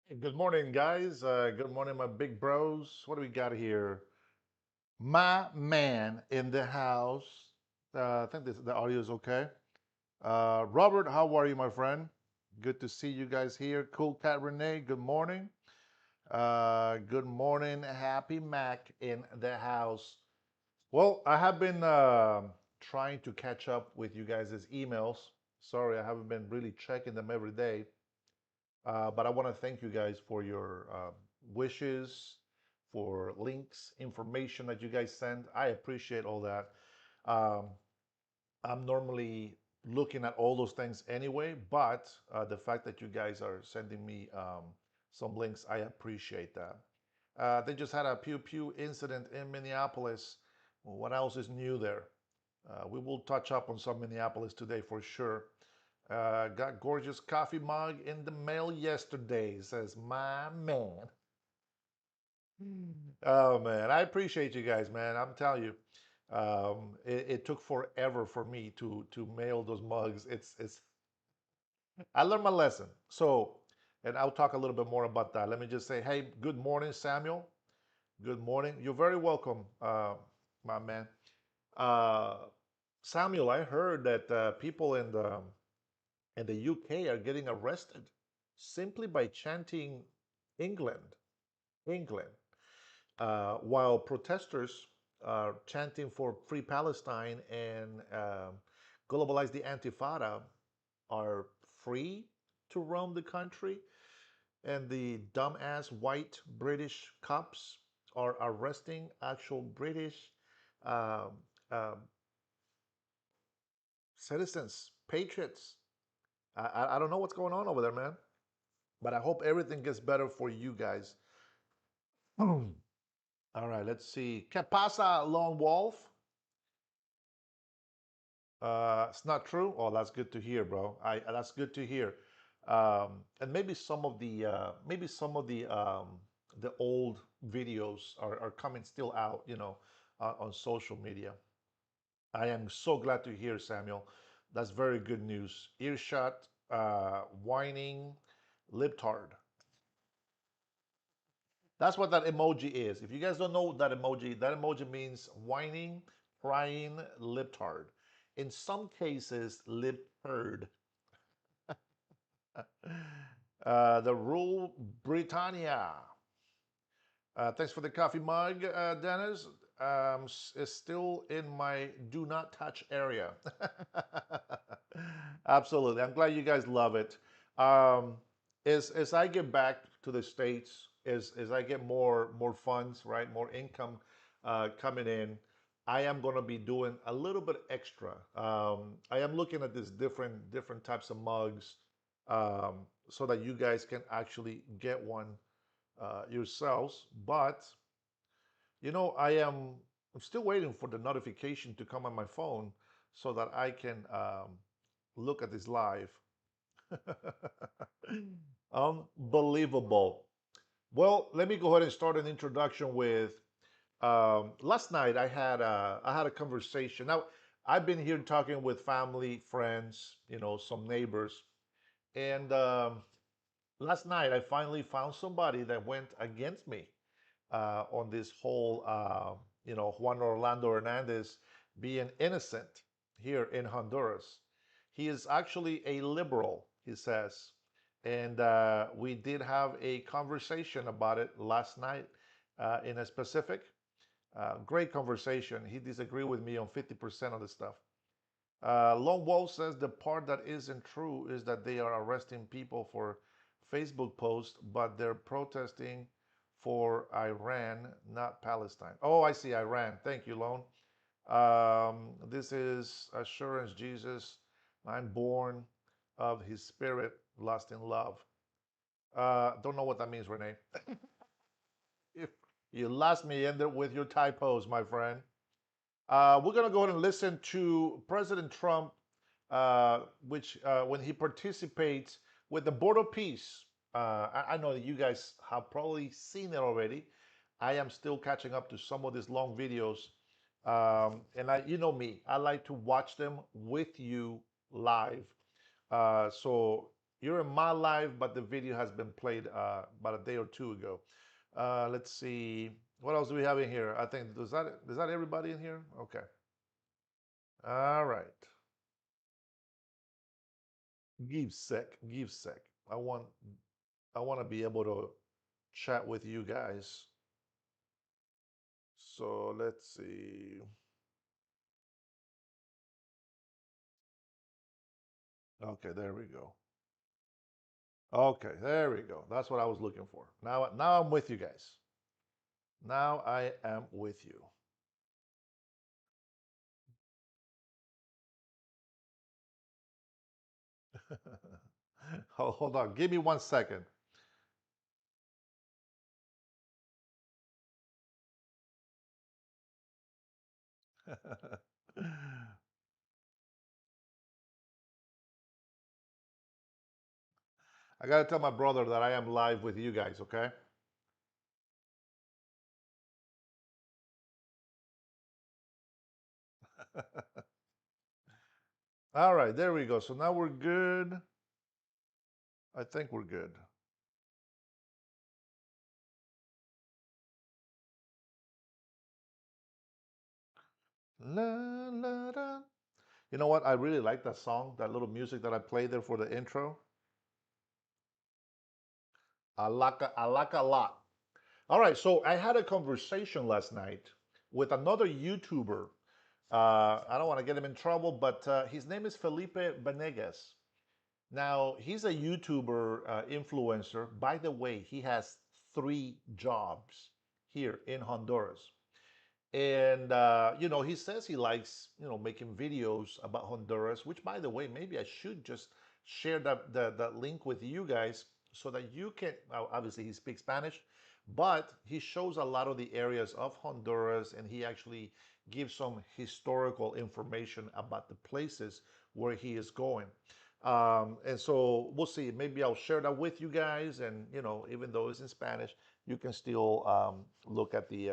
Good morning, guys. Good morning, my big bros. What do we got here? My man in the house. I think the audio is okay. Robert, how are you, my friend? Good to see you guys here. Cool Cat Renee, good morning. Good morning, Happy Mac in the house. Well, I have been trying to catch up with you guys' emails. Sorry, I haven't been really checking them every day. But I want to thank you guys for your wishes, for links, information that you guys send. I appreciate all that. Um, I'm normally looking at all those things anyway, but the fact that you guys are sending me some links, I appreciate that. They just had a pew pew incident in Minneapolis. Well, what else is new there? We will touch up on some Minneapolis today for sure. Got gorgeous coffee mug in the mail yesterday, says my man. Oh man, I appreciate you guys, man. I'm telling you, it took forever for me to mail those mugs. It's I learned my lesson. So, and I'll talk a little bit more about that. Let me just say, hey, good morning, Samuel. Good morning. You're very welcome, my man. Uh, Samuel, I heard that people in the UK are getting arrested simply by chanting England, England, while protesters are chanting for free Palestine and globalize the Antifada are free to roam the country, and the dumbass white British cops are arresting actual British um, um citizens, patriots. I don't know what's going on over there, man. But I hope everything gets better for you guys. All right, let's see. ¿Qué pasa, Lone Wolf? It's not true. Oh, that's good to hear, bro. That's good to hear. And maybe some of the old videos are coming still out, on social media. I am so glad to hear, Samuel. That's very good news. Earshot, whining, libtard. That's what that emoji is. If you guys don't know that emoji means whining, crying, libtard. In some cases, libtard. The rule Britannia. Thanks for the coffee mug, Dennis. Is still in my do not touch area. Absolutely. I'm glad you guys love it. Um, as I get back to the States, as I get more funds, right, more income coming in, I am going to be doing a little bit extra. I am looking at these different types of mugs so that you guys can actually get one yourselves. But I'm still waiting for the notification to come on my phone so that I can look at this live. Unbelievable. Well, let me go ahead and start an introduction with last night I had a conversation. Now I've been here talking with family, friends, some neighbors, and last night I finally found somebody that went against me on this whole, Juan Orlando Hernandez being innocent here in Honduras. He is actually a liberal, he says. And we did have a conversation about it last night in a specific. Great conversation. He disagreed with me on 50% of the stuff. Lone Wolf says the part that isn't true is that they are arresting people for Facebook posts, but they're protesting for Iran, not Palestine. Oh, I see Iran. Thank you, Lone. This is Assurance Jesus. I'm born of his spirit, lost in love. Don't know what that means, Renee. If you lost me in there with your typos, my friend. We're going to go ahead and listen to President Trump, which when he participates with the Board of Peace. I know that you guys have probably seen it already. I am still catching up to some of these long videos, and you know me, I like to watch them with you live. So You're in my live, but the video has been played about a day or two ago. Let's see. What else do we have in here? I think is that everybody in here? Okay. All right. Give sec. Give sec. I want I want to be able to chat with you guys. So let's see. Okay, there we go. Okay, there we go. That's what I was looking for. Now I'm with you guys. Now I am with you. Hold on. Give me 1 second. I gotta tell my brother that I am live with you guys, okay? All right, there we go. So now we're good. I think we're good. La, la, da. You know what? I really like that song, that little music that I played there for the intro. I like a lot. All right, so I had a conversation last night with another YouTuber. I don't want to get him in trouble, but his name is Felipe Benegas. Now, he's a YouTuber influencer. By the way, he has 3 jobs here in Honduras. And, he says he likes, making videos about Honduras, which, by the way, maybe I should just share that link with you guys so that you can, well, obviously, he speaks Spanish, but he shows a lot of the areas of Honduras and he actually gives some historical information about the places where he is going. And so we'll see. Maybe I'll share that with you guys. And, even though it's in Spanish, you can still look at the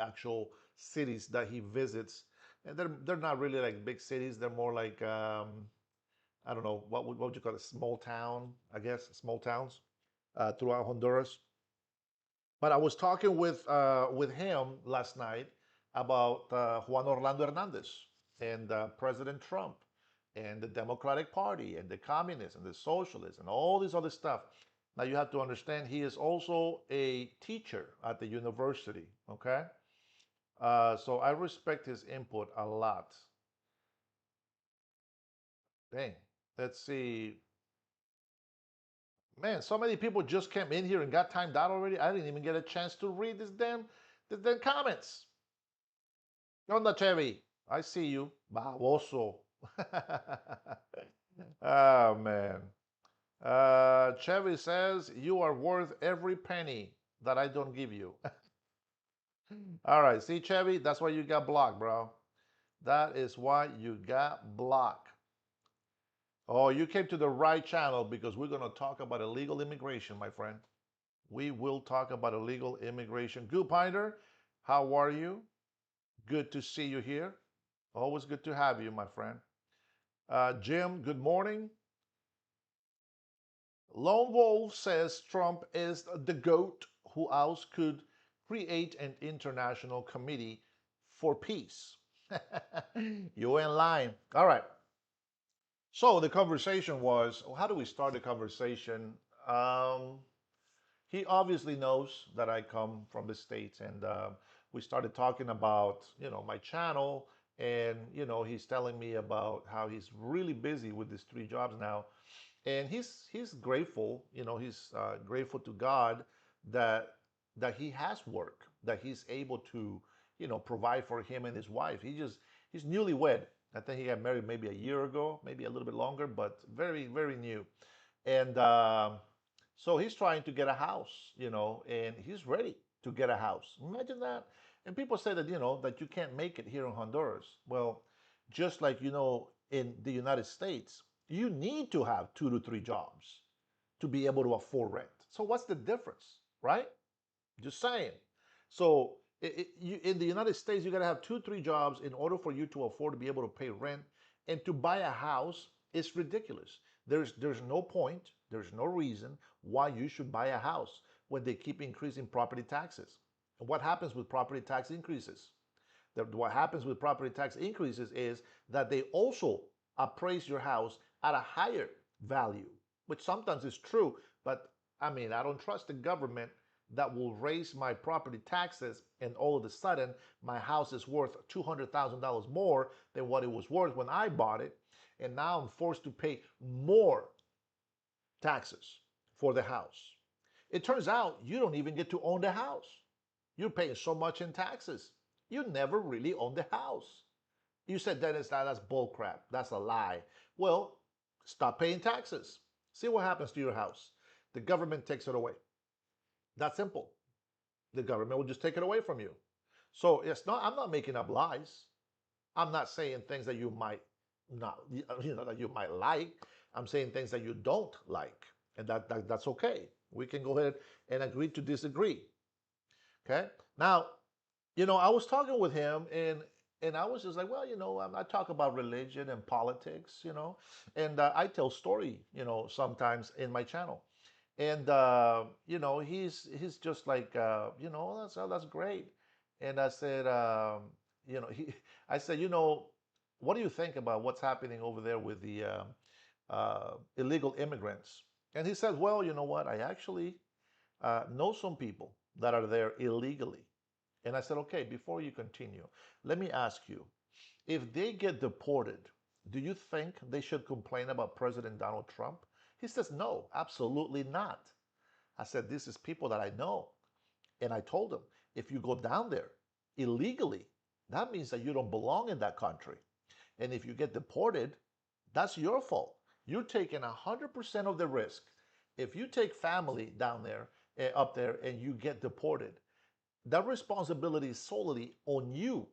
actual cities that he visits. And they're not really like big cities. They're more like I don't know what would you call it, small town, I guess, small towns throughout Honduras. But I was talking with him last night about Juan Orlando Hernandez and President Trump and the Democratic Party and the communists and the socialists and all this other stuff. Now you have to understand he is also a teacher at the university. Okay, so I respect his input a lot. Dang, let's see. Man, so many people just came in here and got timed out already. I didn't even get a chance to read this damn comments. ¿Qué onda, Chevy? I see you. Baboso. Oh, man. Chevy says, you are worth every penny that I don't give you. All right. See, Chevy, that's why you got blocked, bro. That is why you got blocked. Oh, you came to the right channel because we're going to talk about illegal immigration, my friend. We will talk about illegal immigration. Good Piner, how are you? Good to see you here. Always good to have you, my friend. Jim, good morning. Lone Wolf says Trump is the GOAT. Who else could create an international committee for peace? You in line. All right. So the conversation was, how do we start the conversation? Um, he obviously knows that I come from the States, and we started talking about, my channel, and, he's telling me about how he's really busy with these 3 jobs now, and he's grateful, he's grateful to God that he has work, that he's able to, provide for him and his wife. He's newlywed. I think he got married maybe a year ago, maybe a little bit longer, but very, very new. And so he's trying to get a house, and he's ready to get a house. Imagine that. And people say that, that you can't make it here in Honduras. Well, just like, in the United States, you need to have 2 to 3 jobs to be able to afford rent. So what's the difference, right? Just saying. So in the United States, you got to have 2, 3 jobs in order for you to afford to be able to pay rent and to buy a house. It's ridiculous. There's no point, there's no reason why you should buy a house when they keep increasing property taxes. And what happens with property tax increases? What happens with property tax increases is that they also appraise your house at a higher value, which sometimes is true, but I mean, I don't trust the government that will raise my property taxes and all of a sudden my house is worth $200,000 more than what it was worth when I bought it. And now I'm forced to pay more taxes for the house. It turns out you don't even get to own the house. You're paying so much in taxes. You never really own the house. You said, Dennis, that's bull crap. That's a lie. Well, stop paying taxes. See what happens to your house. The government takes it away. That's simple. The government will just take it away from you. So it's not. I'm not making up lies. I'm not saying things that you might not, that you might like. I'm saying things that you don't like, and that's okay. We can go ahead and agree to disagree. Okay. Now, I was talking with him, and I was just like, well, I talk about religion and politics, and I tell story, sometimes in my channel, and he's just like, that's great, and I said, he, I said, what do you think about what's happening over there with the illegal immigrants? And he said, well, you know what, I actually know some people that are there illegally. And I said, okay, before you continue, let me ask you, if they get deported, do you think they should complain about President Donald Trump? He says, no, absolutely not. I said, this is people that I know. And I told him, if you go down there illegally, that means that you don't belong in that country. And if you get deported, that's your fault. You're taking 100% of the risk. If you take family down there, up there, and you get deported, that responsibility is solely on you,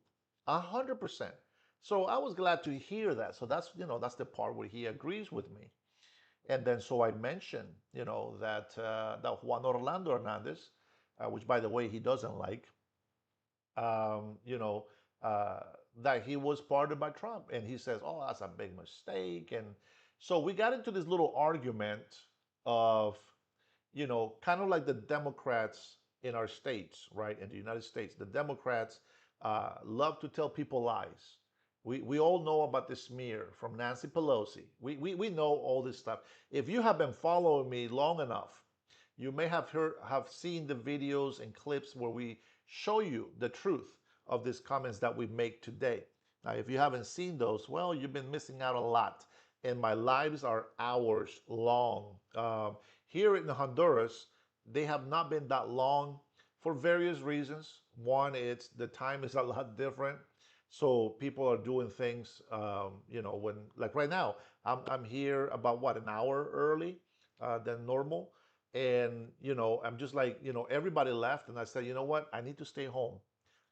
100%. So I was glad to hear that. So that's the part where he agrees with me. And then so I mentioned, that Juan Orlando Hernandez, which by the way he doesn't like, um, you know, uh, that he was pardoned by Trump, and he says, "Oh, that's a big mistake." And so we got into this little argument of, kind of like the Democrats in our states, right? In the United States, the Democrats love to tell people lies. We all know about the smear from Nancy Pelosi. We know all this stuff. If you have been following me long enough, you may have seen the videos and clips where we show you the truth of these comments that we make today. Now, if you haven't seen those, well, you've been missing out a lot. And my lives are hours long. Here in Honduras, they have not been that long for various reasons. One, it's the time is a lot different. So people are doing things, when, like right now, I'm here about what, an hour early than normal. And, I'm just like, everybody left. And I said, you know what? I need to stay home.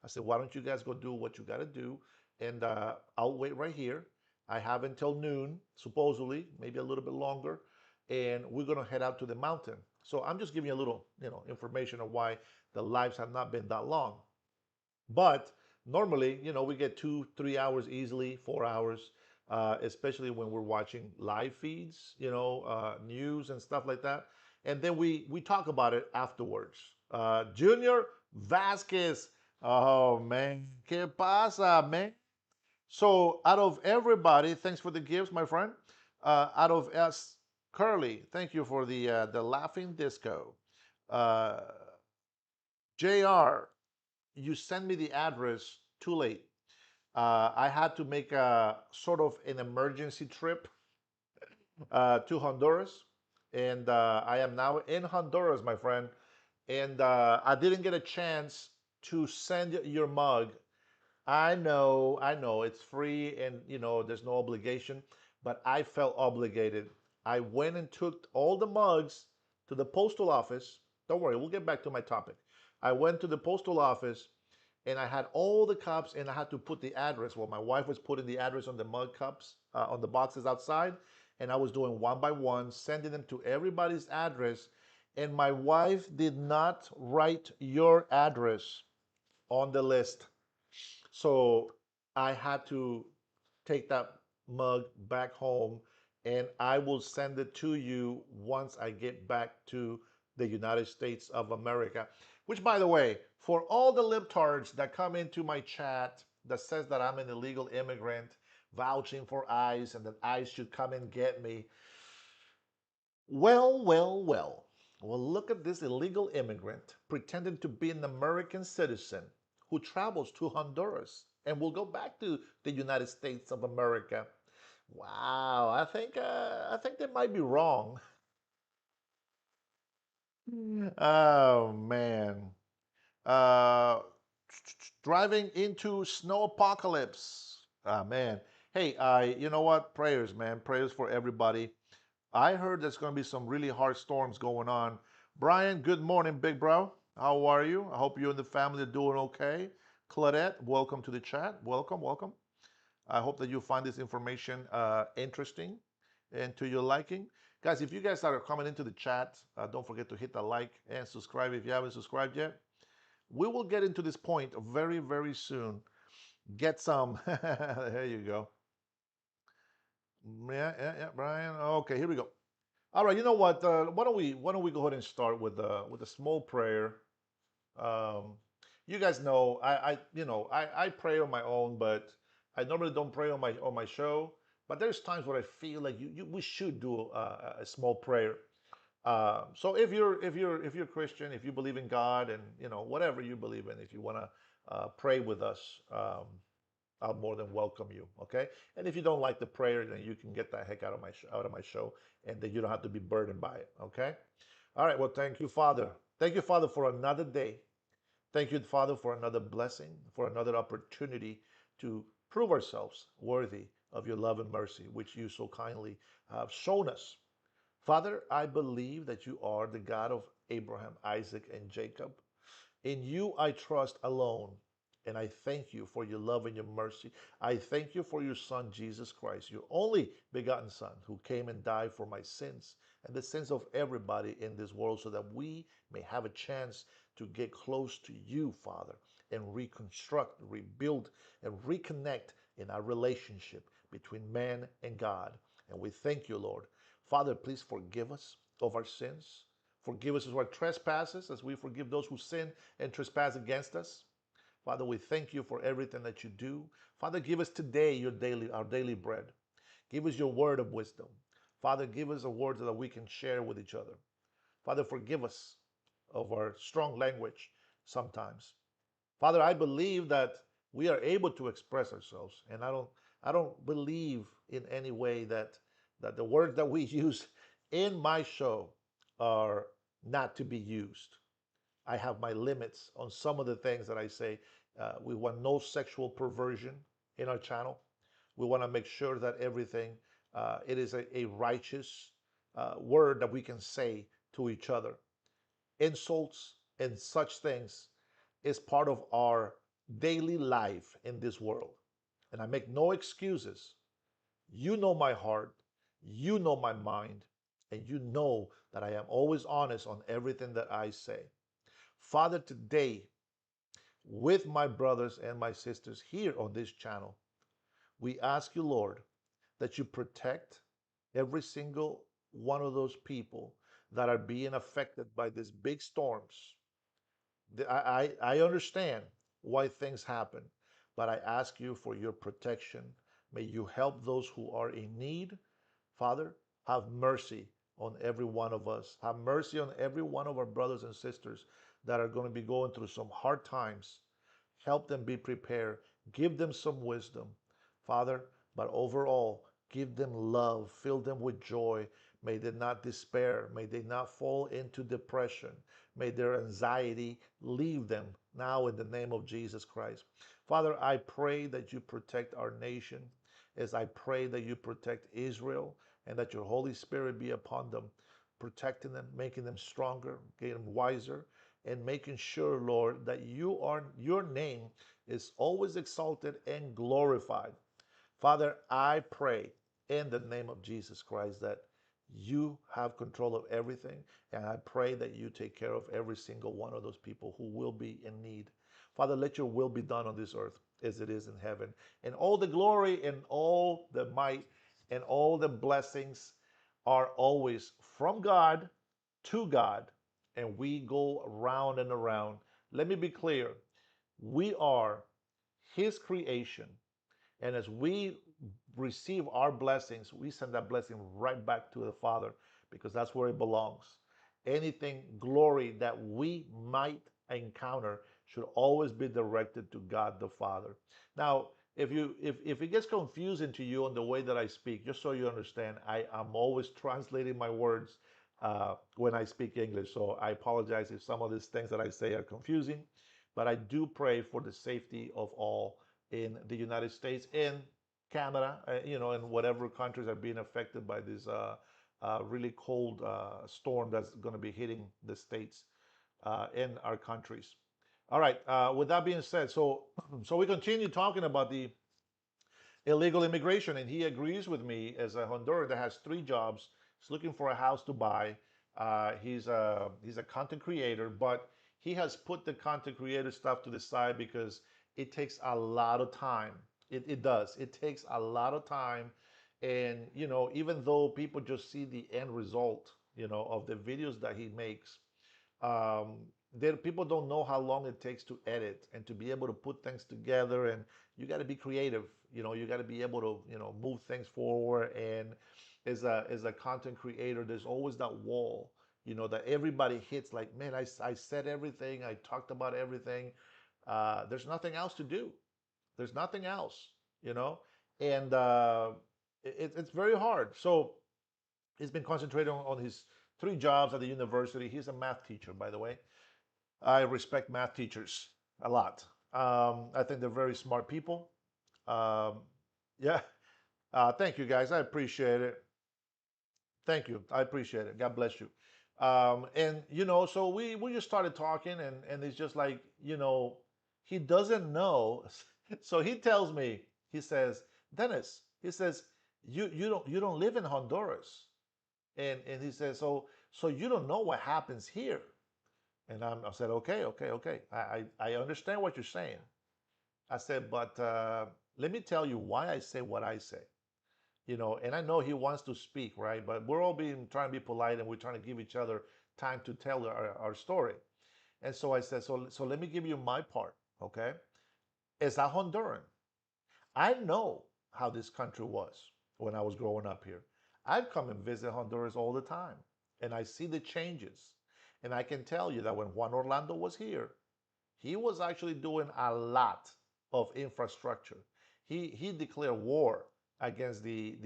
I said, why don't you guys go do what you got to do? And I'll wait right here. I have until noon, supposedly, maybe a little bit longer. And we're going to head out to the mountain. So I'm just giving you a little, information of why the lives have not been that long. But normally, we get 2, 3 hours easily, 4 hours, especially when we're watching live feeds, news and stuff like that. And then we talk about it afterwards. Junior Vasquez, oh man, ¿qué pasa, man? So out of everybody, thanks for the gifts, my friend. Out of us, Curly, thank you for the laughing disco. Uh, Jr. You sent me the address too late. I had to make a sort of an emergency trip to Honduras, and I am now in Honduras, my friend. And I didn't get a chance to send your mug. I know, it's free and there's no obligation, but I felt obligated. I went and took all the mugs to the postal office. Don't worry, we'll get back to my topic. I went to the postal office and I had all the cups and I had to put the address. Well, my wife was putting the address on the mug cups, on the boxes outside, and I was doing one by one, sending them to everybody's address. And my wife did not write your address on the list. So I had to take that mug back home and I will send it to you once I get back to the United States of America. Which, by the way, for all the libtards that come into my chat that says that I'm an illegal immigrant vouching for ICE and that ICE should come and get me, well, well, well. Well, look at this illegal immigrant pretending to be an American citizen who travels to Honduras and will go back to the United States of America. Wow, I think they might be wrong. Oh man. Uh, Driving into snow apocalypse. Ah man. Hey, you know what? Prayers, man. Prayers for everybody. I heard there's going to be some really hard storms going on. Brian, good morning, big bro. How are you? I hope you and the family are doing okay. Claudette, welcome to the chat. Welcome, welcome. I hope that you find this information interesting and to your liking. Guys, if you guys are coming into the chat, don't forget to hit the like and subscribe if you haven't subscribed yet. We will get into this point very, very soon. Get some. There you go. Yeah, yeah, yeah, Brian. Okay, here we go. All right, you know what? Why don't we go ahead and start with a small prayer. Um, you guys know I pray on my own, but I normally don't pray on my show. But there's times where I feel like we should do a small prayer. So if you're Christian, if you believe in God, and whatever you believe in, if you want to pray with us, I'll more than welcome you. Okay, and if you don't like the prayer, then you can get the heck out of my show, and then you don't have to be burdened by it. Okay. All right. Well, thank you, Father. Thank you, Father, for another day. Thank you, Father, for another blessing, for another opportunity to prove ourselves worthy of your love and mercy, which you so kindly have shown us. Father, I believe that you are the God of Abraham, Isaac, and Jacob. In you I trust alone. And I thank you for your love and your mercy. I thank you for your Son, Jesus Christ, your only begotten Son, who came and died for my sins and the sins of everybody in this world so that we may have a chance to get close to you, Father, and reconstruct, rebuild, and reconnect in our relationship between man and God. And we thank you, Lord. Father, please forgive us of our sins. Forgive us of our trespasses as we forgive those who sin and trespass against us. Father, we thank you for everything that you do. Father, give us today our daily bread. Give us your word of wisdom. Father, give us a word that we can share with each other. Father, forgive us of our strong language sometimes. Father, I believe that we are able to express ourselves, and I don't believe in any way that the words that we use in my show are not to be used. I have my limits on some of the things that I say. We want no sexual perversion in our channel. We want to make sure that everything it is a righteous word that we can say to each other. Insults and such things is part of our daily life in this world, and I make no excuses. You know my heart, you know my mind, and you know that I am always honest on everything that I say. Father, today, with my brothers and my sisters here on this channel, we ask you, Lord, that you protect every single one of those people that are being affected by these big storms. I understand why things happen, but I ask you for your protection. May you help those who are in need. Father, have mercy on every one of us. Have mercy on every one of our brothers and sisters that are going to be going through some hard times. Help them be prepared. Give them some wisdom, Father, but overall, give them love. Fill them with joy. May they not despair. May they not fall into depression. May their anxiety leave them now in the name of Jesus Christ. Father, I pray that you protect our nation as I pray that you protect Israel and that your Holy Spirit be upon them, protecting them, making them stronger, getting them wiser, and making sure, Lord, that your name is always exalted and glorified. Father, I pray in the name of Jesus Christ that you have control of everything, and I pray that you take care of every single one of those people who will be in need. Father, let your will be done on this earth as it is in heaven. And all the glory and all the might and all the blessings are always from God to God, and we go around and around. Let me be clear, we are His creation, and as we receive our blessings, we send that blessing right back to the Father because that's where it belongs. Anything glory that we might encounter should always be directed to God the Father. Now, if it gets confusing to you on the way that I speak, just so you understand, I'm always translating my words when I speak English. So I apologize if some of these things that I say are confusing, but I do pray for the safety of all in the United States and Canada, and whatever countries are being affected by this really cold storm that's going to be hitting the states in our countries. All right. With that being said, so we continue talking about the illegal immigration, and he agrees with me as a Honduran that has three jobs. He's looking for a house to buy. He's a content creator, but he has put the content creator stuff to the side because it takes a lot of time. It does. It takes a lot of time, and even though people just see the end result, of the videos that he makes, um, there people don't know how long it takes to edit and to be able to put things together, and you got to be creative. You got to be able to move things forward. And as a content creator, there's always that wall, that everybody hits, like, man, I said everything, I talked about everything. There's nothing else to do. There's nothing else, you know and it's very hard. So he's been concentrating on his three jobs at the university. He's a math teacher, by the way. I respect math teachers a lot. I think they're very smart people. Um, yeah. Thank you, guys. I appreciate it. Thank you. I appreciate it. God bless you. And so we just started talking, and it's just like, he doesn't know. So he tells me, he says, Dennis, he says, you don't live in Honduras. And he says, so you don't know what happens here. And I said, okay, okay, okay. I understand what you're saying. I said, but let me tell you why I say what I say. And I know he wants to speak, right? But we're all being trying to be polite, and we're trying to give each other time to tell our story. And so I said, so let me give you my part, okay? As a Honduran, I know how this country was when I was growing up here. I'd come and visit Honduras all the time, and I see the changes. And I can tell you that when Juan Orlando was here, he was actually doing a lot of infrastructure. He declared war against the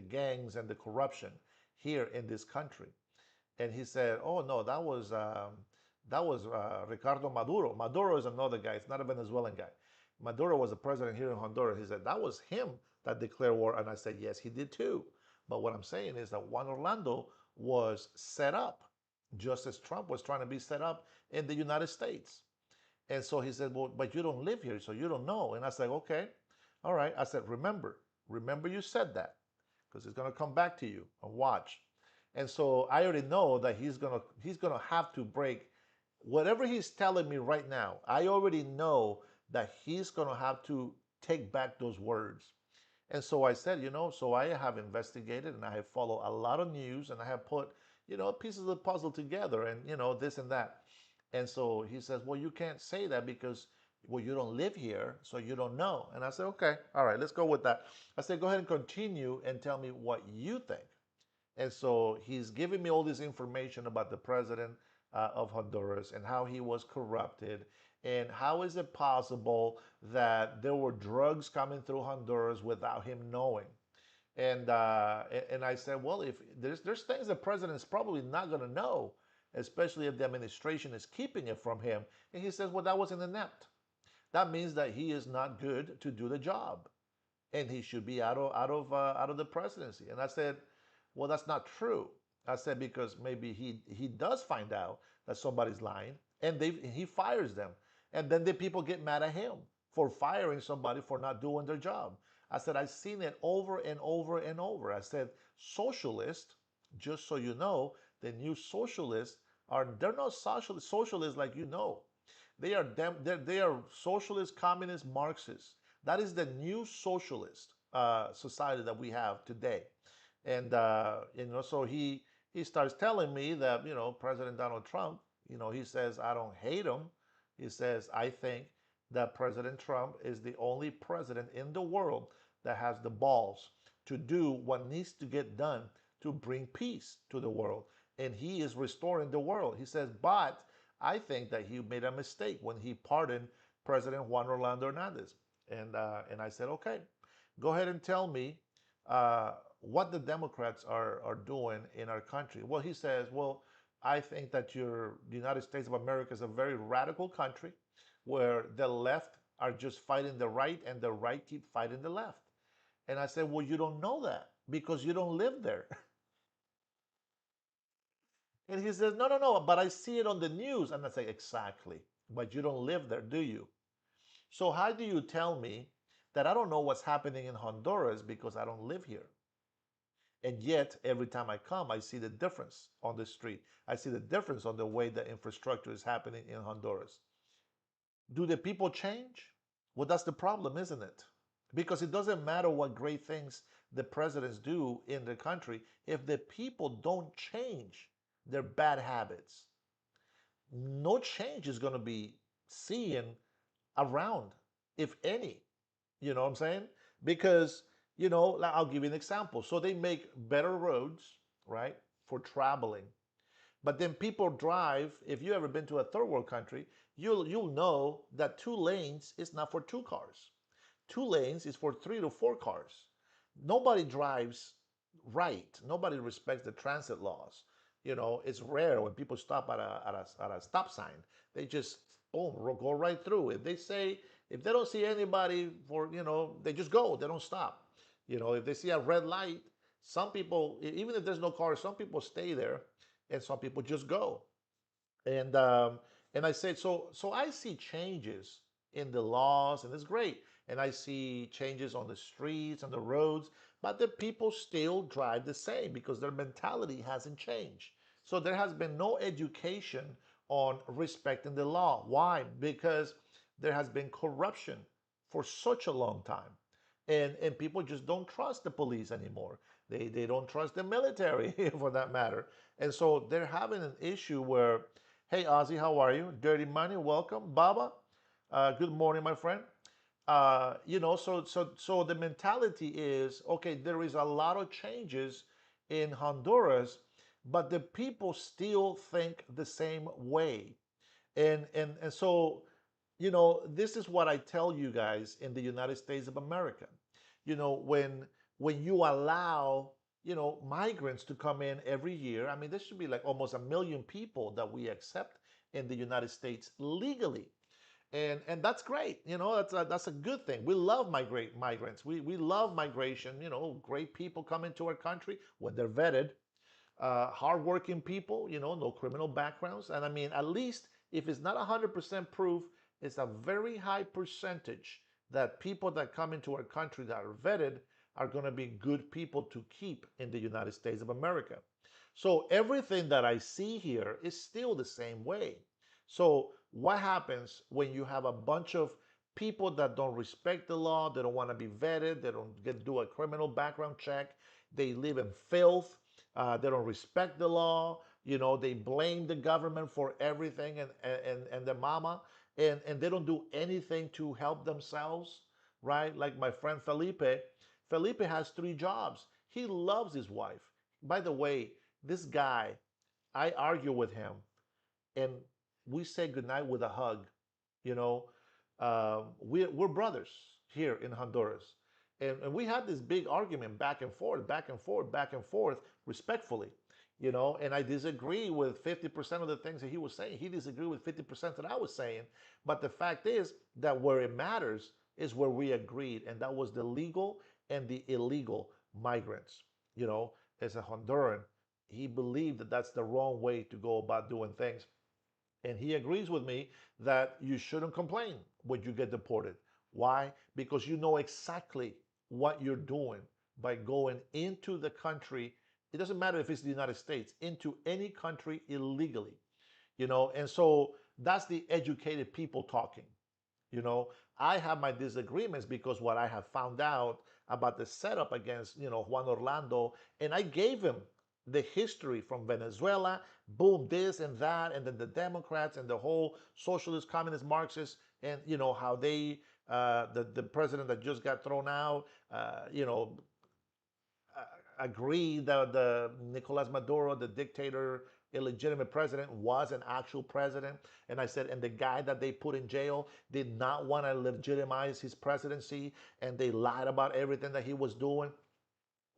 gangs and the corruption here in this country. And he said, "Oh no, that was Ricardo Maduro. Maduro is another guy. It's not a Venezuelan guy. Maduro was the president here in Honduras." He said that was him that declared war, and I said, "Yes, he did too." But what I'm saying is that Juan Orlando was set up, just as Trump was trying to be set up in the United States. And so he said, "Well, but you don't live here, so you don't know." And I said, "Okay, all right." I said, remember you said that, because it's gonna come back to you, and watch." And so I already know that he's gonna have to break whatever he's telling me right now. I already know that he's gonna have to take back those words. And so I said, so I have investigated, and I have followed a lot of news, and I have put, pieces of the puzzle together, and, this and that. And so he says, well, you can't say that because, well, you don't live here, so you don't know. And I said, okay, all right, let's go with that. I said, go ahead and continue and tell me what you think. And so he's giving me all this information about the president of Honduras and how he was corrupted. And how is it possible that there were drugs coming through Honduras without him knowing? And I said, well, if there's things the president's probably not going to know, especially if the administration is keeping it from him. And he says, well, that was an inept. That means that he is not good to do the job, and he should be out of the presidency. And I said, well, that's not true. I said, because maybe he does find out that somebody's lying, and he fires them, and then the people get mad at him for firing somebody for not doing their job. I said, I've seen it over and over and over. I said, socialists, just so you know, the new socialists they're not socialists like they are socialist, communist, Marxist. That is the new socialist. society that we have today. And so he starts telling me that President Donald Trump, he says I don't hate him. He says I think that President Trump is the only president in the world that has the balls to do what needs to get done to bring peace to the world. And he is restoring the world. He says, but I think that he made a mistake when he pardoned President Juan Orlando Hernandez. And I said, okay, go ahead and tell me what the Democrats are doing in our country. Well, he says, well, I think that the United States of America is a very radical country where the left are just fighting the right and the right keep fighting the left. And I said, well, you don't know that because you don't live there. And he says, no, no, no, but I see it on the news. And I say, exactly. But you don't live there, do you? So how do you tell me that I don't know what's happening in Honduras because I don't live here? And yet, every time I come, I see the difference on the street. I see the difference on the way the infrastructure is happening in Honduras. Do the people change? Well, that's the problem, isn't it? Because it doesn't matter what great things the presidents do in the country if the people don't change their bad habits. No change is going to be seen around, if any. You know what I'm saying? Because, like, I'll give you an example. So they make better roads, right, for traveling. But then people drive, if you ever been to a third world country, you'll know that 2 lanes is not for 2 cars. 2 lanes is for 3 to 4 cars. Nobody drives right. Nobody respects the transit laws. It's rare when people stop at a stop sign. They just boom go right through. If they don't see anybody they just go. They don't stop. If they see a red light, some people, even if there's no car, some people stay there, and some people just go. And I said, so I see changes in the laws, and it's great. And I see changes on the streets and the roads, but the people still drive the same because their mentality hasn't changed. So there has been no education on respecting the law. Why? Because there has been corruption for such a long time. And people just don't trust the police anymore. They don't trust the military for that matter. And so they're having an issue where, hey, Ozzy, how are you? Dirty Money, welcome. Baba, good morning, my friend. So the mentality is okay. There is a lot of changes in Honduras, but the people still think the same way. And so this is what I tell you guys in the United States of America. When you allow migrants to come in every year, I mean, there should be like almost 1 million people that we accept in the United States legally. And that's great. That's a good thing. We love migrants. We love migration. Great people come into our country when they're vetted, hardworking people, no criminal backgrounds. And I mean, at least if it's not 100% proof, it's a very high percentage that people that come into our country that are vetted are going to be good people to keep in the United States of America. So everything that I see here is still the same way. So what happens when you have a bunch of people that don't respect the law, they don't want to be vetted, they don't do a criminal background check, they live in filth, they don't respect the law, they blame the government for everything and their mama, and they don't do anything to help themselves, right? Like my friend Felipe. Felipe has 3 jobs. He loves his wife. By the way, this guy, I argue with him and we say goodnight with a hug. You know, we're brothers here in Honduras. And we had this big argument back and forth, back and forth, back and forth, respectfully. And I disagree with 50% of the things that he was saying. He disagreed with 50% that I was saying. But the fact is that where it matters is where we agreed, and that was the legal and the illegal migrants. As a Honduran, he believed that that's the wrong way to go about doing things. And he agrees with me that you shouldn't complain when you get deported. Why? Because you know exactly what you're doing by going into the country. It doesn't matter if it's the United States, into any country illegally. And so that's the educated people talking. you know I have my disagreements because what I have found out about the setup against, Juan Orlando, and I gave him the history from Venezuela, boom, this and that, and then the Democrats and the whole socialist, communist, Marxist, and how they, the president that just got thrown out, agreed that the Nicolas Maduro, the dictator, illegitimate president, was an actual president. And I said, and the guy that they put in jail did not want to legitimize his presidency, and they lied about everything that he was doing.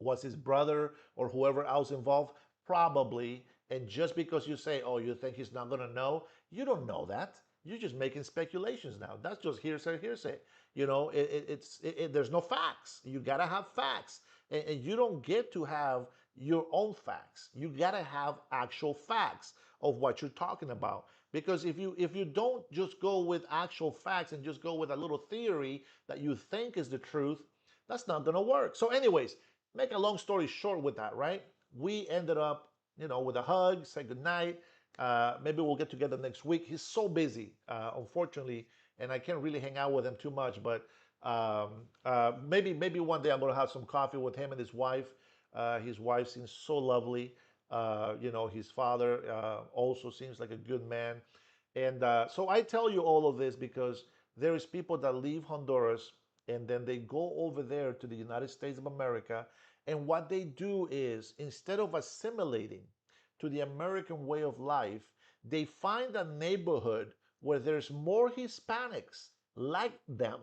Was his brother or whoever else involved? Probably. And just because you say, oh, you think he's not going to know, you don't know that. You're just making speculations now. That's just hearsay, hearsay. There's no facts. You got to have facts. And you don't get to have your own facts. You got to have actual facts of what you're talking about. Because if you don't just go with actual facts and just go with a little theory that you think is the truth, that's not going to work. So, anyways, make a long story short with that, right? We ended up, with a hug, say goodnight. Maybe we'll get together next week. He's so busy, unfortunately, and I can't really hang out with him too much. But maybe one day I'm gonna have some coffee with him and his wife. His wife seems so lovely. His father also seems like a good man. And so I tell you all of this because there is people that leave Honduras and then they go over there to the United States of America. And what they do is, instead of assimilating to the American way of life, they find a neighborhood where there's more Hispanics like them.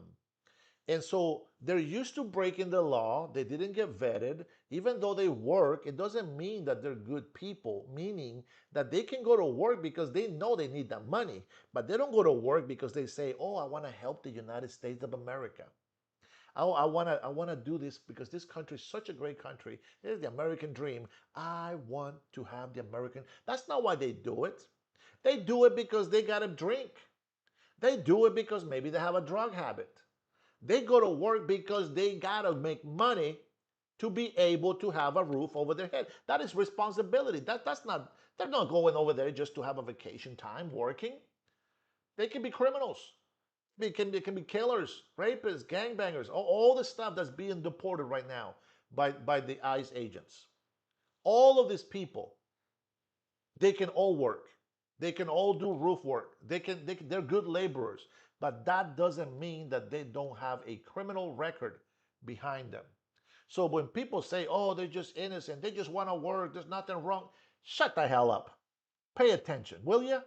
And so they're used to breaking the law. They didn't get vetted. Even though they work, it doesn't mean that they're good people, meaning that they can go to work because they know they need that money. But they don't go to work because they say, oh, I want to help the United States of America. Oh, I wanna do this because this country is such a great country. It is the American dream. I want to have the American. That's not why they do it. They do it because they got to drink. They do it because maybe they have a drug habit. They go to work because they got to make money to be able to have a roof over their head. That is responsibility. That's not, they're not going over there just to have a vacation time working. They can be criminals. They can be killers, rapists, gangbangers, all the stuff that's being deported right now by the ICE agents. All of these people, they can all work. They can all do roof work. They're good laborers. But that doesn't mean that they don't have a criminal record behind them. So when people say, oh, they're just innocent, they just want to work, there's nothing wrong, shut the hell up. Pay attention, will you?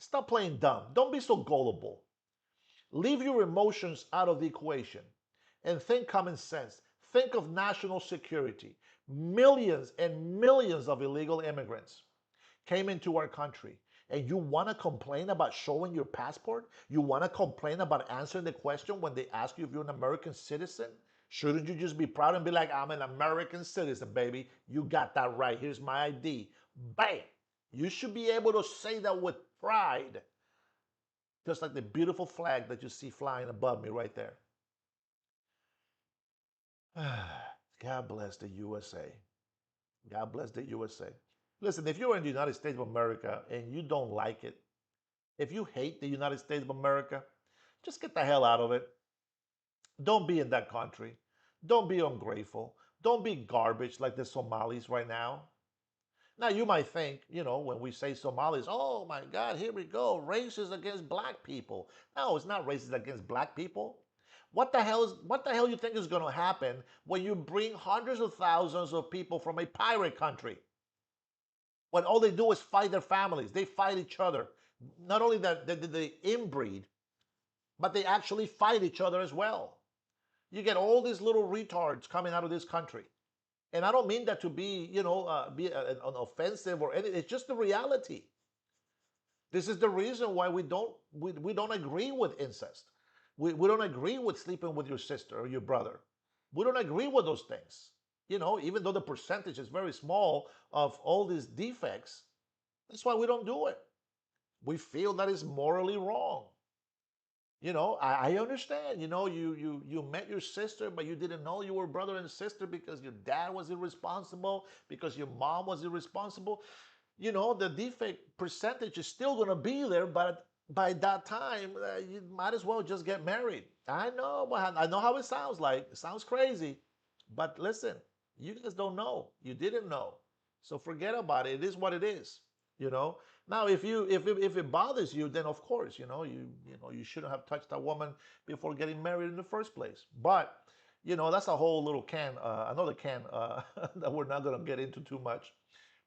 Stop playing dumb. Don't be so gullible. Leave your emotions out of the equation and think common sense. Think of national security. Millions and millions of illegal immigrants came into our country. And you want to complain about showing your passport? You want to complain about answering the question when they ask you if you're an American citizen? Shouldn't you just be proud and be like, I'm an American citizen, baby? You got that right. Here's my ID. Bam! You should be able to say that with pride, just like the beautiful flag that you see flying above me right there. God bless the USA. God bless the USA. Listen, if you're in the United States of America and you don't like it, if you hate the United States of America, just get the hell out of it. Don't be in that country. Don't be ungrateful. Don't be garbage like the Somalis right now. Now, you might think, when we say Somalis, oh my God, here we go, racist against black people. No, it's not racist against black people. What the hell you think is going to happen when you bring hundreds of thousands of people from a pirate country? When all they do is fight their families, they fight each other. Not only that they inbreed, but they actually fight each other as well. You get all these little retards coming out of this country. And I don't mean that to be, an offensive or anything. It's just the reality. This is the reason why we don't agree with incest. We don't agree with sleeping with your sister or your brother. We don't agree with those things. Even though the percentage is very small of all these defects, that's why we don't do it. We feel that is morally wrong. I understand. You met your sister, but you didn't know you were brother and sister because your dad was irresponsible, because your mom was irresponsible. The defect percentage is still going to be there, but by that time, you might as well just get married. I know how it sounds like. It sounds crazy, but listen, you guys don't know. You didn't know, so forget about it. It is what it is. You know. Now, if it bothers you, then of course, you shouldn't have touched that woman before getting married in the first place. But that's a whole little another can that we're not gonna get into too much.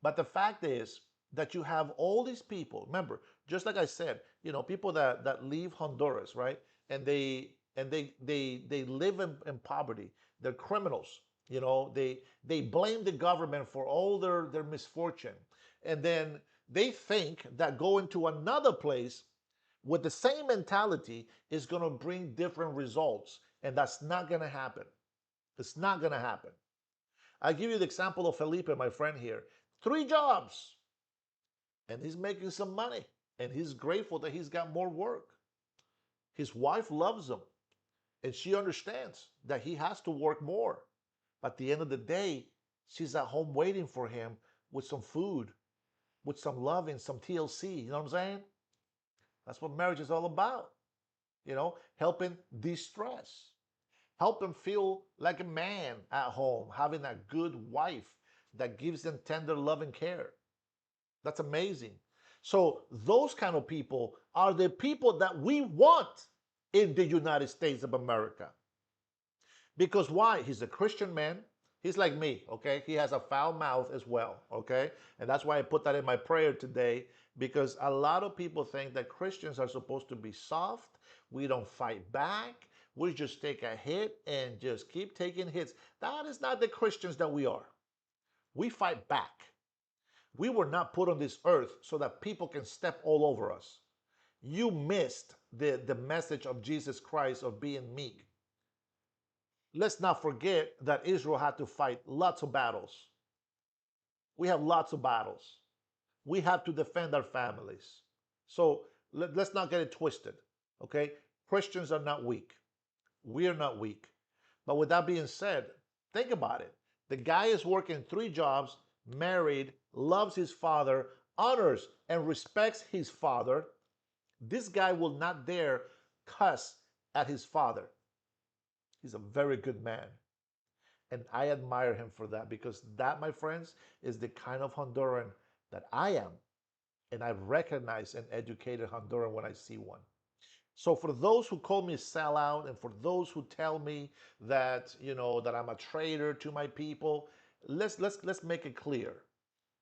But the fact is that you have all these people. Remember, just like I said, people that leave Honduras, right? And they live in poverty. They're criminals. They blame the government for all their misfortune. And then they think that going to another place with the same mentality is going to bring different results. And that's not going to happen. It's not going to happen. I give you the example of Felipe, my friend here. 3 jobs, and he's making some money, and he's grateful that he's got more work. His wife loves him, and she understands that he has to work more. But at the end of the day, she's at home waiting for him with some food, with some loving, some TLC. You know what I'm saying? That's what marriage is all about. Helping de-stress, help him feel like a man at home, having a good wife that gives them tender love and care. That's amazing. So those kind of people are the people that we want in the United States of America. Because why? He's a Christian man. He's like me, okay? He has a foul mouth as well, okay? And that's why I put that in my prayer today, because a lot of people think that Christians are supposed to be soft. We don't fight back. We just take a hit and just keep taking hits. That is not the Christians that we are. We fight back. We were not put on this earth so that people can step all over us. You missed the message of Jesus Christ of being meek. Let's not forget that Israel had to fight lots of battles. We have lots of battles. We have to defend our families. So let's not get it twisted. Okay? Christians are not weak. We are not weak. But with that being said, think about it. The guy is working 3 jobs, married, loves his father, honors and respects his father. This guy will not dare cuss at his father. He's a very good man. And I admire him for that, because that, my friends, is the kind of Honduran that I am. And I recognize an educated Honduran when I see one. So for those who call me a sellout, and for those who tell me that that I'm a traitor to my people, let's make it clear.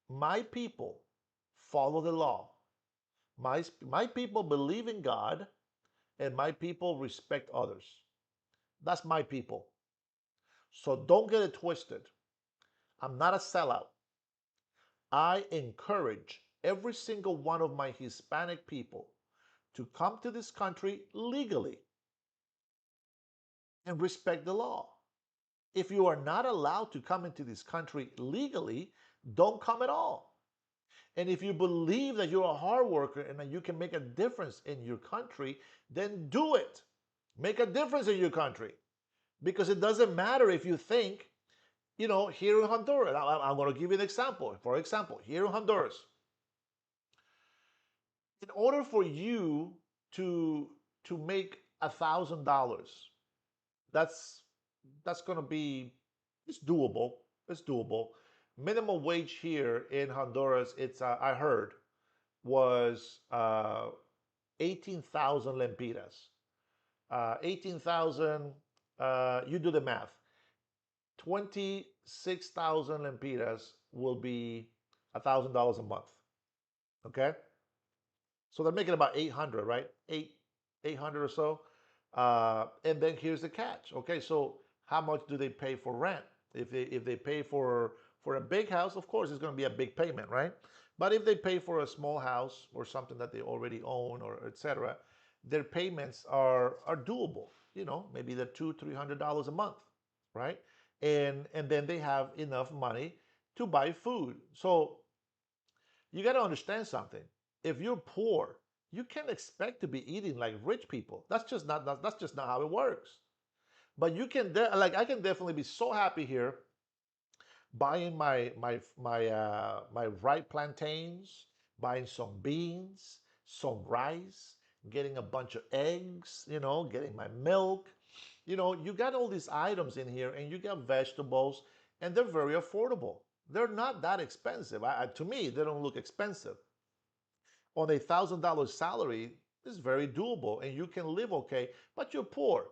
My people follow the law. My people believe in God, and my people respect others. That's my people. So don't get it twisted. I'm not a sellout. I encourage every single one of my Hispanic people to come to this country legally and respect the law. If you are not allowed to come into this country legally, don't come at all. And if you believe that you're a hard worker and that you can make a difference in your country, then do it. Make a difference in your country. Because it doesn't matter if you think, here in Honduras, I'm going to give you an example. For example, here in Honduras, in order for you to make $1,000, that's going to be, it's doable. It's doable. Minimum wage here in Honduras, it's I heard, was 18,000 lempiras. 18,000. You do the math. 26,000 lempiras will be $1,000 a month. Okay, so they're making about 800, right? 800 or so. And then here's the catch. Okay, so how much do they pay for rent? If they pay for a big house, of course it's going to be a big payment, right? But if they pay for a small house or something that they already own, or etc., their payments are doable. Maybe they're $200-300 a month, right? And then they have enough money to buy food. So you got to understand something. If you're poor, you can't expect to be eating like rich people. That's just not how it works. But like, I can definitely be so happy here buying my ripe plantains, buying some beans, some rice, getting a bunch of eggs, getting my milk. You got all these items in here and you got vegetables and they're very affordable. They're not that expensive. To me, they don't look expensive. On $1,000 salary, it's very doable and you can live okay, but you're poor.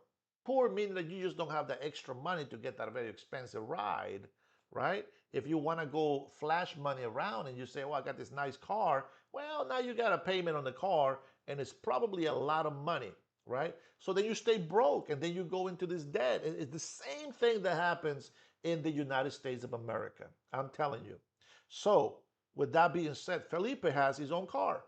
Poor meaning that you just don't have the extra money to get that very expensive ride, right? If you want to go flash money around and you say, "Oh, I got this nice car," well, now you got a payment on the car and it's probably a lot of money, right? So then you stay broke and then you go into this debt. It's the same thing that happens in the United States of America. I'm telling you. So, with that being said, Felipe has his own car.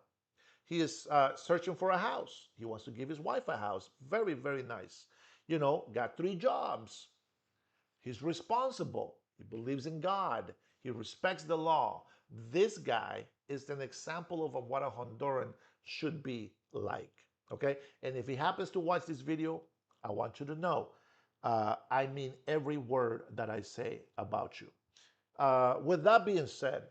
He is searching for a house. He wants to give his wife a house. Very, very nice. Got 3 jobs. He's responsible. He believes in God. He respects the law. This guy is an example of what a Honduran should be like. Okay? And if he happens to watch this video, I want you to know I mean every word that I say about you. With that being said,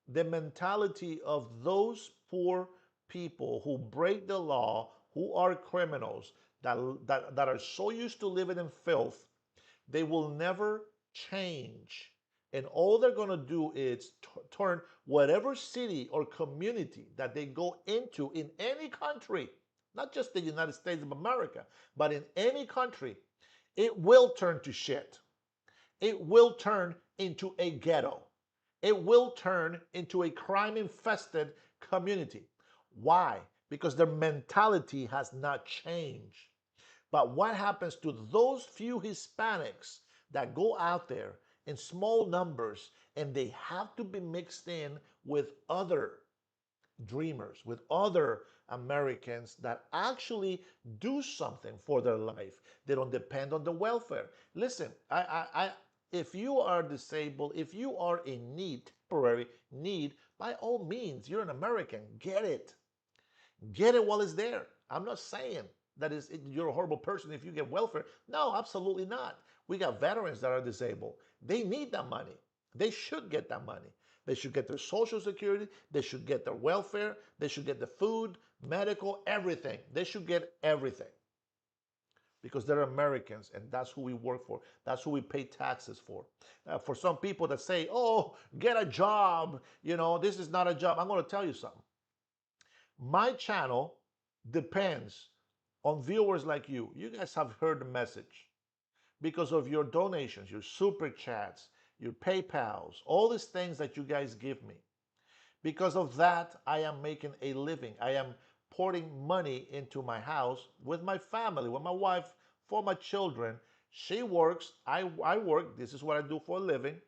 the mentality of those poor people who break the law, who are criminals, that are so used to living in filth, they will never change. And all they're going to do is turn whatever city or community that they go into in any country, not just the United States of America, but in any country, it will turn to shit. It will turn into a ghetto. It will turn into a crime infested community. Why? Because their mentality has not changed. But what happens to those few Hispanics that go out there in small numbers and they have to be mixed in with other dreamers, with other Americans that actually do something for their life? They don't depend on the welfare. Listen, if you are disabled, if you are in need, temporary need, by all means, you're an American. Get it. Get it while it's there. I'm not saying that you're a horrible person if you get welfare. No, absolutely not. We got veterans that are disabled. They need that money. They should get that money. They should get their social security. They should get their welfare. They should get the food, medical, everything. They should get everything because they're Americans and that's who we work for. That's who we pay taxes for. For some people that say, "Oh, get a job," this is not a job. I'm going to tell you something. My channel depends on viewers like you. You guys have heard the message because of your donations, your super chats, your PayPals, all these things that you guys give me. Because of that, I am making a living. I am pouring money into my house with my family, with my wife, for my children. She works, I work. This is what I do for a living.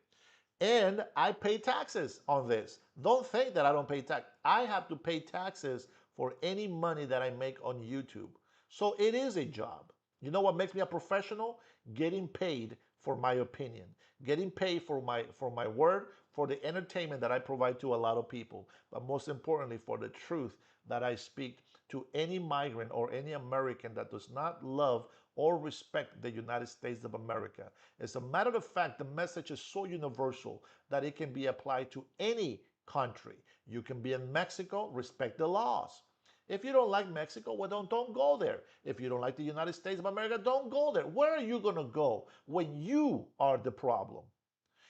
And I pay taxes on this. Don't think that I don't pay tax. I have to pay taxes for any money that I make on YouTube. So it is a job. You know what makes me a professional? Getting paid for my opinion, getting paid for my word, for the entertainment that I provide to a lot of people, but most importantly for the truth that I speak to any migrant or any American that does not love or respect the United States of America. As a matter of fact, the message is so universal that it can be applied to any country. You can be in Mexico, respect the laws. If you don't like Mexico, well, don't go there. If you don't like the United States of America, don't go there. Where are you going to go when you are the problem?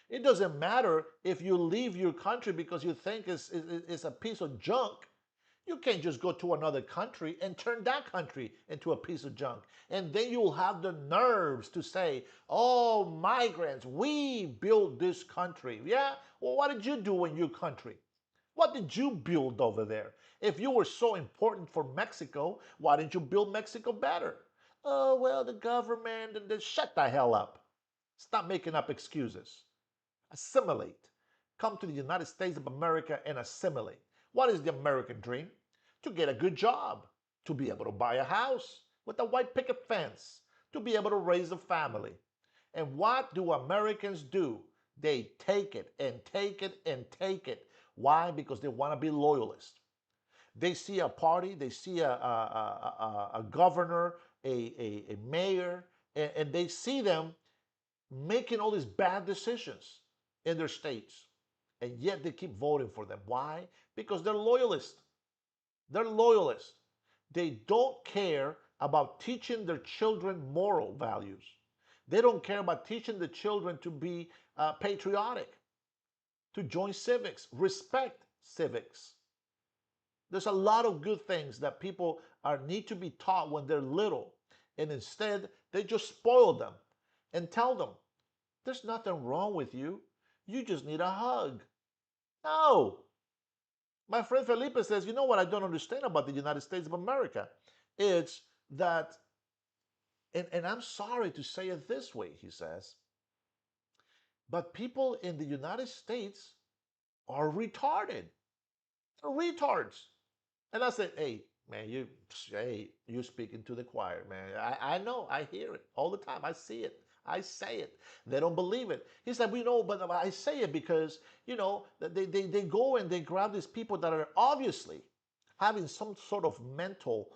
It doesn't matter if you leave your country because you think it's a piece of junk. You can't just go to another country and turn that country into a piece of junk. And then you'll have the nerves to say, "Oh, migrants, we built this country." Yeah? Well, what did you do in your country? What did you build over there? If you were so important for Mexico, why didn't you build Mexico better? "Oh, well, the government," and then shut the hell up. Stop making up excuses. Assimilate. Come to the United States of America and assimilate. What is the American dream? To get a good job, to be able to buy a house with a white picket fence, to be able to raise a family. And what do Americans do? They take it and take it and take it. Why? Because they want to be loyalists. They see a party, they see a governor, a mayor, and they see them making all these bad decisions in their states. And yet they keep voting for them. Why? Because they're loyalists. They're loyalists. They don't care about teaching their children moral values. They don't care about teaching the children to be patriotic, to join civics, respect civics. There's a lot of good things that people are need to be taught when they're little, and instead they just spoil them and tell them there's nothing wrong with you. You just need a hug. No. My friend Felipe says, you know what I don't understand about the United States of America? It's that, and I'm sorry to say it this way, he says, but people in the United States are retarded. They're retards. And I said, hey, man, you speaking to the choir, man. I know, I hear it all the time. I see it. I say it. They don't believe it. He said, we know, but I say it because, they go and they grab these people that are obviously having some sort of mental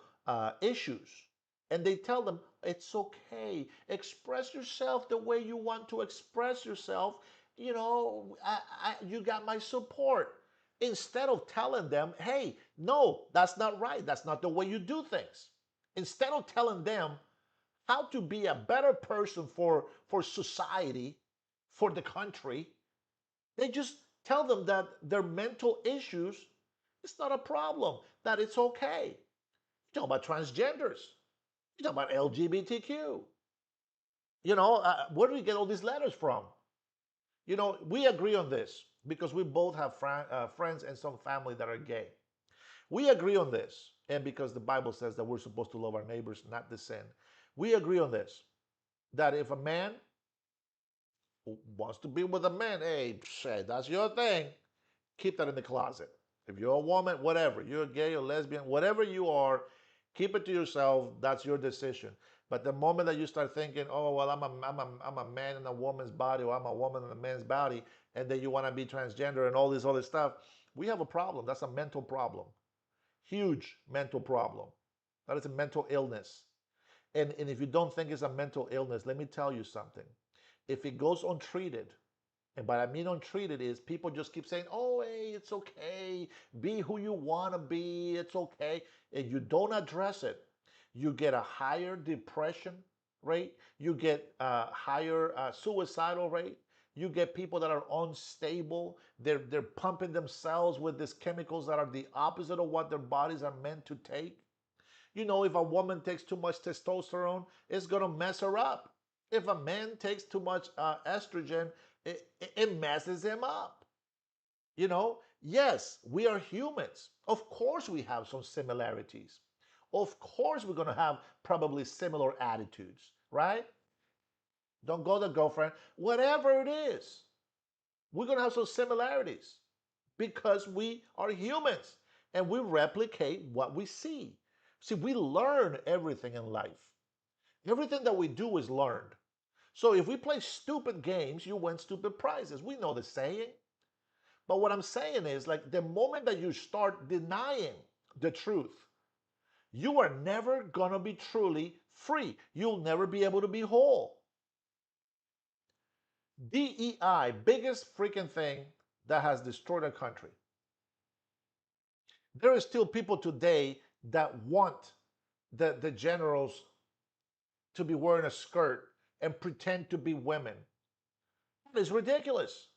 issues. And they tell them, it's okay. Express yourself the way you want to express yourself. You got my support, instead of telling them, hey, no, that's not right. That's not the way you do things. Instead of telling them how to be a better person for society, for the country, they just tell them that their mental issues is not a problem, that it's okay. You talk about transgenders, you talk about LGBTQ. Where do we get all these letters from? We agree on this because we both have friends and some family that are gay. We agree on this. And because the Bible says that we're supposed to love our neighbors, not the sin. We agree on this. That if a man wants to be with a man, hey, that's your thing. Keep that in the closet. If you're a woman, whatever, you're gay or lesbian, whatever you are, keep it to yourself. That's your decision. But the moment that you start thinking, oh, well, I'm a man in a woman's body, or I'm a woman in a man's body, and then you want to be transgender and all this other stuff, we have a problem. That's a mental problem. Huge mental problem. That is a mental illness. And if you don't think it's a mental illness, let me tell you something. If it goes untreated, and by I mean untreated is people just keep saying, oh, hey, it's okay. Be who you want to be. It's okay. And you don't address it, you get a higher depression rate. You get a higher suicidal rate. You get people that are unstable. They're pumping themselves with these chemicals that are the opposite of what their bodies are meant to take. If a woman takes too much testosterone, it's going to mess her up. If a man takes too much estrogen, it messes him up. Yes, we are humans. Of course, we have some similarities. Of course, we're going to have probably similar attitudes, right? Don't go there, girlfriend. Whatever it is, we're going to have some similarities because we are humans and we replicate what we see. See, we learn everything in life. Everything that we do is learned. So if we play stupid games, you win stupid prizes. We know the saying. But what I'm saying is, like, the moment that you start denying the truth, you are never going to be truly free. You'll never be able to be whole. DEI, biggest freaking thing that has destroyed our country. There are still people today that want the generals to be wearing a skirt and pretend to be women. That is ridiculous.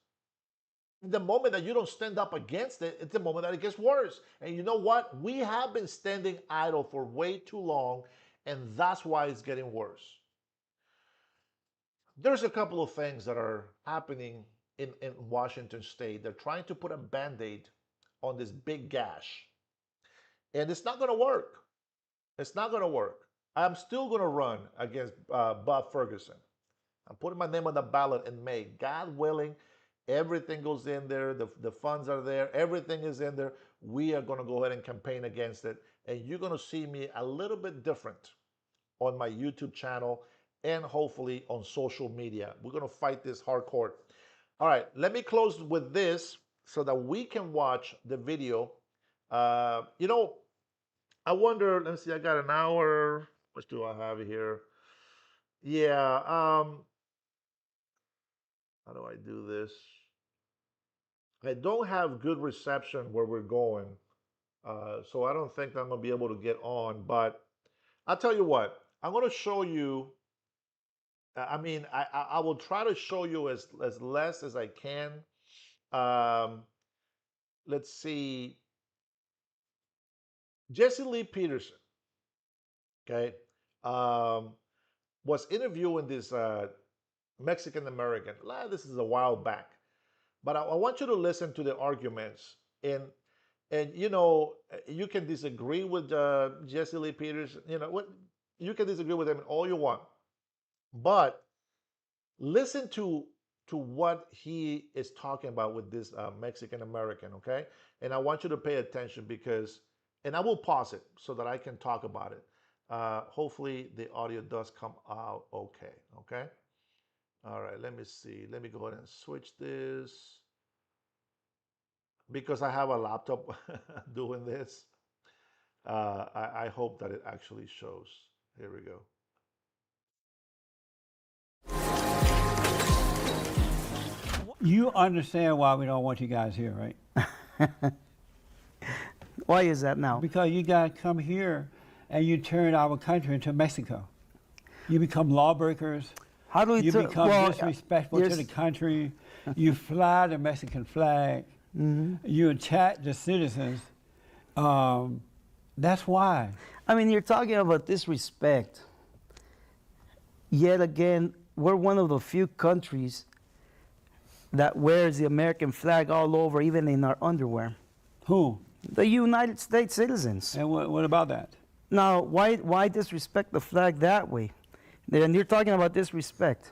The moment that you don't stand up against it, it's the moment that it gets worse. And you know what? We have been standing idle for way too long, and that's why it's getting worse. There's a couple of things that are happening in Washington State. They're trying to put a band aid on this big gash, and it's not going to work. It's not going to work. I'm still going to run against Bob Ferguson. I'm putting my name on the ballot in May. God willing, everything goes in there. The funds are there. Everything is in there. We are going to go ahead and campaign against it. And you're going to see me a little bit different on my YouTube channel and hopefully on social media. We're going to fight this hardcore. All right, let me close with this so that we can watch the video. I wonder, let me see, I got an hour. What do I have here? Yeah, how do I do this? I don't have good reception where we're going. So I don't think I'm gonna be able to get on. But I'll tell you what, I'm gonna show you. I mean, I will try to show you as less as I can. Um, let's see, Jesse Lee Peterson, okay, um, was interviewing this Mexican American. This is a while back, but I want you to listen to the arguments. And you can disagree with Jesse Lee Peterson. You can disagree with him all you want, but listen to what he is talking about with this Mexican American, okay? And I want you to pay attention because, and I will pause it so that I can talk about it. Hopefully the audio does come out okay, okay? All right, let me see. Let me go ahead and switch this because I have a laptop doing this. I hope that it actually shows. Here we go. You understand why we don't want you guys here, right? Why is that now? Because you guys come here and you turn our country into Mexico. You become lawbreakers. How do we You become disrespectful to yes. the country. You fly the Mexican flag. You attack the citizens. That's why. I mean, you're talking about disrespect. Yet again, we're one of the few countries that wears the American flag all over, even in our underwear. Who? The United States citizens. And what about that? Now, why disrespect the flag that way? Then you're talking about disrespect.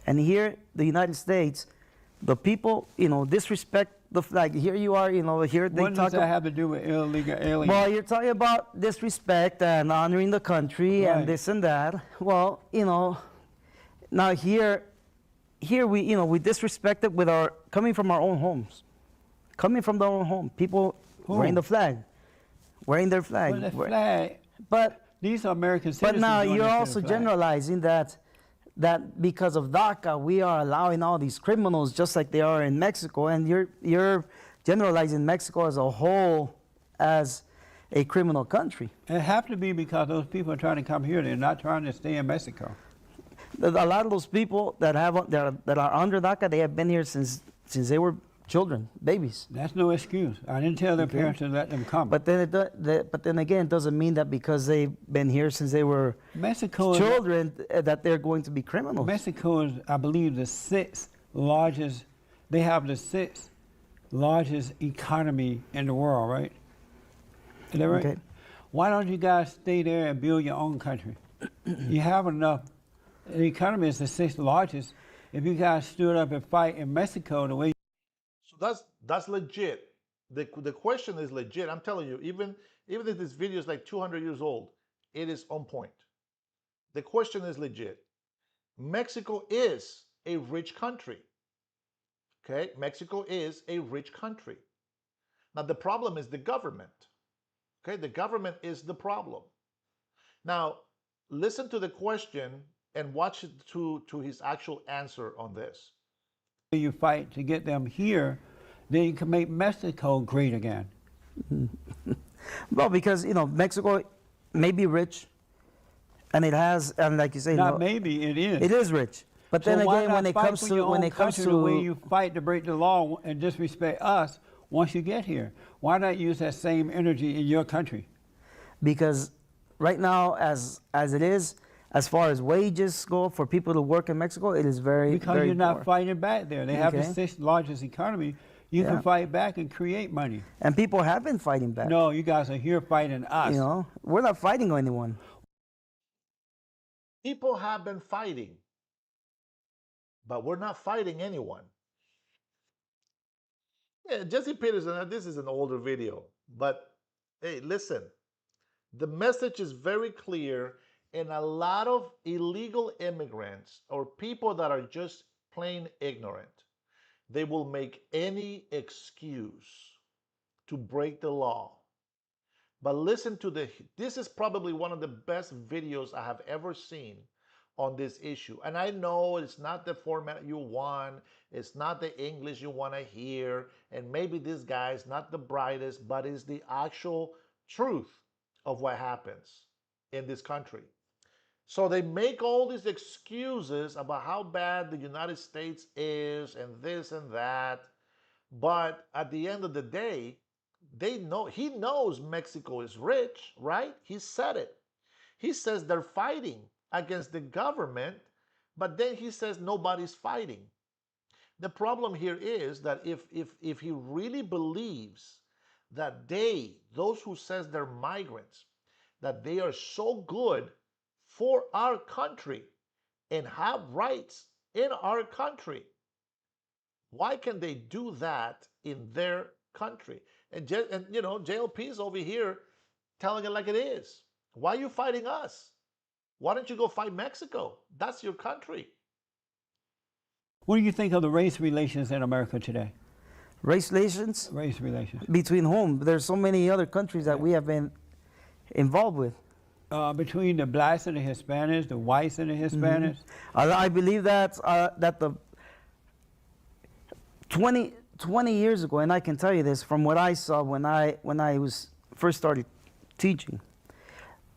And here, the United States, the people, disrespect the flag. Here you are, here they What talk does that have to do with illegal aliens? Well, you're talking about disrespect and honoring the country Right. and this and that. Well, now here we disrespect it with coming from our own homes, coming from their own home. People wearing the flag, wearing their flag. Well, the flag. But These are American citizens. but now doing you're this to the also flag. generalizing that because of DACA we are allowing all these criminals just like they are in Mexico, and you're generalizing Mexico as a whole as a criminal country. It have to be because those people are trying to come here. They're not trying to stay in Mexico. A lot of those people that are under DACA, they have been here since they were children, babies. That's no excuse. I didn't tell their parents to let them come. But then again, it doesn't mean that because they've been here since they were Mexico children that they're going to be criminals. Mexico is, I believe, the sixth largest. They have the sixth largest economy in the world, right? Is that right? Okay. Why don't you guys stay there and build your own country? You have enough. The economy is the sixth largest. If you guys stood up and fight in Mexico the way. So that's legit. The question is legit. I'm telling you, even if this video is like 200 years old, it is on point. The question is legit. Mexico is a rich country. Okay, Mexico is a rich country. Now the problem is the government. Okay, the government is the problem. Now listen to the question and watch it to his actual answer on this. You fight to get them here, then you can make Mexico great again. Well, because Mexico may be rich, and it has, and like you say, Not maybe, it is. it is rich. But So then why again, not when it fight comes for to your own country the way you to fight to break the law and disrespect us once you get here? Why not use that same energy in your country? because right now, as it is, as far as wages go for people to work in Mexico, it is very Because very you're not poor. fighting back there. They have the Okay. sixth largest economy. You Yeah. can fight back and create money. And people have been fighting back. No, you guys are here fighting us. We're not fighting anyone. People have been fighting, but we're not fighting anyone. Yeah, Jesse Peterson, this is an older video, but hey, listen, the message is very clear, and a lot of illegal immigrants or people that are just plain ignorant, they will make any excuse to break the law. But listen to this is probably one of the best videos I have ever seen on this issue. And I know it's not the format you want, it's not the English you want to hear, and maybe this guy is not the brightest, but it's the actual truth of what happens in this country. So they make all these excuses about how bad the United States is and this and that. But at the end of the day, they know he knows Mexico is rich, right? He said it. He says they're fighting against the government, but then he says nobody's fighting. The problem here is that if he really believes that those who says they're migrants, that they are so good for our country and have rights in our country, why can they do that in their country? And you know, JLP is over here telling it like it is. Why are you fighting us? Why don't you go fight Mexico? That's your country. What do you think of the race relations in America today? Race relations Race relations. between whom? There's so many other countries that we have been involved with. Between the blacks and the Hispanics, the whites and the Hispanics. I believe that the 20 years ago, and I can tell you this from what I saw when I was first started teaching,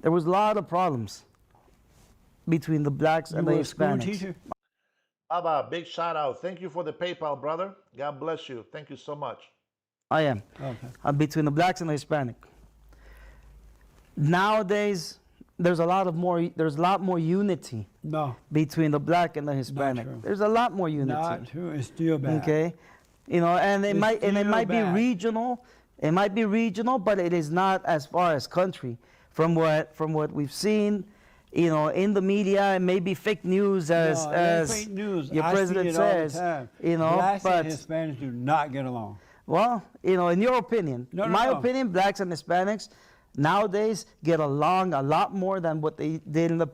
there was a lot of problems between the blacks You and the were a school Hispanics. teacher? Baba, big shout out. Thank you for the PayPal, brother. God bless you. Thank you so much. I am. Okay. Between the blacks and the Hispanic. Nowadays, there's a lot more unity No, between the black and the Hispanic. true. There's a lot more unity. not true. It's still bad. Okay, you know, and it It's might still be bad. regional. It might be regional, but it is not as far as country. From what we've seen, you know, in the media, it may be fake news as No, it ain't fake news. your I president see it all the says. time. You know, Blacks but and Hispanics do not get along. well, you know, in your opinion, No, in no, my no. opinion, blacks and Hispanics nowadays get along a lot more than what they did in the.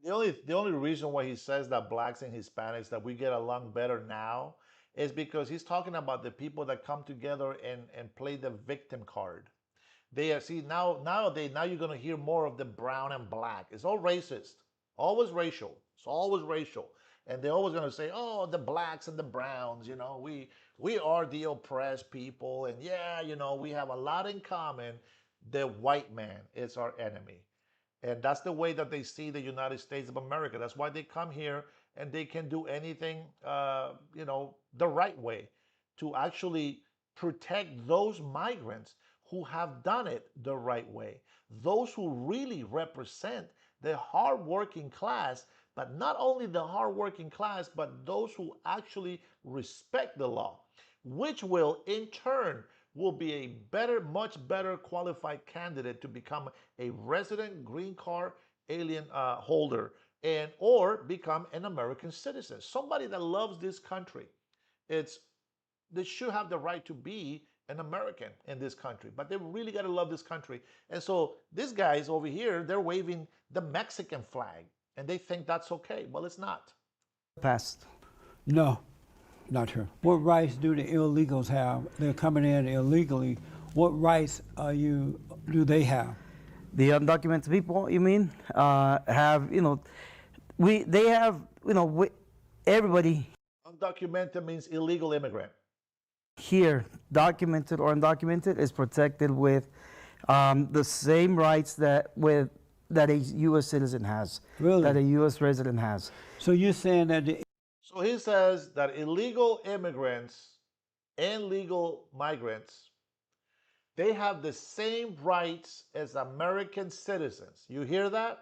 The only reason why he says that blacks and Hispanics that we get along better now is because he's talking about the people that come together and play the victim card. They are see nowadays now you're gonna hear more of the brown and black. It's all racist, always racial. It's always racial, and they're always gonna say, "Oh, the blacks and the browns, you know, we are the oppressed people, and yeah, you know, we have a lot in common. The white man is our enemy." And that's the way that they see the United States of America. That's why they come here and they can do anything, you know, the right way to actually protect those migrants who have done it the right way. Those who really represent the hardworking class, but not only the hardworking class, but those who actually respect the law, which will in turn will be a better, much better qualified candidate to become a resident green card alien holder and or become an American citizen. Somebody that loves this country. It's they should have the right to be an American in this country, but they really got to love this country. And so these guys over here, they're waving the Mexican flag and they think that's okay. Well, it's not. Past. No, not true. What rights do the illegals have? They're coming in illegally. What rights do they have? The undocumented people, you mean, have, you know, they have, you know, everybody Undocumented means illegal immigrant. here, documented or undocumented, is protected with the same rights that a U.S. citizen has, Really? that a U.S. resident has. So you're saying that the So he says that illegal immigrants and legal migrants, they have the same rights as American citizens. You hear that?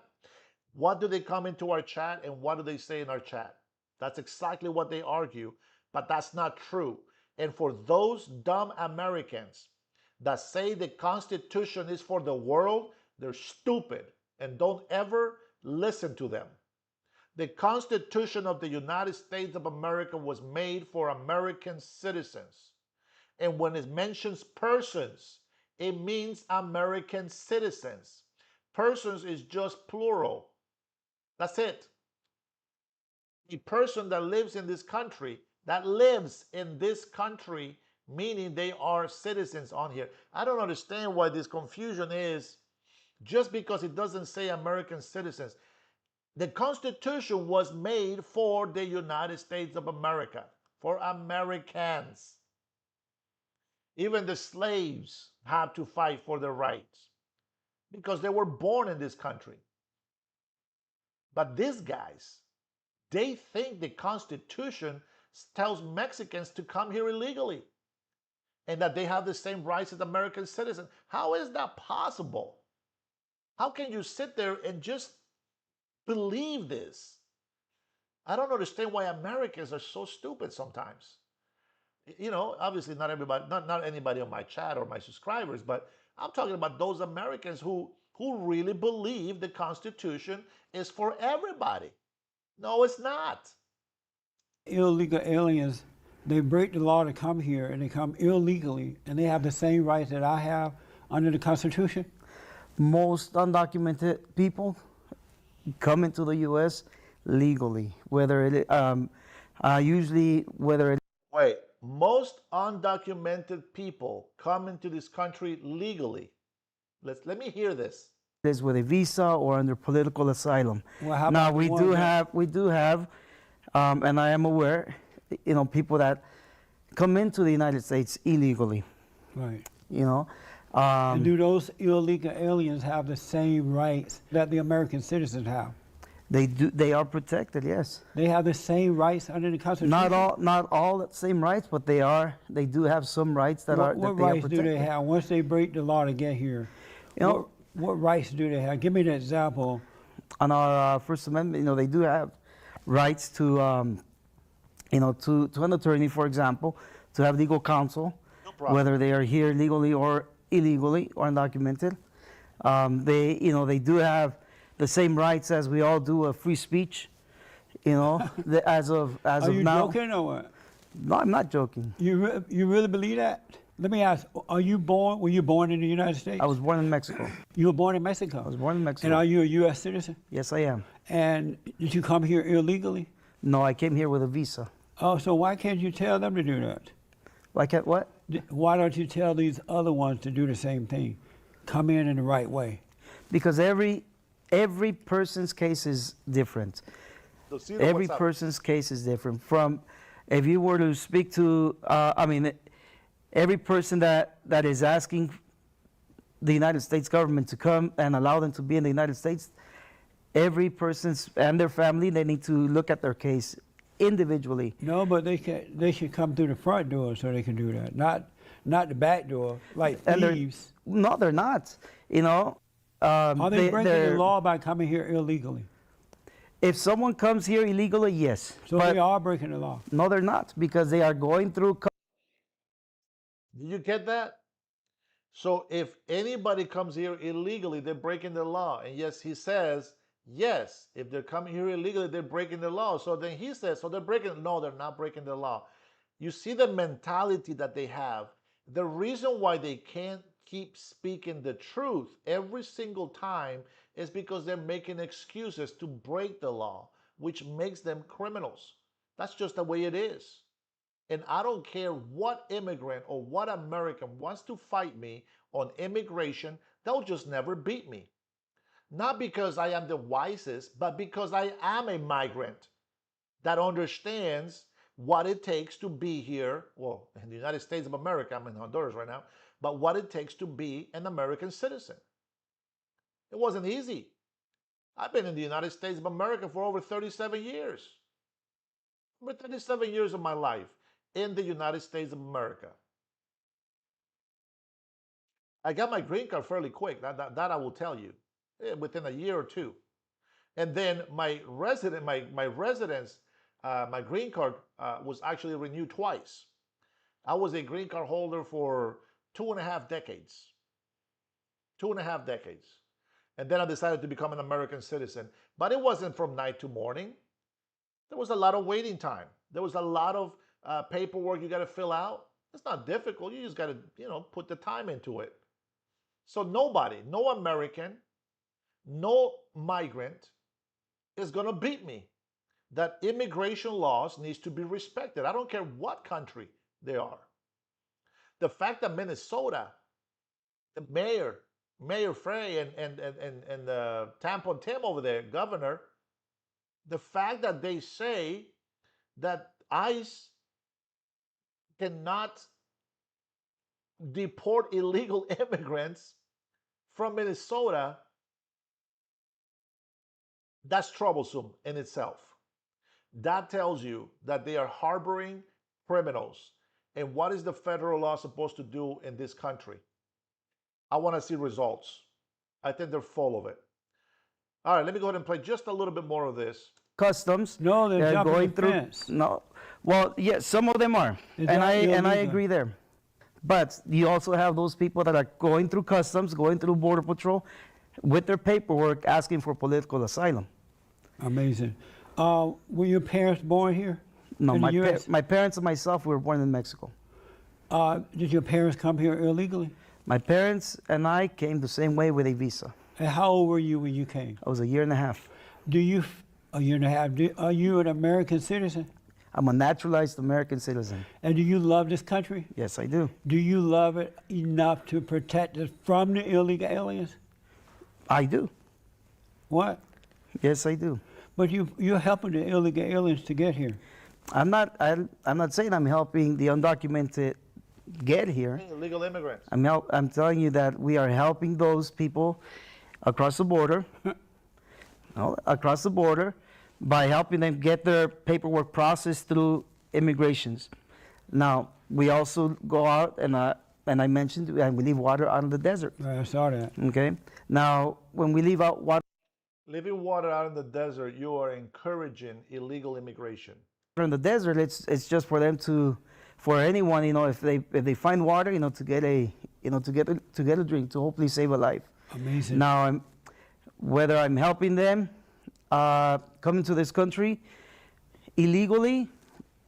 What do they come into our chat and what do they say in our chat? That's exactly what they argue, but that's not true. And for those dumb Americans that say the Constitution is for the world, they're stupid and don't ever listen to them. The Constitution of the United States of America was made for American citizens. And when it mentions persons, it means American citizens. Persons is just plural. That's it. A person that lives in this country, meaning they are citizens on here. I don't understand why this confusion is just because it doesn't say American citizens. The Constitution was made for the United States of America, for Americans. Even the slaves had to fight for their rights because they were born in this country. But these guys, they think the Constitution tells Mexicans to come here illegally and that they have the same rights as American citizens. How is that possible? How can you sit there and just believe this? I don't understand why Americans are so stupid sometimes. Obviously not everybody, not anybody on my chat or my subscribers, but I'm talking about those Americans who really believe the Constitution is for everybody. No, it's not. Illegal aliens, they break the law to come here and they come illegally and they have the same rights that I have under the Constitution. Most undocumented people come into the U.S. legally, whether it usually whether it Wait, most undocumented people come into this country legally. Let me hear this. is with a visa or under political asylum. Well, how Now about the ones that- we do have, and I am aware, people that come into the United States illegally. Right. You know, And do those illegal aliens have the same rights that the American citizens have? they do. They are protected. Yes. They have the same rights under the Constitution. Not all the same rights, but they do have some rights that are. What that they are rights do protected. they have once they break the law to get here? You know- what rights do they have? Give me an example. On our First Amendment, they do have rights to, to an attorney, for example, to have legal counsel, No problem. whether they are here legally or illegally or undocumented. They do have the same rights as we all do of free speech. As of Are you now. joking or what? No, I'm not joking. You really believe that? Let me ask, were you born in the United States? I was born in Mexico. You were born in Mexico? I was born in Mexico. And are you a U.S. citizen? Yes, I am. And did you come here illegally? No, I came here with a visa. Oh, so why can't you tell them to do that? Like what? Why don't you tell these other ones to do the same thing? Come in the right way. Because every person's case is different. Every person's case is different. From, if you were to speak to, every person that is asking the United States government to come and allow them to be in the United States, every person's and their family, they need to look at their case individually. No, but they should come through the front door so they can do that, not the back door, like And thieves. No, they're not. Are they breaking the law by coming here illegally? If someone comes here illegally, yes. So But they are breaking the law. no, they're not, because they are going through. Did you get that? So if anybody comes here illegally, they're breaking the law. And yes, he says, yes, if they're coming here illegally, they're breaking the law. So then he says, so they're breaking. No, they're not breaking the law. You see the mentality that they have. The reason why they can't keep speaking the truth every single time is because they're making excuses to break the law, which makes them criminals. That's just the way it is. And I don't care what immigrant or what American wants to fight me on immigration, they'll just never beat me. Not because I am the wisest, but because I am a migrant that understands what it takes to be here. Well, in the United States of America, I'm in Honduras right now, but what it takes to be an American citizen. It wasn't easy. I've been in the United States of America for over 37 years. Over 37 years of my life in the United States of America. I got my green card fairly quick. That I will tell you, within a year or two. And then my residence, my green card was actually renewed twice. I was a green card holder for 2.5 decades. 2.5 decades. And then I decided to become an American citizen. But it wasn't from night to morning. There was a lot of waiting time. There was a lot of paperwork you got to fill out. It's not difficult. You just got to, put the time into it. So nobody, no American, no migrant is going to beat me. That immigration laws needs to be respected. I don't care what country they are. The fact that Minnesota, the Mayor Frey and Tampon Tim over there, governor, The fact that they say that ICE cannot deport illegal immigrants from Minnesota, that's troublesome in itself. That tells you that they are harboring criminals. And what is the federal law supposed to do in this country? I want to see results. I think they're full of it. All right, let me go ahead and play just a little bit more of this. Customs. No, they're jumping going the through. fence. No, well, yes, some of them are, Is and that I illegal? agree there. But you also have those people that are going through customs, going through border patrol, with their paperwork asking for political asylum. Amazing. Were your parents born here? No, in the US? my parents and myself were born in Mexico. Did your parents come here illegally? My parents and I came the same way with a visa. And how old were you when you came? I was a year and a half. Do you, a year and a half, are you an American citizen? I'm a naturalized American citizen. And do you love this country? Yes, I do. Do you love it enough to protect us from the illegal aliens? I do. What? Yes, I do. But you're helping the illegal aliens to get here. I'm not saying I'm helping the undocumented get here. Illegal immigrants. I'm telling you that we are helping those people across the border, across the border, by helping them get their paperwork processed through immigrations. Now, we also go out and I mentioned and we leave water out in the desert. I saw that. Okay. Now, when we leave out water Leaving water out in the desert, you are encouraging illegal immigration. in the desert, it's just for them to, for anyone, if they find water, to get a drink, to hopefully save a life. Amazing. Now, whether I'm helping them coming to this country illegally,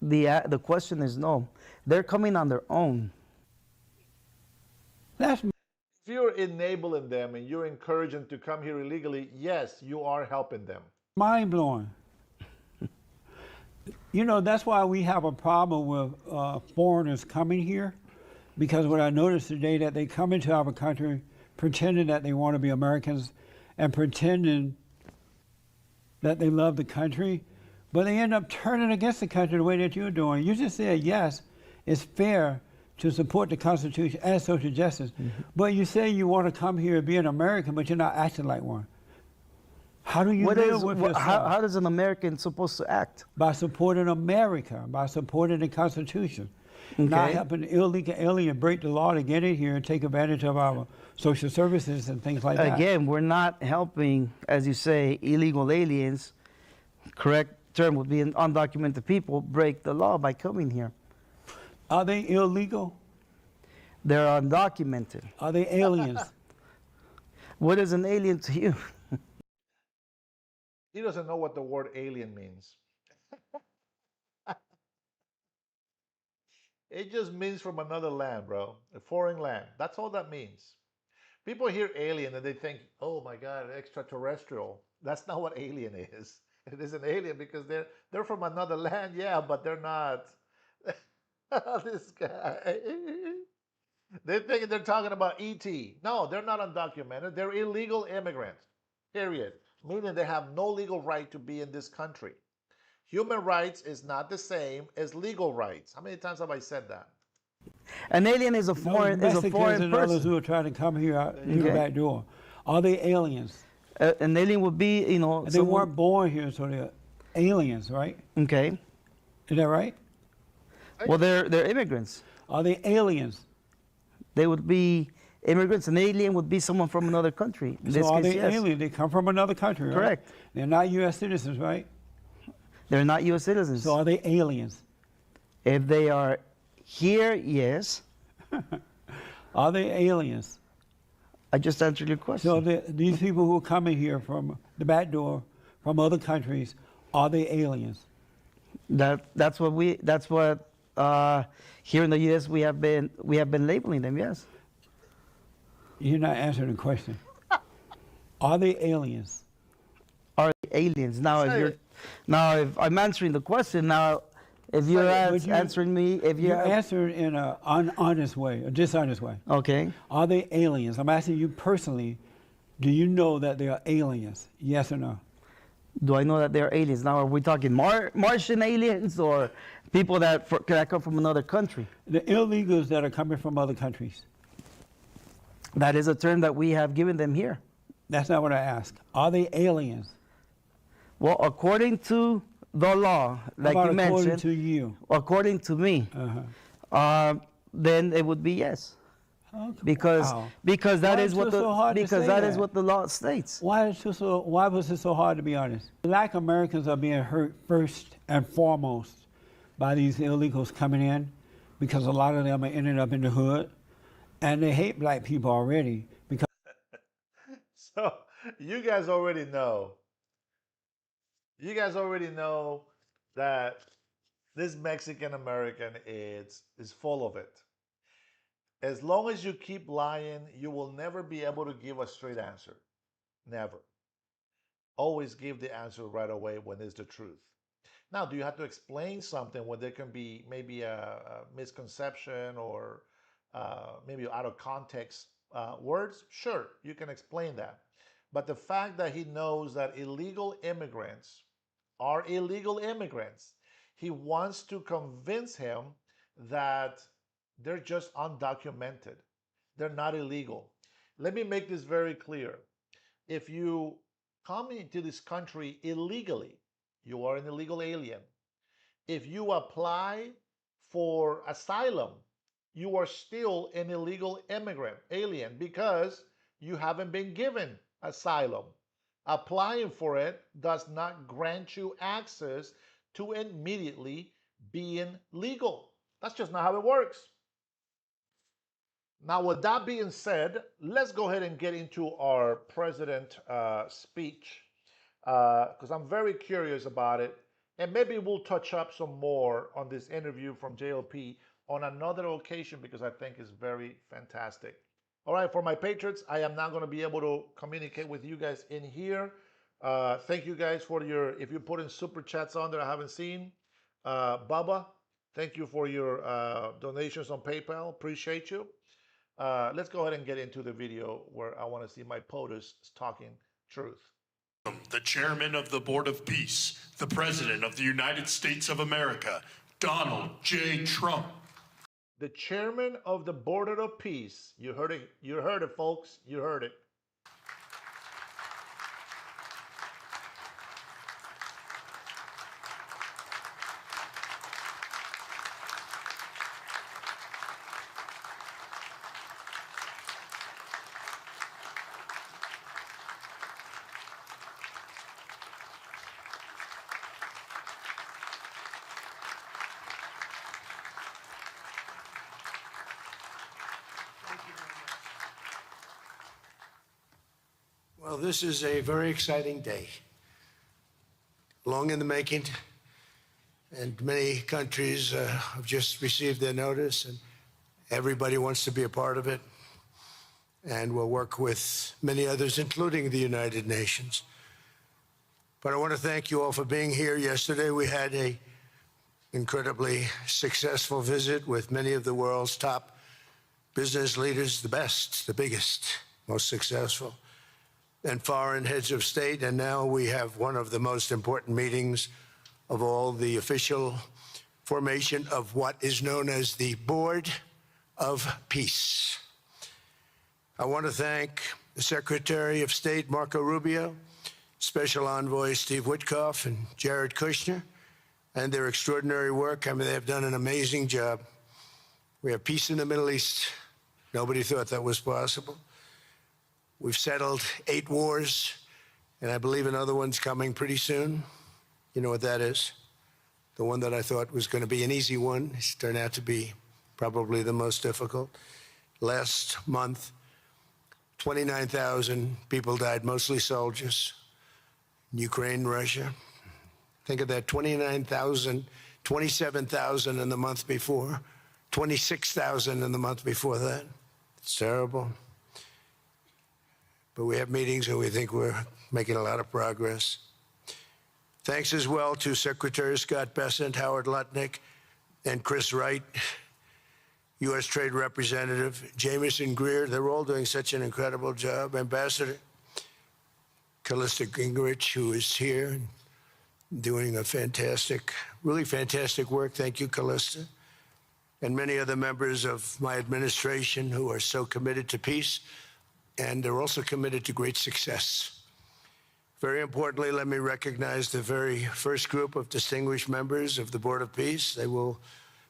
the question is no. They're coming on their own. That's If you're enabling them and you're encouraging them to come here illegally, yes, you are helping them. mind blowing. That's why we have a problem with foreigners coming here, because what I noticed today that they come into our country pretending that they want to be Americans and pretending that they love the country, but they end up turning against the country the way that you're doing. You just said, yes, it's fair to support the Constitution and social justice, but you say you want to come here and be an American, but you're not acting like one. How do you live with yourself? How does an American supposed to act? By supporting America, by supporting the Constitution, not helping the illegal alien break the law to get in here and take advantage of our social services and things like that. Again, we're not helping, as you say, illegal aliens. Correct term would be undocumented people break the law by coming here. Are they illegal? They're undocumented. Are they aliens? What is an alien to you? He doesn't know what the word alien means. It just means from another land, bro. A foreign land. That's all that means. People hear alien and they think, oh my God, extraterrestrial. That's not what alien is. It is an alien because they're from another land, yeah, but they're not. This guy. They think they're talking about ET. No, they're not undocumented. They're illegal immigrants, period. Meaning they have no legal right to be in this country. Human rights is not the same as legal rights. How many times have I said that? An alien is a foreign Mexicans and others person. who are trying to come here out through the back door. Are they aliens? An alien would be, They weren't born here, so they're aliens, right? Okay. Is that right? Well, they're immigrants. Are they aliens? They would be immigrants. An alien would be someone from another country. In this So are case, they yes. aliens? They come from another country, right? Correct. They're not U.S. citizens, right? They're not U.S. citizens. So are they aliens? If they are here, yes. Are they aliens? I just answered your question. So these people who are coming here from the back door, from other countries, are they aliens? That's what here in the U.S. we have been labeling them. Yes. You're not answering the question. Are they aliens? Are they aliens? Now if I'm answering the question now, if you're answering me, if You're answering in an honest way, a dishonest way. okay. Are they aliens? I'm asking you personally, do you know that they are aliens? Yes or no? Do I know that they're aliens? Now, are we talking Martian aliens or people that come from another country? The illegals that are coming from other countries. That is a term that we have given them here. That's not what I asked. Are they aliens? Well, according to the law, like How about you mentioned, according to you? according to me, then it would be yes. Okay. Because Wow. because that Why is is what it so hard to because say that is that? what the law states. Why was it so hard, to be honest? Black Americans are being hurt first and foremost by these illegals coming in, because a lot of them are ending up in the hood, and they hate black people already because So you guys already know. You guys already know that this Mexican American is full of it. As long as you keep lying, you will never be able to give a straight answer. Never. Always give the answer right away when it's the truth. Now, do you have to explain something when there can be maybe a misconception or maybe out of context words? Sure, you can explain that. But the fact that he knows that illegal immigrants are illegal immigrants, he wants to convince him that they're just undocumented. They're not illegal. Let me make this very clear. If you come into this country illegally, you are an illegal alien. If you apply for asylum, you are still an illegal immigrant, alien, because you haven't been given asylum. Applying for it does not grant you access to immediately being legal. That's just not how it works. Now, with that being said, let's go ahead and get into our president speech, because I'm very curious about it. And maybe we'll touch up some more on this interview from JLP on another occasion, because I think it's very fantastic. All right, for my patriots, I am not going to be able to communicate with you guys in here. Thank you guys for if you put in super chats on there, I haven't seen. Baba, thank you for your donations on PayPal. Appreciate you. Let's go ahead and get into the video where I want to see my POTUS talking truth. The chairman of the Board of Peace, the President of the United States of America, Donald J. Trump. The chairman of the Board of Peace. You heard it, folks. You heard it. Well, this is a very exciting day, long in the making, and many countries have just received their notice, and everybody wants to be a part of it, and we'll work with many others, including the United Nations. But I want to thank you all for being here. Yesterday, we had an incredibly successful visit with many of the world's top business leaders, the best, the biggest, most successful, and foreign heads of state. And now we have one of the most important meetings of all, the official formation of what is known as the Board of Peace. I want to thank the Secretary of State, Marco Rubio, Special Envoy Steve Witkoff, and Jared Kushner, and their extraordinary work. I mean, they have done an amazing job. We have peace in the Middle East. Nobody thought that was possible. We've settled 8 wars, and I believe another one's coming pretty soon. You know what that is? The one that I thought was going to be an easy one has turned out to be probably the most difficult. Last month, 29,000 people died, mostly soldiers, in Ukraine, Russia. Think of that, 29,000, 27,000 in the month before, 26,000 in the month before that. It's terrible. But we have meetings, and we think we're making a lot of progress. Thanks as well to Secretary Scott Bessent, Howard Lutnick, and Chris Wright, U.S. Trade Representative, Jamieson Greer. They're all doing such an incredible job. Ambassador, Callista Gingrich, who is here and doing a fantastic, really fantastic work. Thank you, Callista. And many other members of my administration who are so committed to peace, and they're also committed to great success. Very importantly, let me recognize the very first group of distinguished members of the Board of Peace. They will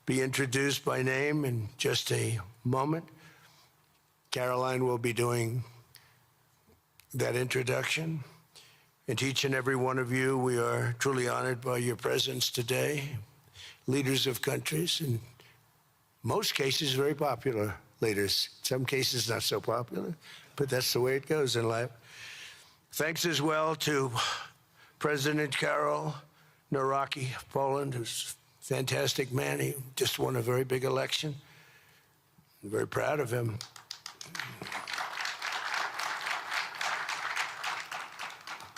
be introduced by name in just a moment. Caroline will be doing that introduction. And to each and every one of you, we are truly honored by your presence today. Leaders of countries, in most cases, very popular leaders. Some cases, not so popular, but that's the way it goes in life. Thanks as well to President Karol Nawrocki of Poland, who's a fantastic man. He just won a very big election. I'm very proud of him.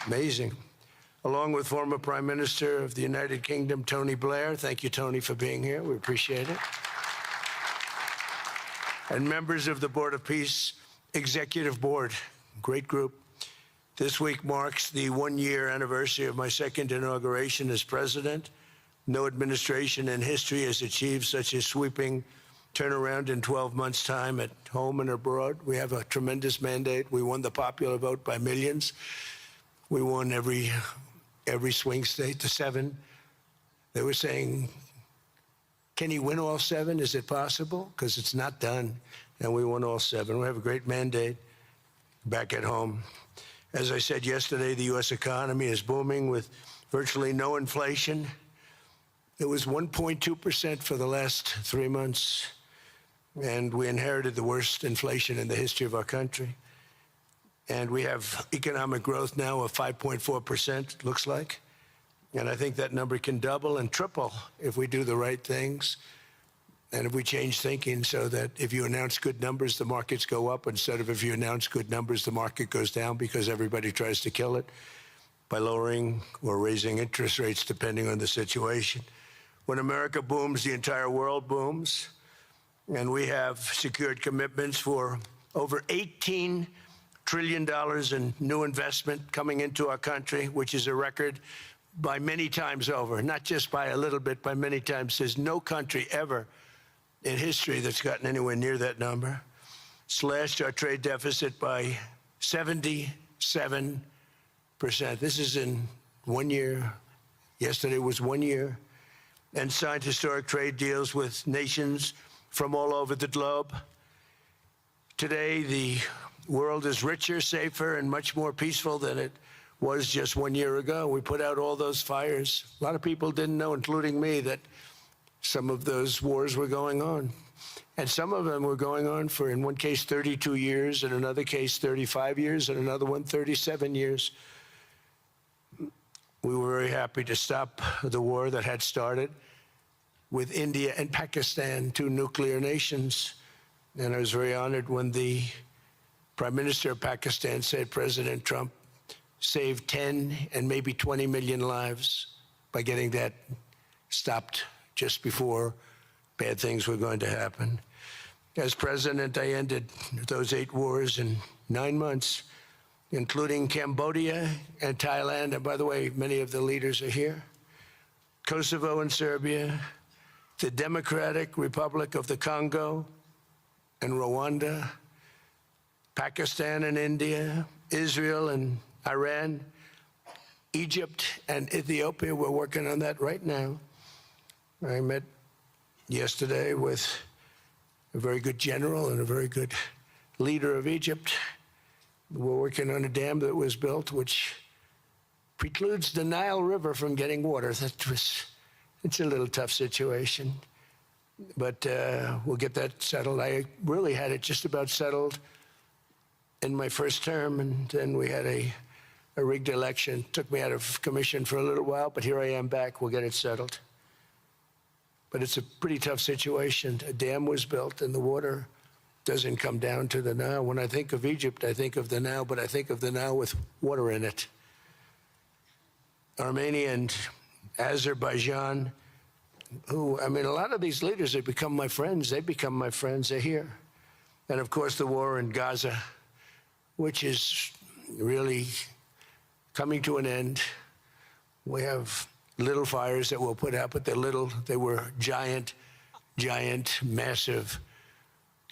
Amazing. Along with former Prime Minister of the United Kingdom, Tony Blair. Thank you, Tony, for being here. We appreciate it. And members of the Board of Peace Executive Board, great group. This week marks the one-year anniversary of my second inauguration as president. No administration in history has achieved such a sweeping turnaround in 12 months' time at home and abroad. We have a tremendous mandate. We won the popular vote by millions. We won every swing state, the 7. They were saying, can he win all 7? Is it possible? Because it's not done. And we won all 7. We have a great mandate back at home. As I said yesterday, the U.S. economy is booming with virtually no inflation. It was 1.2% for the last 3 months. And we inherited the worst inflation in the history of our country. And we have economic growth now of 5.4%, looks like. And I think that number can double and triple if we do the right things and if we change thinking so that if you announce good numbers, the markets go up, instead of if you announce good numbers, the market goes down because everybody tries to kill it by lowering or raising interest rates depending on the situation. When America booms, the entire world booms. And we have secured commitments for over $18 trillion in new investment coming into our country, which is a record by many times over, not just by a little bit, by many times. There's no country ever in history that's gotten anywhere near that number. Slashed our trade deficit by 77%. This is in 1 year. Yesterday was 1 year. And signed historic trade deals with nations from all over the globe. Today, the world is richer, safer, and much more peaceful than it was just 1 year ago. We put out all those fires. A lot of people didn't know, including me, that some of those wars were going on. And some of them were going on for, in one case, 32 years, in another case, 35 years, and another one, 37 years. We were very happy to stop the war that had started with India and Pakistan, 2 nuclear nations. And I was very honored when the Prime Minister of Pakistan said President Trump saved 10 and maybe 20 million lives by getting that stopped just before bad things were going to happen. As president, I ended those 8 wars in 9 months, including Cambodia and Thailand. And by the way, many of the leaders are here. Kosovo and Serbia, the Democratic Republic of the Congo and Rwanda, Pakistan and India, Israel and Iran, Egypt and Ethiopia. We're working on that right now. I met yesterday with a very good general and a very good leader of Egypt. We're working on a dam that was built which precludes the Nile River from getting water. It's a little tough situation, but we'll get that settled. I really had it just about settled in my first term, and then we had a rigged election. Took me out of commission for a little while, but here I am back. We'll get it settled. But it's a pretty tough situation. A dam was built, and the water doesn't come down to the Nile. When I think of Egypt, I think of the Nile, but I think of the Nile with water in it. Armenia and Azerbaijan, who, I mean, a lot of these leaders have become my friends. They become my friends. They're here. And, of course, the war in Gaza, which is really coming to an end. We have little fires that we'll put out, but they're little. They were giant, massive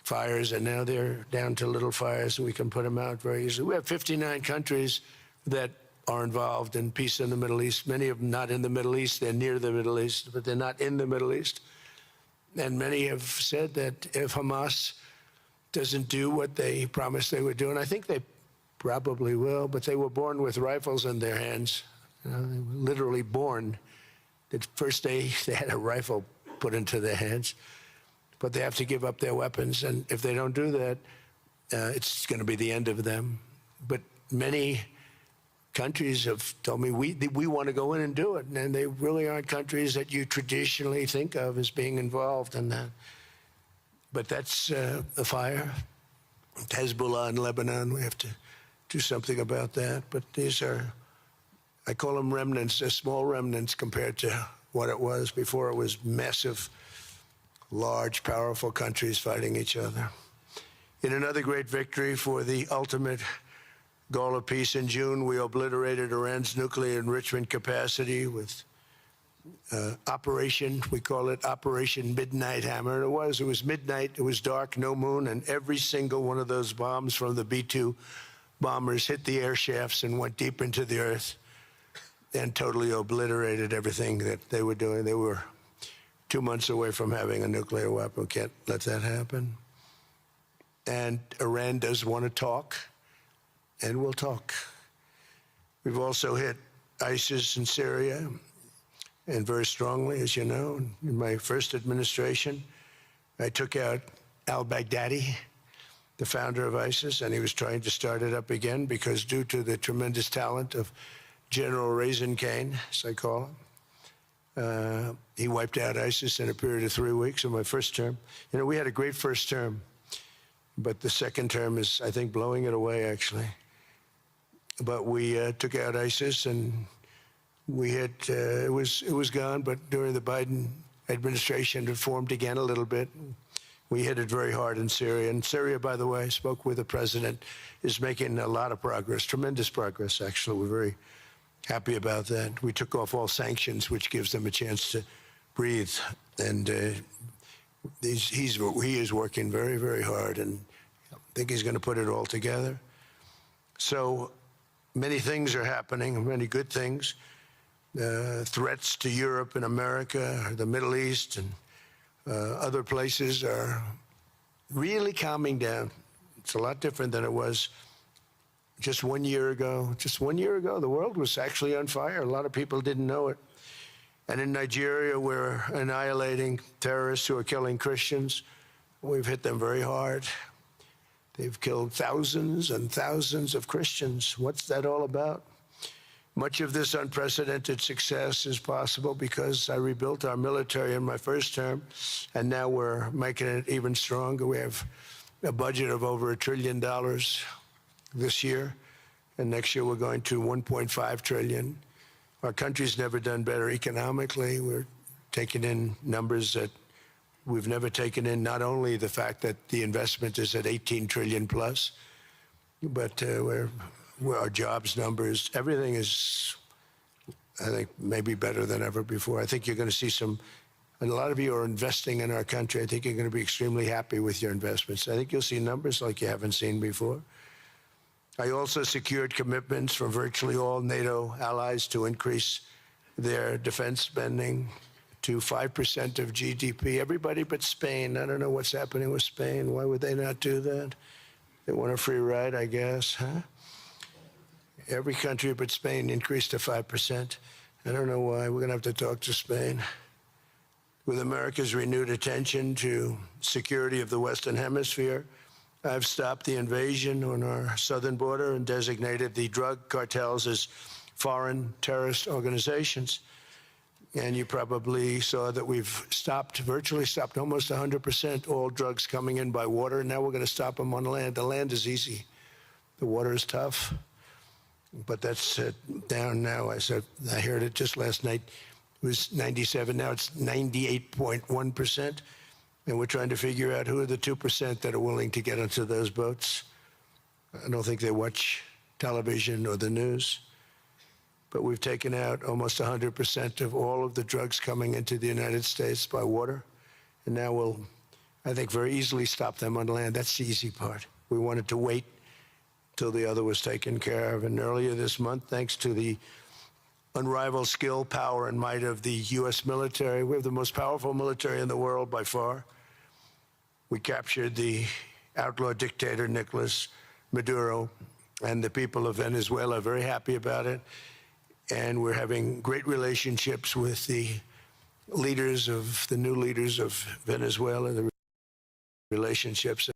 fires, and now they're down to little fires, and we can put them out very easily. We have 59 countries that are involved in peace in the Middle East. Many of them not in the Middle East. They're near the Middle East, but they're not in the Middle East. And many have said that if Hamas doesn't do what they promised they would do, and I think they probably will, but they were born with rifles in their hands. They were literally born. The first day they had a rifle put into their hands, but they have to give up their weapons. And if they don't do that, it's going to be the end of them. But many countries have told me we want to go in and do it, and they really aren't countries that you traditionally think of as being involved in that. But that's a fire. Hezbollah in Lebanon, we have to do something about that. But these are, I call them remnants. They're small remnants compared to what it was before. It was massive, large, powerful countries fighting each other. In another great victory for the ultimate goal of peace, in June, we obliterated Iran's nuclear enrichment capacity with Operation, we call it Operation Midnight Hammer. It was midnight, it was dark, no moon, and every single one of those bombs from the B-2 bombers hit the air shafts and went deep into the earth and totally obliterated everything that they were doing. They were 2 months away from having a nuclear weapon. We can't let that happen. And Iran does want to talk, and we'll talk. We've also hit ISIS in Syria, and very strongly, as you know. In my first administration, I took out al-Baghdadi, the founder of ISIS, and he was trying to start it up again because due to the tremendous talent of General Raisin Kane, as I call him, he wiped out ISIS in a period of 3 weeks in my first term. You know, we had a great first term, but the second term is, I think, blowing it away, actually. But we took out ISIS, and we had, it was gone, but during the Biden administration, it formed again a little bit. We hit it very hard in Syria. And Syria, by the way, I spoke with the president, is making a lot of progress, tremendous progress, actually. We're very happy about that. We took off all sanctions, which gives them a chance to breathe. And he is working very, very hard, and I think he's going to put it all together. So many things are happening, many good things. Threats to Europe and America, the Middle East, and other places are really calming down. It's a lot different than it was just 1 year ago. Just 1 year ago, the world was actually on fire. A lot of people didn't know it. And in Nigeria, we're annihilating terrorists who are killing Christians. We've hit them very hard. They've killed thousands and thousands of Christians. What's that all about? Much of this unprecedented success is possible because I rebuilt our military in my first term, and now we're making it even stronger. We have a budget of over $1 trillion this year, and next year we're going to $1.5 trillion. Our country's never done better economically. We're taking in numbers that we've never taken in, not only the fact that the investment is at 18 trillion plus, but our jobs numbers, everything is, I think, maybe better than ever before. I think you're going to see some, and a lot of you are investing in our country. I think you're going to be extremely happy with your investments. I think you'll see numbers like you haven't seen before. I also secured commitments from virtually all NATO allies to increase their defense spending to 5% of GDP. Everybody but Spain. I don't know what's happening with Spain. Why would they not do that? They want a free ride, I guess, huh? Every country but Spain increased to 5%. I don't know why. We're going to have to talk to Spain. With America's renewed attention to security of the Western Hemisphere, I've stopped the invasion on our southern border and designated the drug cartels as foreign terrorist organizations. And you probably saw that we've virtually stopped almost 100% all drugs coming in by water. And now we're going to stop them on land. The land is easy. The water is tough. But that's down now. I heard it just last night. It was 97. Now it's 98.1%. And we're trying to figure out who are the 2% that are willing to get onto those boats. I don't think they watch television or the news. but we've taken out almost 100% of all of the drugs coming into the United States by water. And now we'll, I think, very easily stop them on land. That's the easy part. We wanted to wait till the other was taken care of. And earlier this month, thanks to the unrivaled skill, power, and might of the U.S. military, we have the most powerful military in the world by far. We captured the outlaw dictator Nicolas Maduro, and the people of Venezuela are very happy about it. And we're having great relationships with the leaders of, the new leaders of Venezuela. The relationships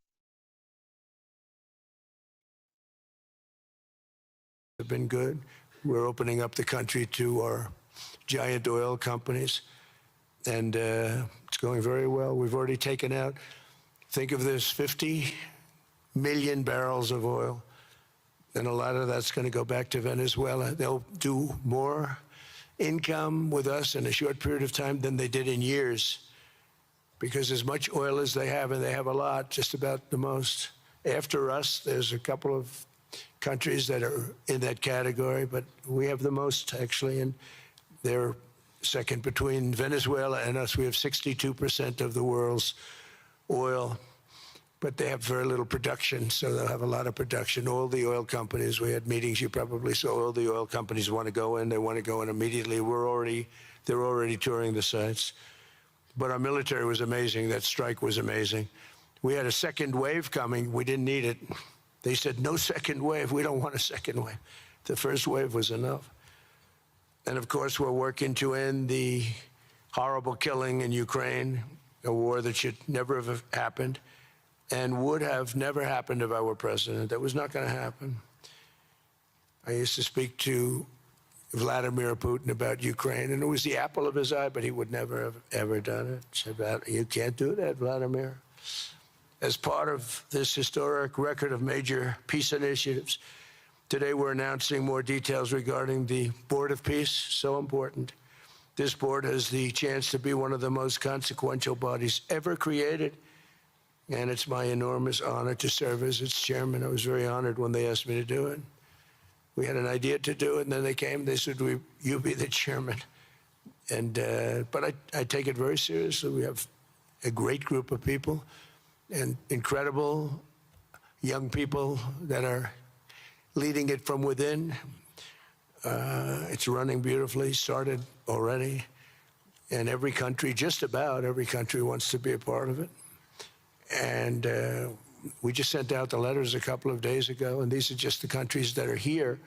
have been good. We're opening up the country to our giant oil companies, and it's going very well. We've already taken out, think of this, 50 million barrels of oil, and a lot of that's going to go back to Venezuela. They'll do more income with us in a short period of time than they did in years, because as much oil as they have, and they have a lot, just about the most. After us, there's a couple of countries that are in that category, but we have the most, actually, and they're second. Between Venezuela and us, we have 62% of the world's oil, but they have very little production, so they'll have a lot of production. All the oil companies, we had meetings, you probably saw, all the oil companies want to go in. They want to go in immediately. They're already touring the sites. But our military was amazing. That strike was amazing. We had a second wave coming. We didn't need it. They said, no second wave. We don't want a second wave. The first wave was enough. And of course, we're working to end the horrible killing in Ukraine, a war that should never have happened and would have never happened if I were president. That was not going to happen. I used to speak to Vladimir Putin about Ukraine, and it was the apple of his eye, but he would never have ever done it. Said, you can't do that, Vladimir. As part of this historic record of major peace initiatives, today we're announcing more details regarding the Board of Peace, so important. This board has the chance to be one of the most consequential bodies ever created, and it's my enormous honor to serve as its chairman. I was very honored when they asked me to do it. We had an idea to do it, and then they came, they said, you be the chairman. And, but I take it very seriously. We have a great group of people and incredible young people that are leading it from within. It's running beautifully, started already. And every country, just about every country, wants to be a part of it. And we just sent out the letters a couple of days ago, and these are just the countries that are here.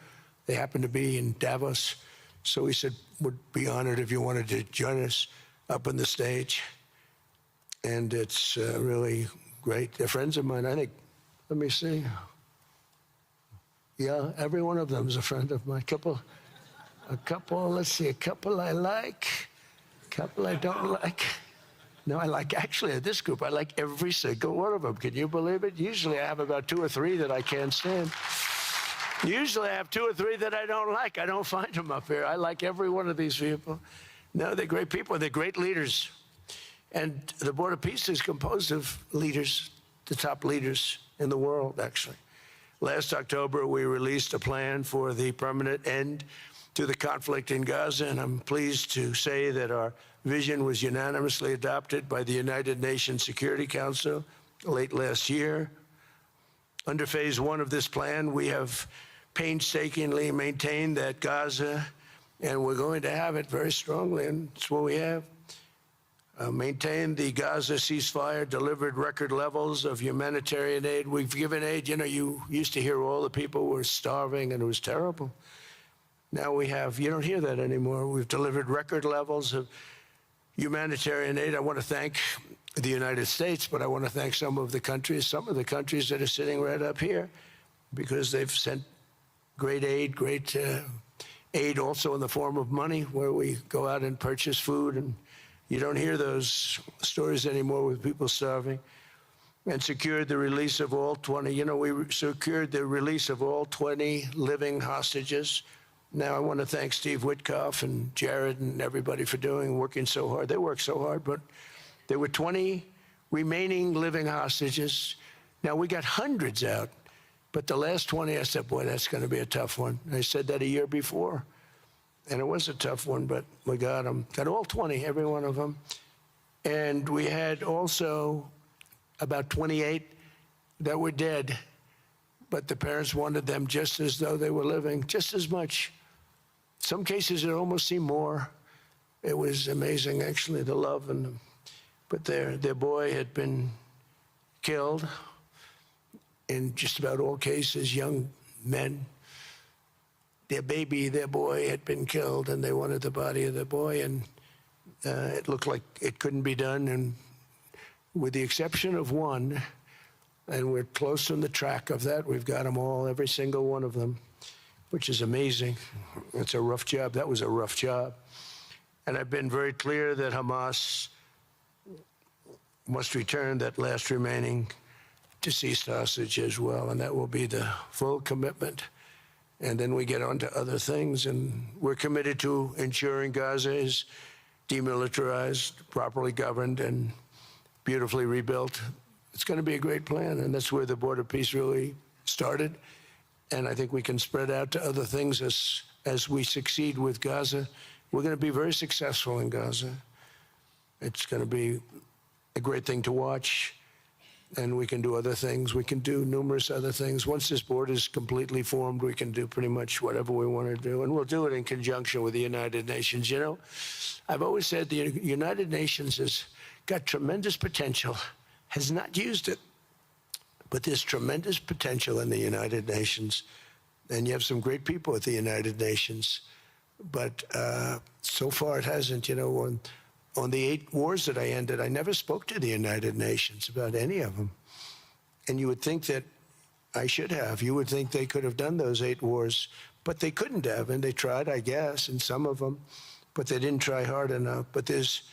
They happen to be in Davos. So we said, would be honored if you wanted to join us up on the stage. And it's really great. They're friends of mine, I think. Let me see. Yeah, every one of them is a friend of mine. A couple, let's see, a couple I like, a couple I don't like. No, I like, actually, this group, I like every single one of them. Can you believe it? Usually I have about 2 or 3 that I can't stand. Usually I have 2 or 3 that I don't like. I don't find them up here. I like every one of these people. No, they're great people. They're great leaders. And the Board of Peace is composed of leaders, the top leaders in the world, actually. Last October, we released a plan for the permanent end to the conflict in Gaza, and I'm pleased to say that our vision was unanimously adopted by the United Nations Security Council late last year. Under phase 1 of this plan, we have painstakingly maintained that Gaza, and we're going to have it very strongly, and it's what we have, maintained the Gaza ceasefire, delivered record levels of humanitarian aid. We've given aid, you know, you used to hear all the people were starving and it was terrible. Now we have, you don't hear that anymore. We've delivered record levels of humanitarian aid. I want to thank the United States, but I want to thank some of the countries that are sitting right up here, because they've sent great aid, aid also in the form of money, where we go out and purchase food, and you don't hear those stories anymore with people starving. And secured the release of all 20, you know, we secured the release of all 20 living hostages. Now, I want to thank Steve Witkoff and Jared and everybody for working so hard. They worked so hard, but there were 20 remaining living hostages. Now, we got hundreds out, but the last 20, I said, boy, that's going to be a tough one. And I said that a year before. And it was a tough one, but we got them. Got all 20, every one of them. And we had also about 28 that were dead, but the parents wanted them just as though they were living, just as much. Some cases, it almost seemed more. It was amazing, actually, the love and the, but their boy had been killed. In just about all cases, young men. Their baby, their boy, had been killed, and they wanted the body of the boy, and it looked like it couldn't be done. And with the exception of one, and we're close on the track of that, we've got them all, every single one of them, which is amazing. It's a rough job. That was a rough job. And I've been very clear that Hamas must return that last remaining deceased hostage as well, and that will be the full commitment. And then we get on to other things, and we're committed to ensuring Gaza is demilitarized, properly governed, and beautifully rebuilt. It's going to be a great plan, and that's where the Board of Peace really started. And I think we can spread out to other things as we succeed with Gaza. We're going to be very successful in Gaza. It's going to be a great thing to watch. And we can do other things. We can do numerous other things. Once this board is completely formed, we can do pretty much whatever we want to do. And we'll do it in conjunction with the United Nations. You know, I've always said the United Nations has got tremendous potential, has not used it. But there's tremendous potential in the United Nations. And you have some great people at the United Nations. But so far it hasn't. You know, on the 8 wars that I ended, I never spoke to the United Nations about any of them. And you would think that I should have. You would think they could have done those 8 wars, but they couldn't have. And they tried, I guess, in some of them, but they didn't try hard enough. But there's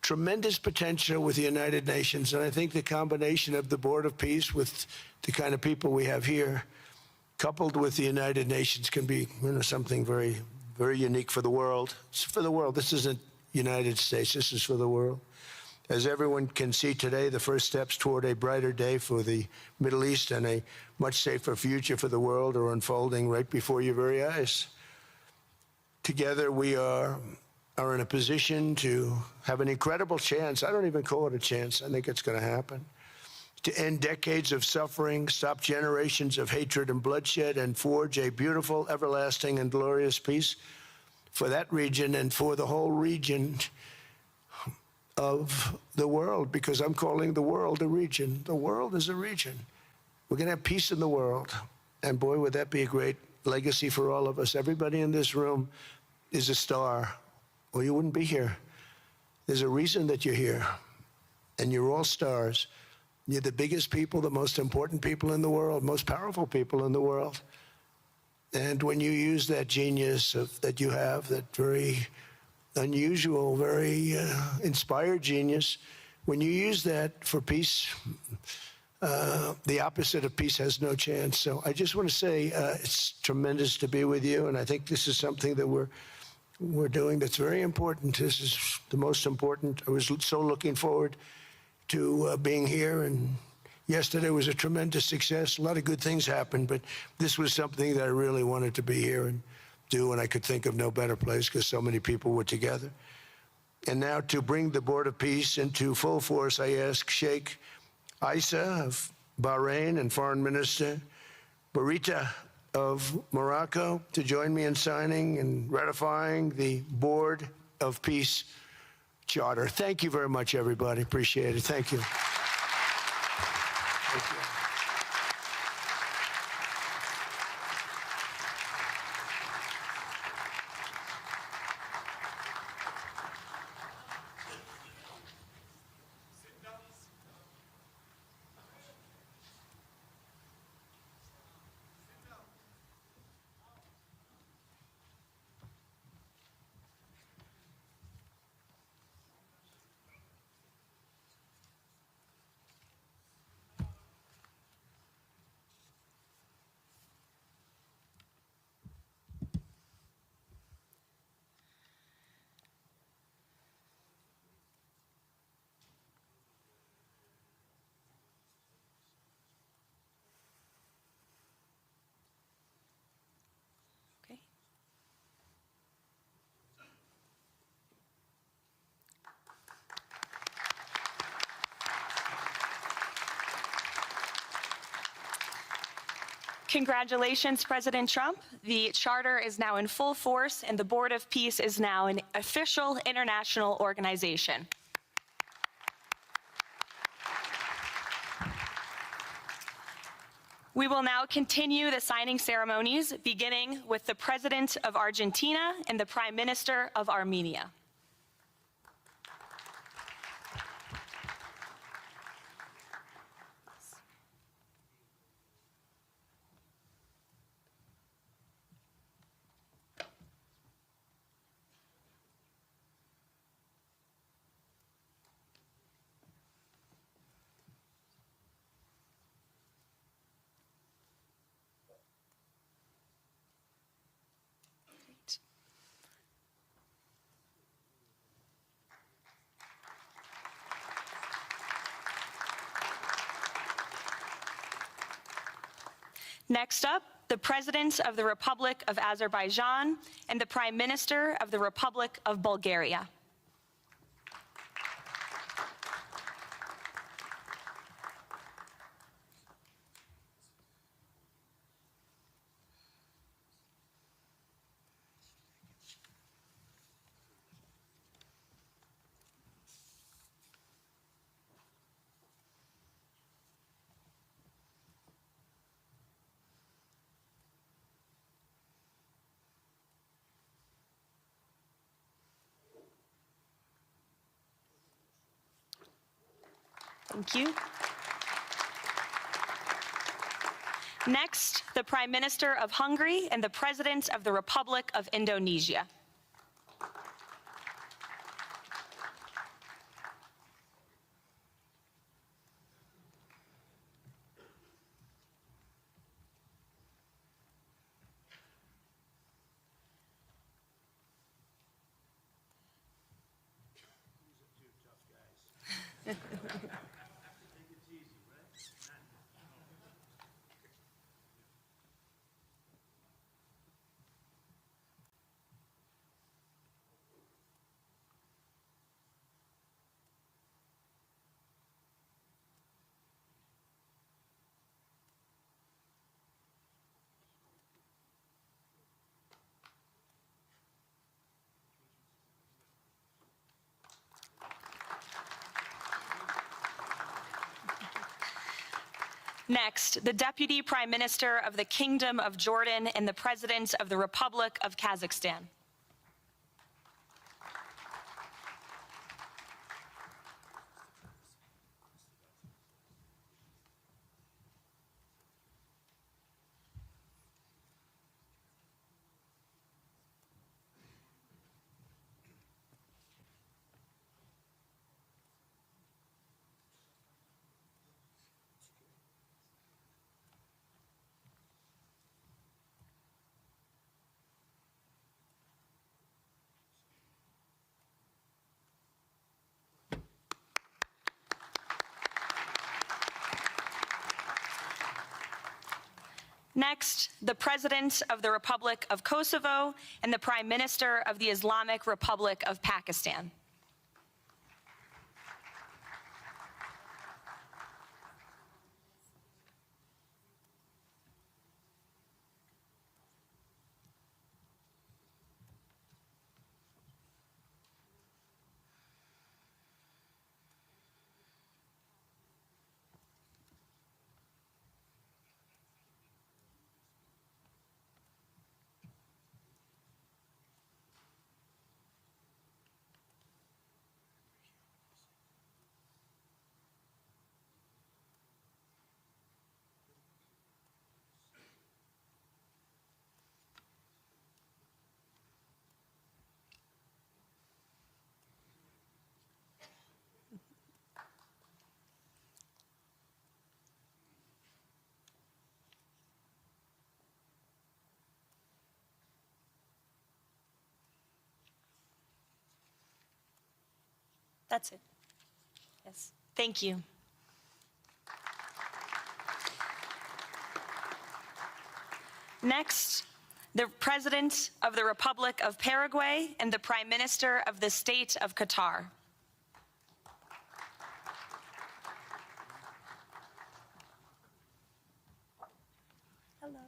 tremendous potential with the United Nations. And I think the combination of the Board of Peace with the kind of people we have here, coupled with the United Nations, can be, you know, something very, very unique for the world. It's for the world. This isn't United States. This is for the world. As everyone can see today, the first steps toward a brighter day for the Middle East and a much safer future for the world are unfolding right before your very eyes. Together, we are in a position to have an incredible chance. I don't even call it a chance. I think it's going to happen. To end decades of suffering, stop generations of hatred and bloodshed, and forge a beautiful, everlasting, and glorious peace for that region and for the whole region of the world, because I'm calling the world a region. The world is a region. We're going to have peace in the world. And boy, would that be a great legacy for all of us. Everybody in this room is a star, or you wouldn't be here. There's a reason that you're here, and you're all stars. You're the biggest people, the most important people in the world, most powerful people in the world. And when you use that genius that you have, that very unusual, very inspired genius, when you use that for peace, the opposite of peace has no chance. So I just want to say it's tremendous to be with you, and I think this is something that we're doing that's very important. This is the most important. I was so looking forward to being here, and yesterday was a tremendous success. A lot of good things happened, but this was something that I really wanted to be here and do, and I could think of no better place because so many people were together. And now to bring the Board of Peace into full force, I ask Sheikh Isa of Bahrain and Foreign Minister Barita of Morocco to join me in signing and ratifying the Board of Peace Charter. Thank you very much, everybody. Appreciate it. Thank you. Thank you. Congratulations, President Trump. The charter is now in full force, and the Board of Peace is now an official international organization. We will now continue the signing ceremonies, beginning with the President of Argentina and the Prime Minister of Armenia. Next up, the President of the Republic of Azerbaijan and the Prime Minister of the Republic of Bulgaria. Thank you. Next, the Prime Minister of Hungary and the President of the Republic of Indonesia. Next, the Deputy Prime Minister of the Kingdom of Jordan and the President of the Republic of Kazakhstan. Next, the President of the Republic of Kosovo and the Prime Minister of the Islamic Republic of Pakistan. That's it. Yes. Thank you. Next, the President of the Republic of Paraguay and the Prime Minister of the State of Qatar. Hello.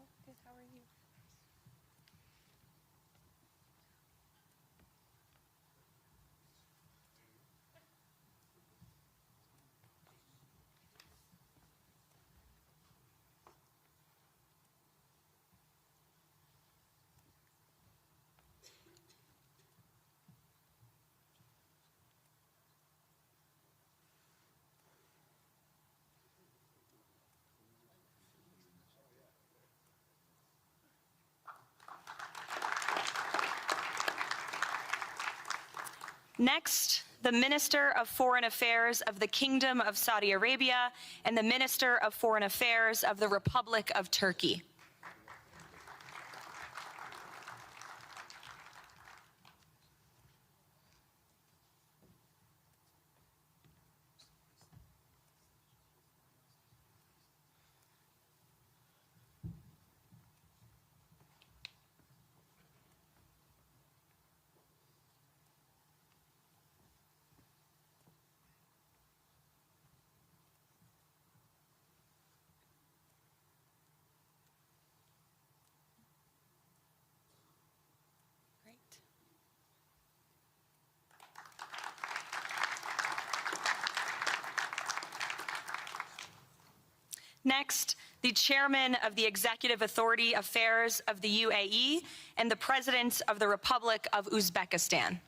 Next, the Minister of Foreign Affairs of the Kingdom of Saudi Arabia and the Minister of Foreign Affairs of the Republic of Turkey. Next, the Chairman of the Executive Authority Affairs of the UAE and the President of the Republic of Uzbekistan.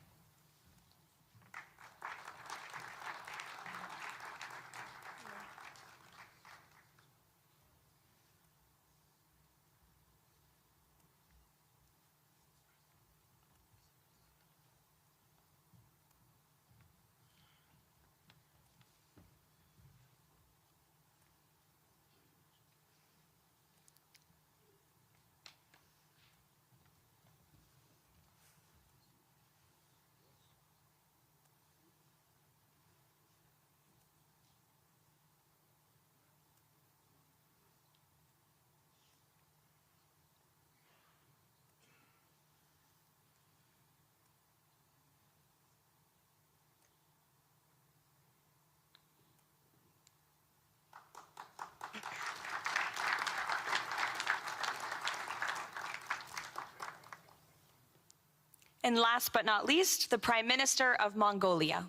And last but not least, the Prime Minister of Mongolia.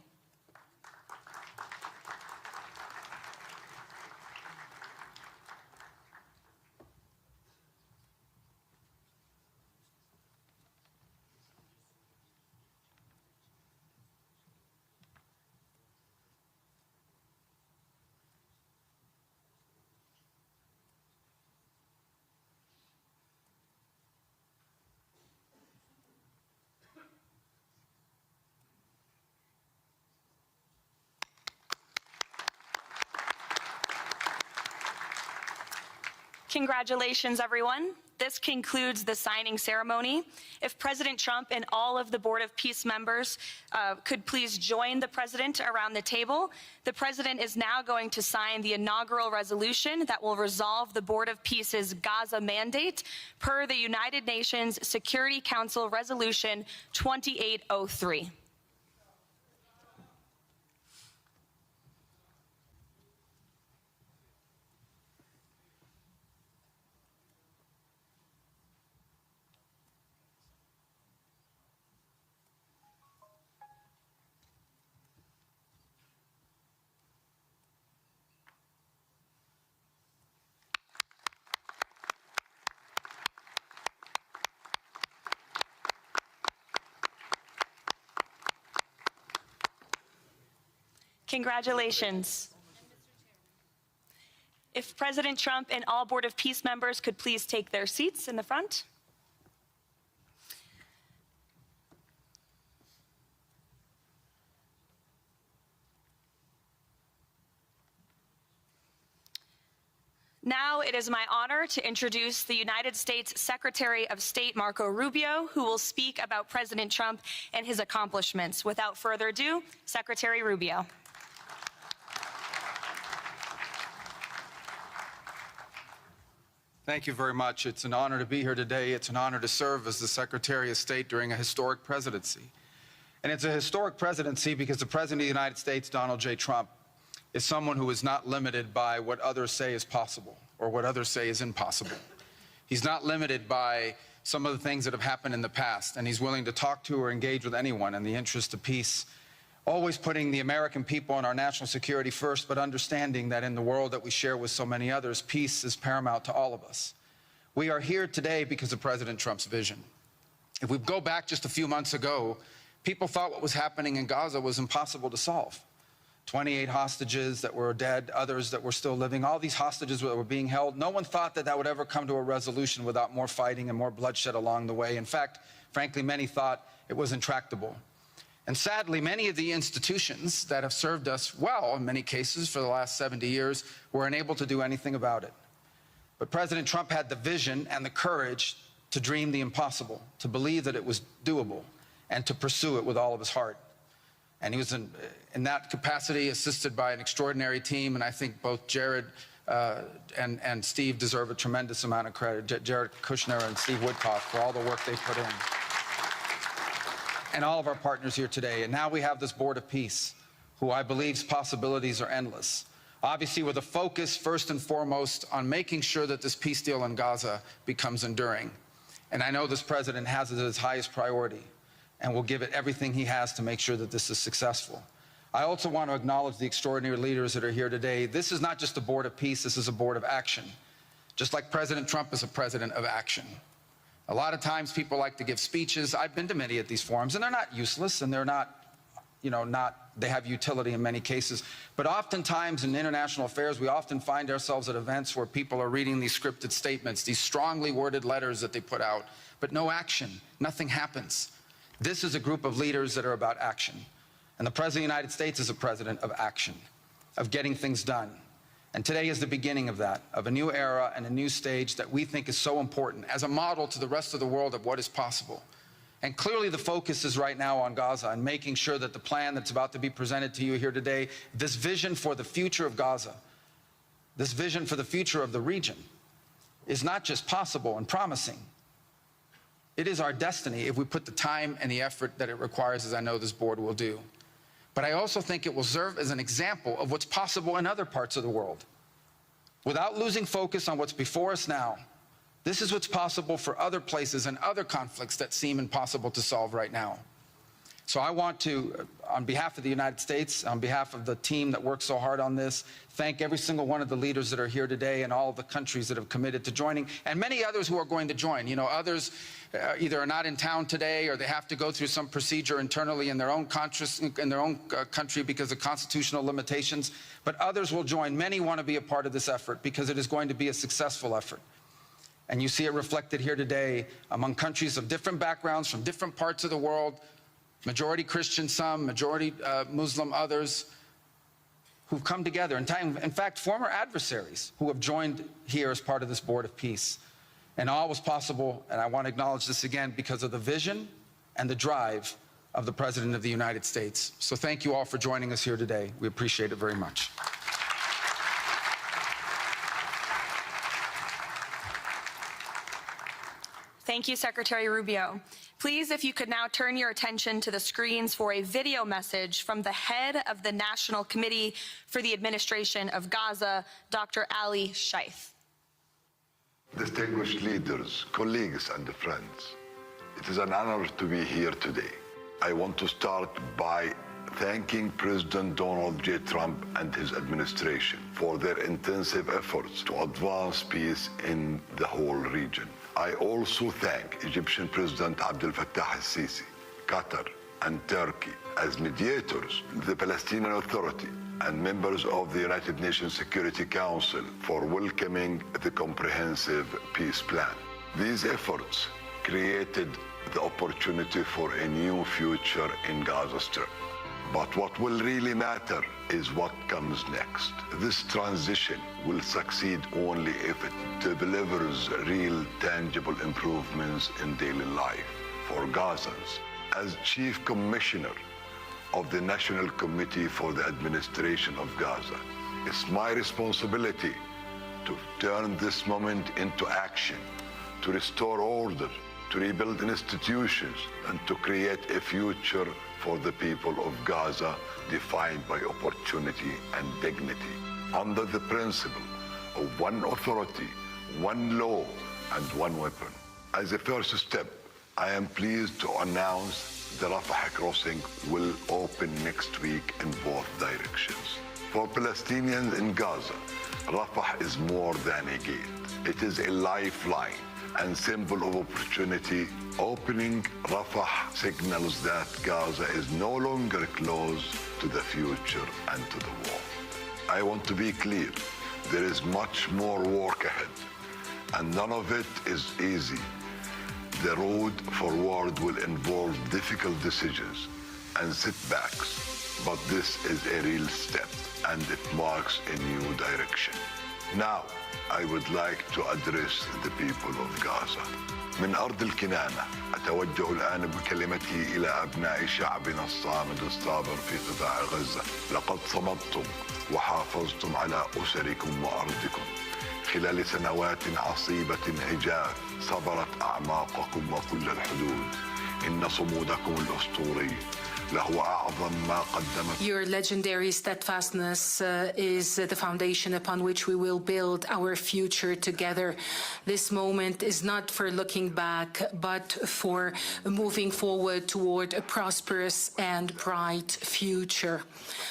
Congratulations, everyone. This concludes the signing ceremony. If President Trump and all of the Board of Peace members could please join the President around the table. The President is now going to sign the inaugural resolution that will resolve the Board of Peace's Gaza mandate per the United Nations Security Council Resolution 2803. Congratulations. If President Trump and all Board of Peace members could please take their seats in the front. Now it is my honor to introduce the United States Secretary of State Marco Rubio, who will speak about President Trump and his accomplishments. Without further ado, Secretary Rubio. Thank you very much. It's an honor to be here today. It's an honor to serve as the Secretary of State during a historic presidency. And it's a historic presidency because the President of the United States, Donald J. Trump, is someone who is not limited by what others say is possible or what others say is impossible. He's not limited by some of the things that have happened in the past, and he's willing to talk to or engage with anyone in the interest of peace, always putting the American people and our national security first, but understanding that in the world that we share with so many others, peace is paramount to all of us. We are here today because of President Trump's vision. If we go back just a few months ago, people thought what was happening in Gaza was impossible to solve. 28 hostages that were dead, others that were still living, all these hostages that were being held. No one thought that that would ever come to a resolution without more fighting and more bloodshed along the way. In fact, frankly, many thought it was intractable. And sadly, many of the institutions that have served us well in many cases for the last 70 years were unable to do anything about it. But President Trump had the vision and the courage to dream the impossible, to believe that it was doable, and to pursue it with all of his heart. And he was in that capacity assisted by an extraordinary team, and I think both Jared and Steve deserve a tremendous amount of credit, Jared Kushner and Steve Woodcock, for all the work they put in. And all of our partners here today. And now we have this Board of Peace, who I believe's possibilities are endless. Obviously, with a focus first and foremost on making sure that this peace deal in Gaza becomes enduring. And I know this president has it as his highest priority and will give it everything he has to make sure that this is successful. I also want to acknowledge the extraordinary leaders that are here today. This is not just a Board of Peace, this is a Board of Action. Just like President Trump is a president of action. A lot of times people like to give speeches. I've been to many of these forums, and they're not useless, and they're not, they have utility in many cases. But oftentimes in international affairs, we often find ourselves at events where people are reading these scripted statements, these strongly worded letters that they put out, but no action, nothing happens. This is a group of leaders that are about action. And the President of the United States is a president of action, of getting things done. And today is the beginning of that, of a new era and a new stage that we think is so important as a model to the rest of the world of what is possible. And clearly the focus is right now on Gaza and making sure that the plan that's about to be presented to you here today, this vision for the future of Gaza, this vision for the future of the region, is not just possible and promising. It is our destiny if we put the time and the effort that it requires, as I know this board will do. But I also think it will serve as an example of what's possible in other parts of the world. Without losing focus on what's before us now, this is what's possible for other places and other conflicts that seem impossible to solve right now. So I want to, on behalf of the United States, on behalf of the team that worked so hard on this, thank every single one of the leaders that are here today and all of the countries that have committed to joining, and many others who are going to join. Others either are not in town today or they have to go through some procedure internally in their own country because of constitutional limitations, but others will join. Many want to be a part of this effort because it is going to be a successful effort. And you see it reflected here today among countries of different backgrounds from different parts of the world, majority Christian some, majority Muslim others, who've come together. In fact, former adversaries who have joined here as part of this Board of Peace. And all was possible, and I want to acknowledge this again, because of the vision and the drive of the President of the United States. So thank you all for joining us here today. We appreciate it very much. Thank you, Secretary Rubio. Please, if you could now turn your attention to the screens for a video message from the head of the National Committee for the Administration of Gaza, Dr. Ali Shaith. Distinguished leaders, colleagues, and friends, it is an honor to be here today. I want to start by thanking President Donald J. Trump and his administration for their intensive efforts to advance peace in the whole region. I also thank Egyptian President Abdel Fattah al-Sisi, Qatar, and Turkey as mediators, the Palestinian Authority, and members of the United Nations Security Council for welcoming the comprehensive peace plan. These efforts created the opportunity for a new future in Gaza Strip. But what will really matter is what comes next. This transition will succeed only if it delivers real, tangible improvements in daily life for Gazans. As Chief Commissioner of the National Committee for the Administration of Gaza, it's my responsibility to turn this moment into action, to restore order, to rebuild institutions, and to create a future for the people of Gaza defined by opportunity and dignity, under the principle of one authority, one law, and one weapon. As a first step, I am pleased to announce the Rafah crossing will open next week in both directions. For Palestinians in Gaza, Rafah is more than a gate. It is a lifeline and symbol of opportunity. Opening Rafah signals that Gaza is no longer closed to the future and to the war. I want to be clear, there is much more work ahead, and none of it is easy. The road forward will involve difficult decisions, and setbacks, but this is a real step and it marks a new direction. Now, I would like to address the people of Gaza. من أرض الكنانة أتوجه الآن بكلمتي إلى أبناء شعبنا الصامد الصابر في قطاع غزة. لقد صمدتم وحافظتم على أسركم وأرضكم خلال سنوات عصيبة هجاف، صبرت أعماقكم وكل الحدود. إن صمودكم الأسطوري لهو أعظم ما قدمت. Your legendary steadfastness is the foundation upon which we will build our future together. This moment is not for looking back, but for moving forward toward a prosperous and bright future.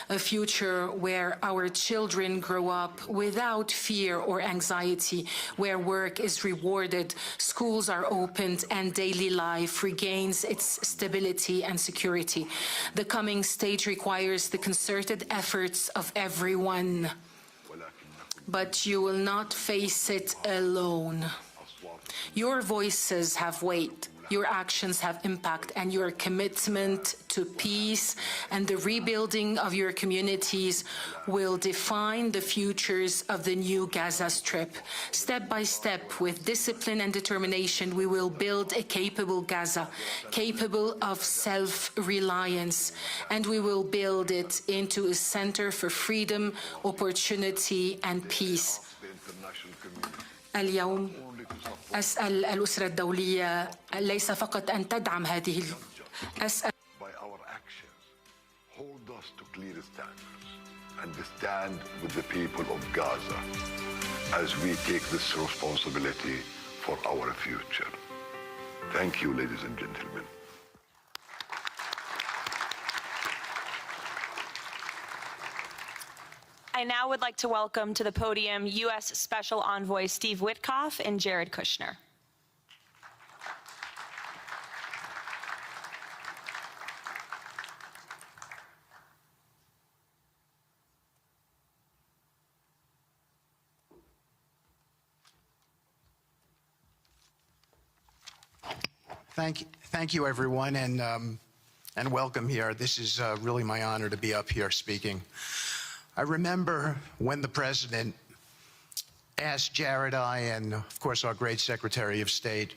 A future where our children grow up without fear or anxiety, where work is rewarded, schools are opened, and daily life regains its stability and security. The coming stage requires the concerted efforts of everyone, but you will not face it alone. Your voices have weight, your actions have impact, and your commitment to peace and the rebuilding of your communities will define the futures of the new Gaza Strip. Step by step, with discipline and determination, we will build a capable Gaza, capable of self-reliance, and we will build it into a center for freedom, opportunity, and peace. اليوم أسأل الأسرة الدولية ليس فقط أن تدعم هذه أسأل By our actions, hold us to clear standards and stand with the people of Gaza as we take this responsibility for our future. Thank you, ladies and gentlemen. I now would like to welcome to the podium U.S. Special Envoy Steve Witkoff and Jared Kushner. Thank you, everyone, and welcome here. This is really my honor to be up here speaking. I remember when the president asked Jared, and of course our great Secretary of State,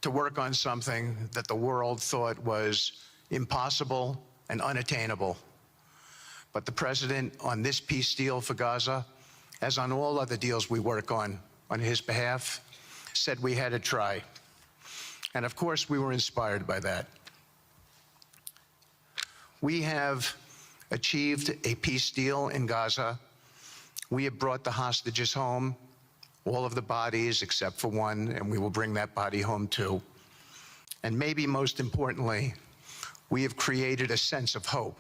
to work on something that the world thought was impossible and unattainable. But the president, on this peace deal for Gaza, as on all other deals we work on his behalf, said we had to try. And of course we were inspired by that. We have achieved a peace deal in Gaza. We have brought the hostages home, all of the bodies except for one, and we will bring that body home too. And maybe most importantly, we have created a sense of hope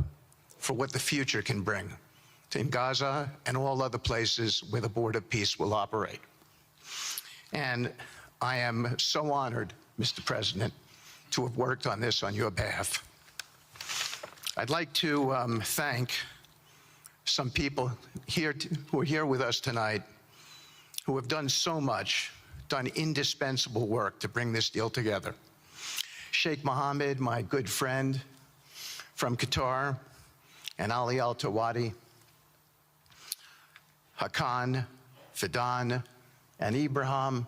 for what the future can bring in Gaza and all other places where the Board of Peace will operate. And I am so honored, Mr. President, to have worked on this on your behalf. I'd like to thank some people here who are here with us tonight who have done so much, done indispensable work to bring this deal together. Sheikh Mohammed, my good friend from Qatar, and Ali Al-Tawadi, Hakan, Fidan, and Ibrahim,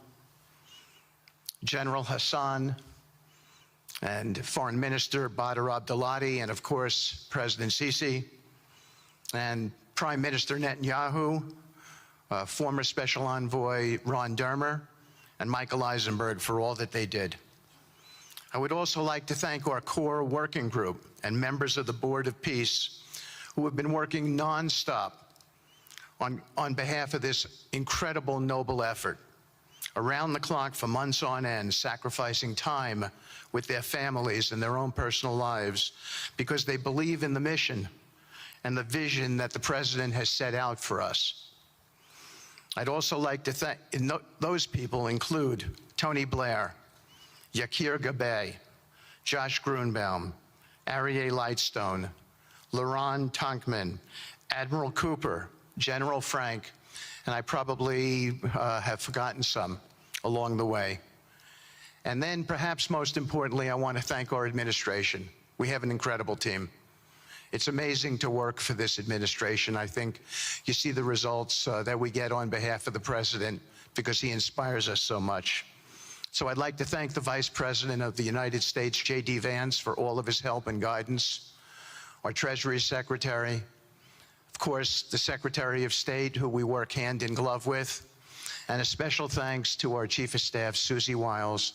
General Hassan, and Foreign Minister Badr Abdulati, and of course, President Sisi, and Prime Minister Netanyahu, former Special Envoy Ron Dermer, and Michael Eisenberg for all that they did. I would also like to thank our core working group and members of the Board of Peace who have been working nonstop on behalf of this incredible, noble effort, around the clock for months on end, sacrificing time with their families and their own personal lives because they believe in the mission and the vision that the President has set out for us. I'd also like to thank, those people include Tony Blair, Yakir Gabay, Josh Grunbaum, Aryeh Lightstone, Laron Tonkman, Admiral Cooper, General Frank, and I probably have forgotten some along the way. And then perhaps most importantly, I want to thank our administration. We have an incredible team. It's amazing to work for this administration. I think you see the results that we get on behalf of the president because he inspires us so much. So I'd like to thank the Vice President of the United States, J.D. Vance, for all of his help and guidance, our Treasury Secretary, of course, the Secretary of State, who we work hand in glove with, and a special thanks to our Chief of Staff, Susie Wiles,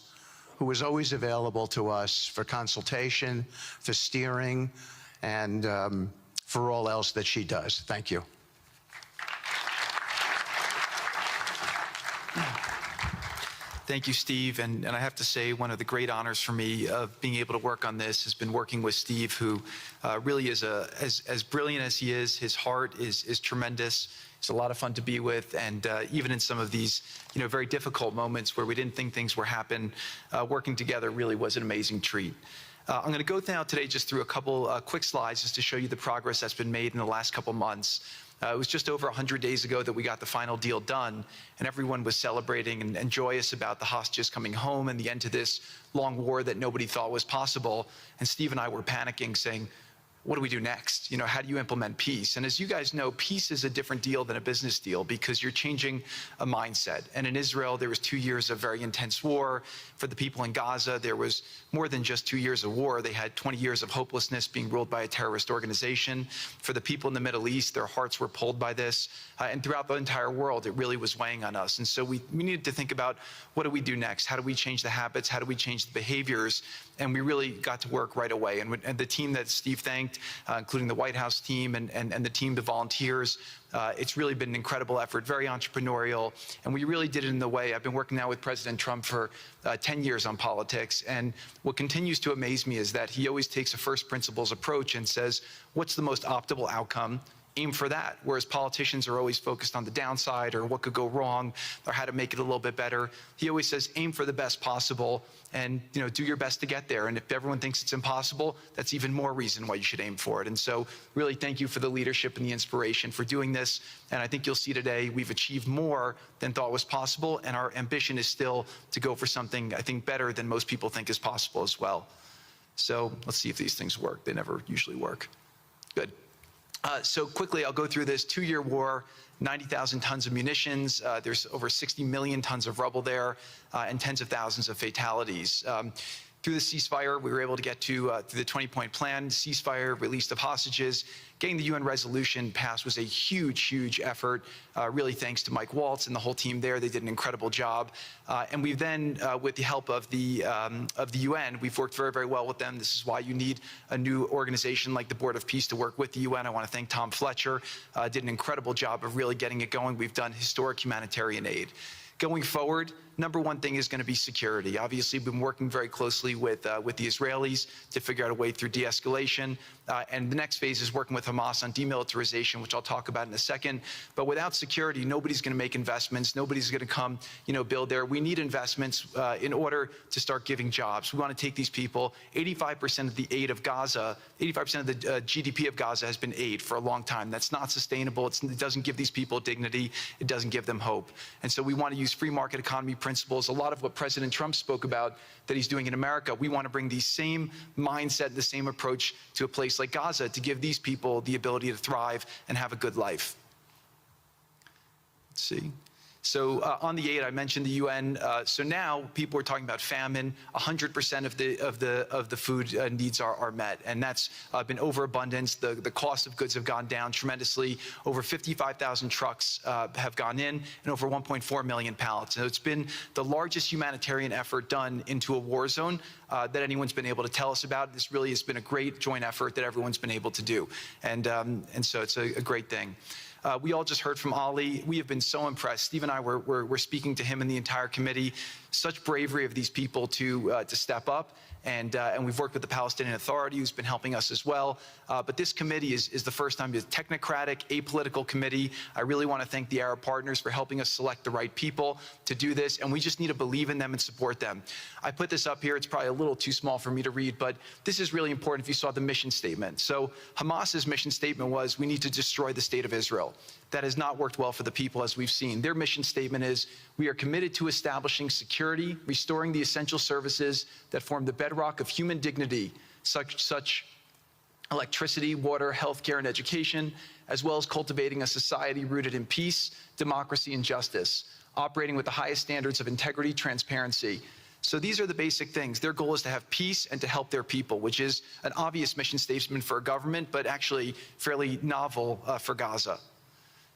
who is always available to us for consultation, for steering, and for all else that she does. Thank you. Thank you, Steve. And I have to say, one of the great honors for me of being able to work on this has been working with Steve, who really is as brilliant as he is. His heart is tremendous. It's a lot of fun to be with. And even in some of these, very difficult moments where we didn't think things were happening, working together really was an amazing treat. I'm going to go now today just through a couple quick slides just to show you the progress that's been made in the last couple months. It was just over 100 days ago that we got the final deal done, and everyone was celebrating and joyous about the hostages coming home and the end to this long war that nobody thought was possible. And Steve and I were panicking, saying, what do we do next? How do you implement peace? And as you guys know, peace is a different deal than a business deal because you're changing a mindset. And in Israel, there was 2 years of very intense war. For the people in Gaza, there was more than just 2 years of war. They had 20 years of hopelessness being ruled by a terrorist organization. For the people in the Middle East, their hearts were pulled by this. And throughout the entire world, it really was weighing on us. And so we needed to think about, what do we do next? How do we change the habits? How do we change the behaviors? And we really got to work right away. And the team that Steve thanked, including the White House team and the team, the volunteers, it's really been an incredible effort, very entrepreneurial. And we really did it in the way. I've been working now with President Trump for 10 years on politics. And what continues to amaze me is that he always takes a first principles approach and says, what's the most optimal outcome? Aim for that. Whereas politicians are always focused on the downside or what could go wrong or how to make it a little bit better. He always says, aim for the best possible and do your best to get there. And if everyone thinks it's impossible, that's even more reason why you should aim for it. And so really thank you for the leadership and the inspiration for doing this. And I think you'll see today we've achieved more than thought was possible. And our ambition is still to go for something, I think, better than most people think is possible as well. So let's see if these things work. They never usually work. Good. So quickly, I'll go through this 2-year war, 90,000 tons of munitions. There's over 60 million tons of rubble there and tens of thousands of fatalities. Through the ceasefire, we were able to get to through the 20-point plan, ceasefire, release of hostages. Getting the UN resolution passed was a huge, huge effort, really thanks to Mike Waltz and the whole team there. They did an incredible job. And we've then, with the help of the UN, we've worked very, very well with them. This is why you need a new organization like the Board of Peace to work with the UN. I want to thank Tom Fletcher, did an incredible job of really getting it going. We've done historic humanitarian aid. Going forward, number one thing is going to be security. Obviously, we've been working very closely with the Israelis to figure out a way through de-escalation. And the next phase is working with Hamas on demilitarization, which I'll talk about in a second. But without security, nobody's going to make investments. Nobody's going to come, build there. We need investments in order to start giving jobs. We want to take these people. 85% of the aid of Gaza, 85% of the GDP of Gaza has been aid for a long time. That's not sustainable. It doesn't give these people dignity. It doesn't give them hope. And so we want to use free market economy principles. A lot of what President Trump spoke about that he's doing in America, we want to bring the same mindset, the same approach to a place like Gaza to give these people the ability to thrive and have a good life. Let's see. So on the aid, I mentioned the UN. So now people are talking about famine. 100% of the food needs are met, and that's been overabundance. The cost of goods have gone down tremendously. Over 55,000 trucks have gone in, and over 1.4 million pallets. So it's been the largest humanitarian effort done into a war zone that anyone's been able to tell us about. This really has been a great joint effort that everyone's been able to do, and so it's a great thing. We all just heard from Ali. We have been so impressed. Steve and I were speaking to him and the entire committee. Such bravery of these people to step up. And we've worked with the Palestinian Authority, who's been helping us as well. But this committee is the first time it's a technocratic, apolitical committee. I really want to thank the Arab partners for helping us select the right people to do this. And we just need to believe in them and support them. I put this up here. It's probably a little too small for me to read, but this is really important if you saw the mission statement. So Hamas's mission statement was, we need to destroy the state of Israel. That has not worked well for the people, as we've seen. Their mission statement is, we are committed to establishing security, restoring the essential services that form the bedrock of human dignity, such electricity, water, healthcare, and education, as well as cultivating a society rooted in peace, democracy, and justice, operating with the highest standards of integrity, transparency. So these are the basic things. Their goal is to have peace and to help their people, which is an obvious mission statement for a government, but actually fairly novel for Gaza.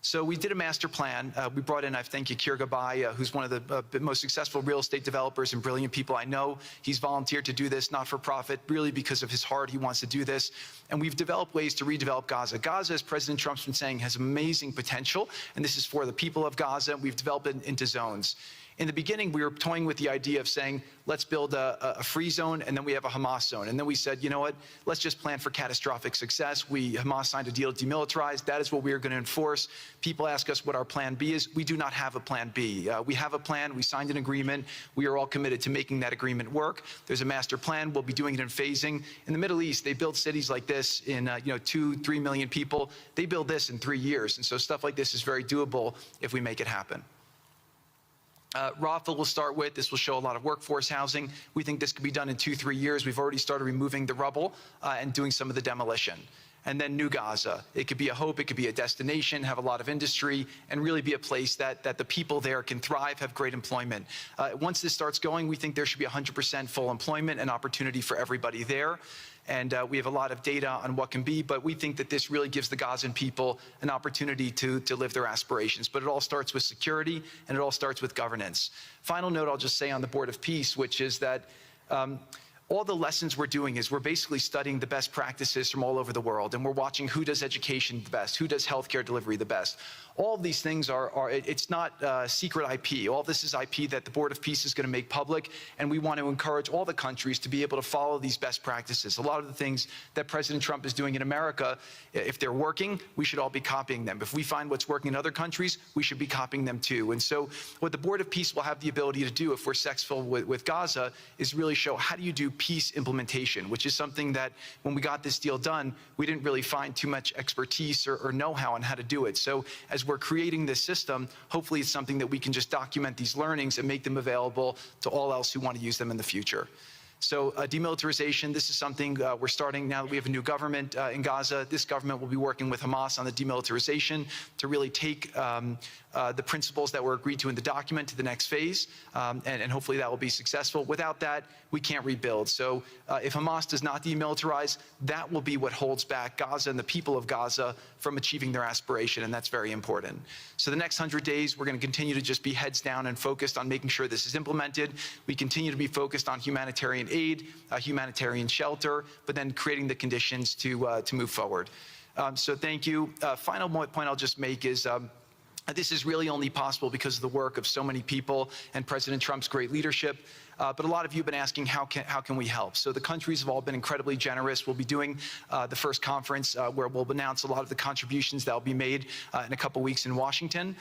So we did a master plan. We brought in, I thank Yakir Gabay, who's one of the most successful real estate developers and brilliant people I know. He's volunteered to do this, not for profit, really because of his heart. He wants to do this. And we've developed ways to redevelop Gaza. Gaza, as President Trump's been saying, has amazing potential, and this is for the people of Gaza. We've developed it into zones. In the beginning, we were toying with the idea of saying, let's build a free zone, and then we have a Hamas zone. And then we said, you know what, let's just plan for catastrophic success. Hamas signed a deal to demilitarize. That is what we are going to enforce. People ask us what our plan B is. We do not have a plan B. We have a plan. We signed an agreement. We are all committed to making that agreement work. There's a master plan. We'll be doing it in phasing. In the Middle East, they build cities like this in 2-3 million people. They build this in 3 years. And so stuff like this is very doable if we make it happen. Rafah will start with. This will show a lot of workforce housing. We think this could be done in 2-3 years. We've already started removing the rubble and doing some of the demolition. And then New Gaza. It could be a hope, it could be a destination, have a lot of industry, and really be a place that the people there can thrive, have great employment. Once this starts going, we think there should be 100% full employment and opportunity for everybody there. And we have a lot of data on what can be, but we think that this really gives the Gazan people an opportunity to live their aspirations. But it all starts with security, and it all starts with governance. Final note I'll just say on the Board of Peace, which is that all the lessons we're doing is we're basically studying the best practices from all over the world, and we're watching who does education the best, who does healthcare delivery the best. All of these things it's not secret IP. All this is IP that the Board of Peace is going to make public, and we want to encourage all the countries to be able to follow these best practices. A lot of the things that President Trump is doing in America, if they're working, we should all be copying them. If we find what's working in other countries, we should be copying them too. And so what the Board of Peace will have the ability to do if we're successful with Gaza is really show how do you do peace implementation, which is something that when we got this deal done, we didn't really find too much expertise or know-how on how to do it. So as we're creating this system, hopefully it's something that we can just document these learnings and make them available to all else who want to use them in the future. So demilitarization, this is something we're starting now that we have a new government in Gaza. This government will be working with Hamas on the demilitarization to really take the principles that were agreed to in the document to the next phase, and hopefully that will be successful. Without that, we can't rebuild. So if Hamas does not demilitarize, that will be what holds back Gaza and the people of Gaza from achieving their aspiration, and that's very important. So the next 100 days, we're going to continue to just be heads down and focused on making sure this is implemented. We continue to be focused on humanitarian aid, humanitarian shelter, but then creating the conditions to move forward. So thank you. Final point I'll just make is this is really only possible because of the work of so many people and President Trump's great leadership. But a lot of you have been asking, how can we help? So the countries have all been incredibly generous. We'll be doing the first conference where we'll announce a lot of the contributions that will be made in a couple weeks in Washington.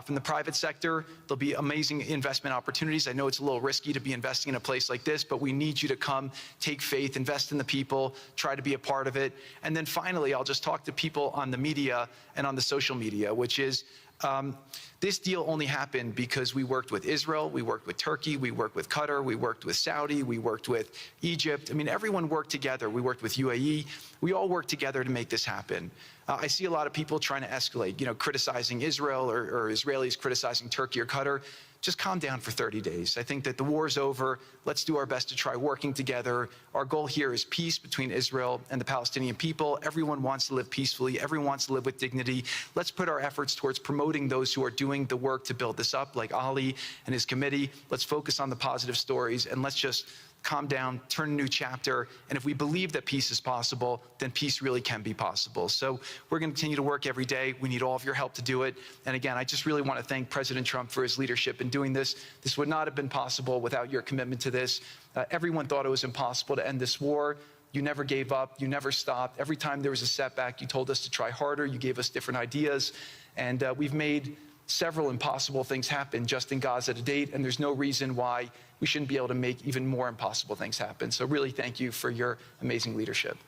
From the private sector, there'll be amazing investment opportunities. I know it's a little risky to be investing in a place like this, but we need you to come, take faith, invest in the people, try to be a part of it. And then finally, I'll just talk to people on the media and on the social media, which is, this deal only happened because we worked with Israel, we worked with Turkey, we worked with Qatar, we worked with Saudi, we worked with Egypt. I mean, everyone worked together. We worked with UAE. We all worked together to make this happen. I see a lot of people trying to escalate, criticizing Israel or Israelis criticizing Turkey or Qatar. Just calm down for 30 days. I think that the war's over. Let's do our best to try working together. Our goal here is peace between Israel and the Palestinian people. Everyone wants to live peacefully. Everyone wants to live with dignity. Let's put our efforts towards promoting those who are doing the work to build this up, like Ali and his committee. Let's focus on the positive stories, and let's just calm down, turn a new chapter, and if we believe that peace is possible, then peace really can be possible. So we're going to continue to work every day. We need all of your help to do it. And again, I just really want to thank President Trump for his leadership in doing this. This would not have been possible without your commitment to this. Everyone thought it was impossible to end this war. You never gave up. You never stopped. Every time there was a setback, you told us to try harder. You gave us different ideas. And we've made several impossible things happen just in Gaza to date, and there's no reason why we shouldn't be able to make even more impossible things happen. So really thank you for your amazing leadership.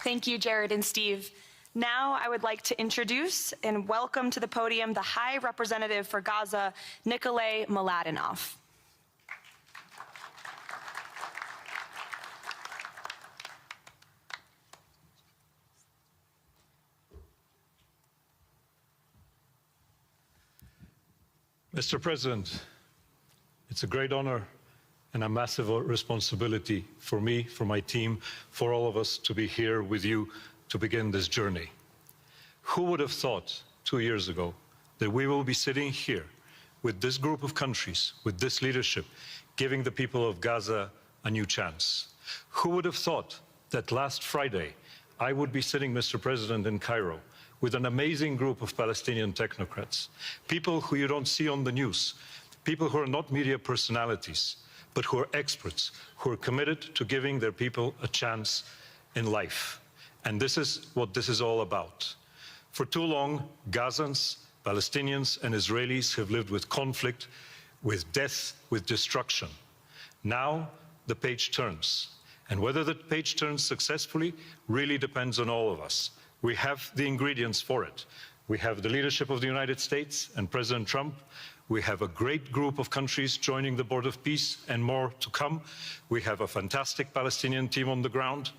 Thank you, Jared and Steve. Now I would like to introduce and welcome to the podium the High Representative for Gaza, Nikolay Mladenov. Mr. President, it's a great honor and a massive responsibility for me, for my team, for all of us to be here with you to begin this journey. Who would have thought 2 years ago that we will be sitting here with this group of countries, with this leadership, giving the people of Gaza a new chance? Who would have thought that last Friday I would be sitting, Mr. President, in Cairo with an amazing group of Palestinian technocrats, people who you don't see on the news, people who are not media personalities, but who are experts, who are committed to giving their people a chance in life. And this is what this is all about. For too long, Gazans, Palestinians, and Israelis have lived with conflict, with death, with destruction. Now, the page turns. And whether the page turns successfully really depends on all of us. We have the ingredients for it. We have the leadership of the United States and President Trump. We have a great group of countries joining the Board of Peace and more to come. We have a fantastic Palestinian team on the ground,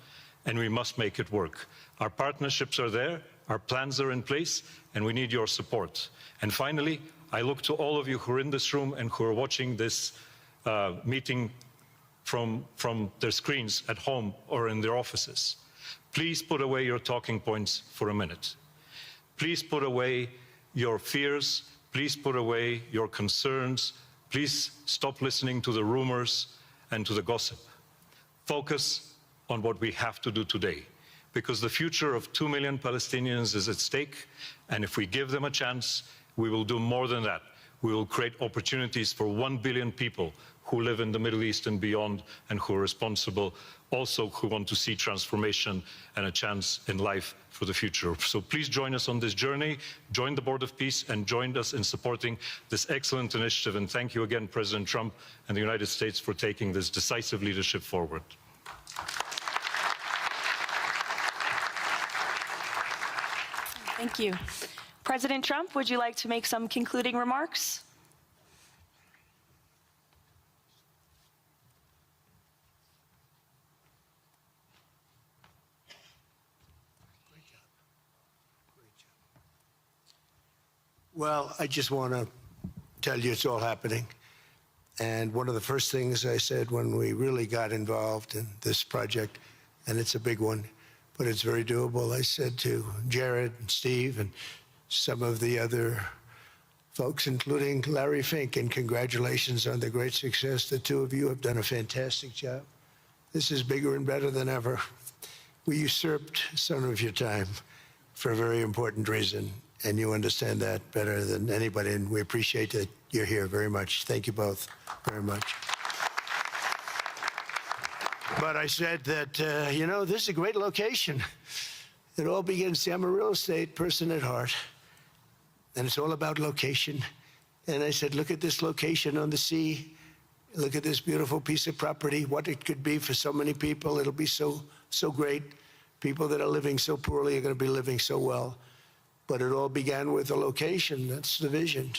and we must make it work. Our partnerships are there, our plans are in place, and we need your support. And finally, I look to all of you who are in this room and who are watching this meeting from their screens at home or in their offices. Please put away your talking points for a minute. Please put away your fears. Please put away your concerns. Please stop listening to the rumors and to the gossip. Focus on what we have to do today, because the future of 2 million Palestinians is at stake, and if we give them a chance, we will do more than that. We will create opportunities for 1 billion people who live in the Middle East and beyond, and who are responsible, also who want to see transformation and a chance in life for the future. So please join us on this journey, join the Board of Peace, and join us in supporting this excellent initiative. And thank you again, President Trump and the United States, for taking this decisive leadership forward. Thank you. President Trump, would you like to make some concluding remarks? Well, I just want to tell you it's all happening. And one of the first things I said when we really got involved in this project, and it's a big one, but it's very doable, I said to Jared and Steve and some of the other folks, including Larry Fink, and congratulations on the great success. The two of you have done a fantastic job. This is bigger and better than ever. We usurped some of your time for a very important reason, and you understand that better than anybody, and we appreciate that you're here very much. Thank you both very much. But I said that, you know, this is a great location. It all begins, see, I'm a real estate person at heart, and it's all about location. And I said, look at this location on the sea. Look at this beautiful piece of property, what it could be for so many people. It'll be so great. People that are living so poorly are going to be living so well. But it all began with a location. That's the vision.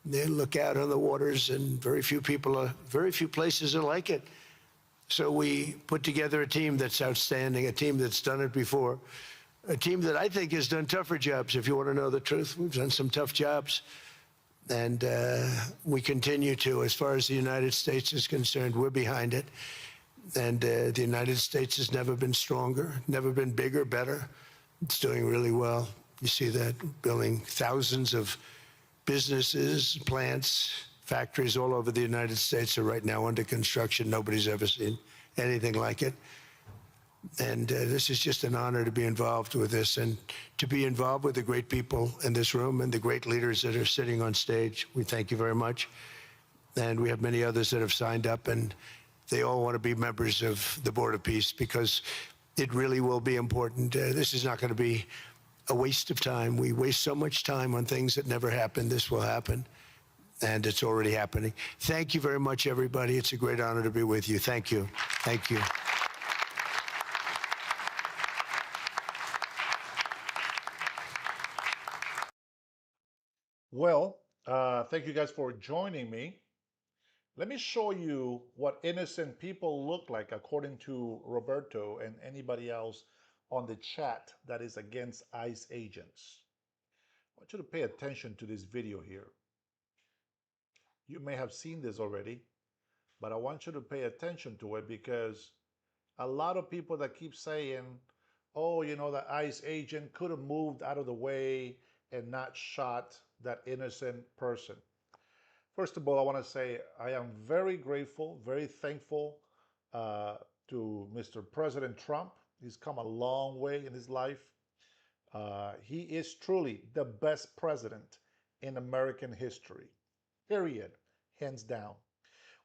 They look out on the waters, and very few places are like it. So we put together a team that's outstanding, a team that's done it before, a team that I think has done tougher jobs. If you want to know the truth, we've done some tough jobs. And we continue to. As far as the United States is concerned, we're behind it. And the United States has never been stronger, never been bigger, better. It's doing really well. You see that, building thousands of businesses, plants, factories all over the United States are right now under construction. Nobody's ever seen anything like it. And this is just an honor to be involved with this, and to be involved with the great people in this room and the great leaders that are sitting on stage. We thank you very much. And we have many others that have signed up, and they all want to be members of the Board of Peace, because it really will be important. This is not going to be a waste of time. We waste so much time on things that never happen. This will happen, and it's already happening. Thank you very much, everybody. It's a great honor to be with you. Thank you. Thank you. Well, thank you guys for joining me. Let me show you what innocent people look like according to Roberto and anybody else on the chat that is against ICE agents. I want you to pay attention to this video here. You may have seen this already, but I want you to pay attention to it because a lot of people that keep saying, oh, the ICE agent could have moved out of the way and not shot that innocent person. First of all, I want to say I am very grateful, very thankful uh, to Mr. President Trump. He's come a long way in his life. He is truly the best president in American history, period, hands down.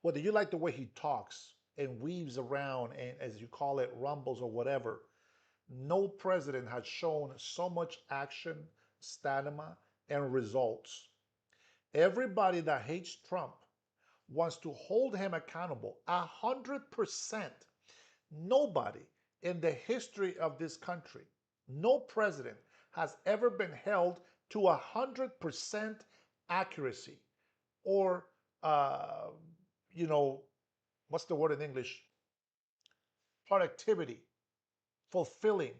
Whether you like the way he talks and weaves around and, as you call it, rumbles or whatever, no president has shown so much action, stamina, and results. Everybody that hates Trump wants to hold him accountable 100%. Nobody in the history of this country, no president has ever been held to 100% accuracy or, you know, what's the word in English? Productivity, fulfilling,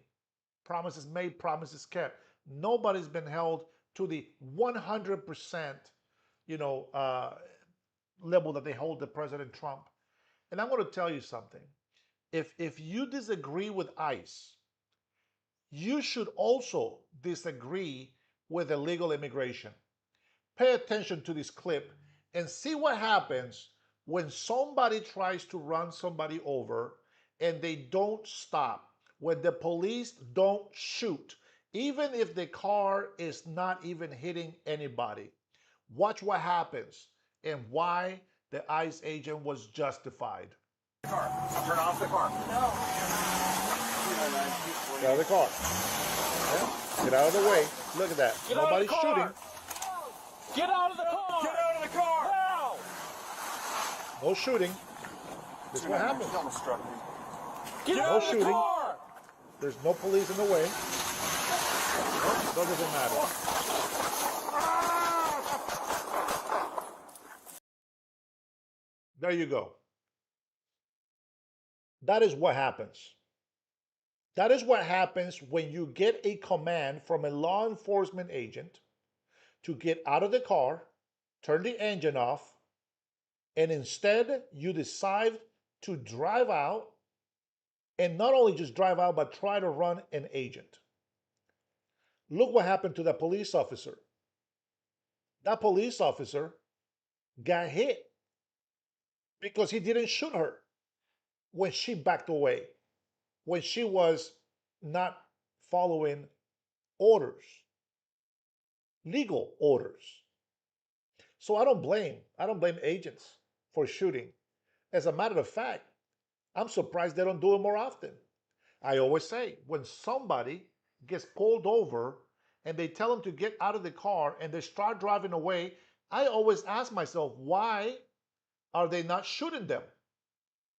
promises made, promises kept. Nobody's been held to the 100%, level that they hold to President Trump. And I'm going to tell you something. If you disagree with ICE, you should also disagree with illegal immigration. Pay attention to this clip and see what happens when somebody tries to run somebody over and they don't stop, when the police don't shoot, even if the car is not even hitting anybody. Watch what happens and why the ICE agent was justified. Car. I'll turn off the car. No. Get out of the car. Yeah. Get out of the way. Look at that. Get Nobody's out of the car. shooting. Get out of the car. Get out of the car. Now. No shooting. This is what happens. Get No out of shooting. the car. There's no police in the way. That doesn't matter. There you go. That is what happens. That is what happens when you get a command from a law enforcement agent to get out of the car, turn the engine off, and instead you decide to drive out, and not only just drive out, but try to run an agent. Look what happened to that police officer. That police officer got hit because he didn't shoot her when she backed away, when she was not following orders, legal orders. So I don't blame agents for shooting. As a matter of fact, I'm surprised they don't do it more often. I always say, when somebody gets pulled over and they tell them to get out of the car and they start driving away, I always ask myself, why are they not shooting them?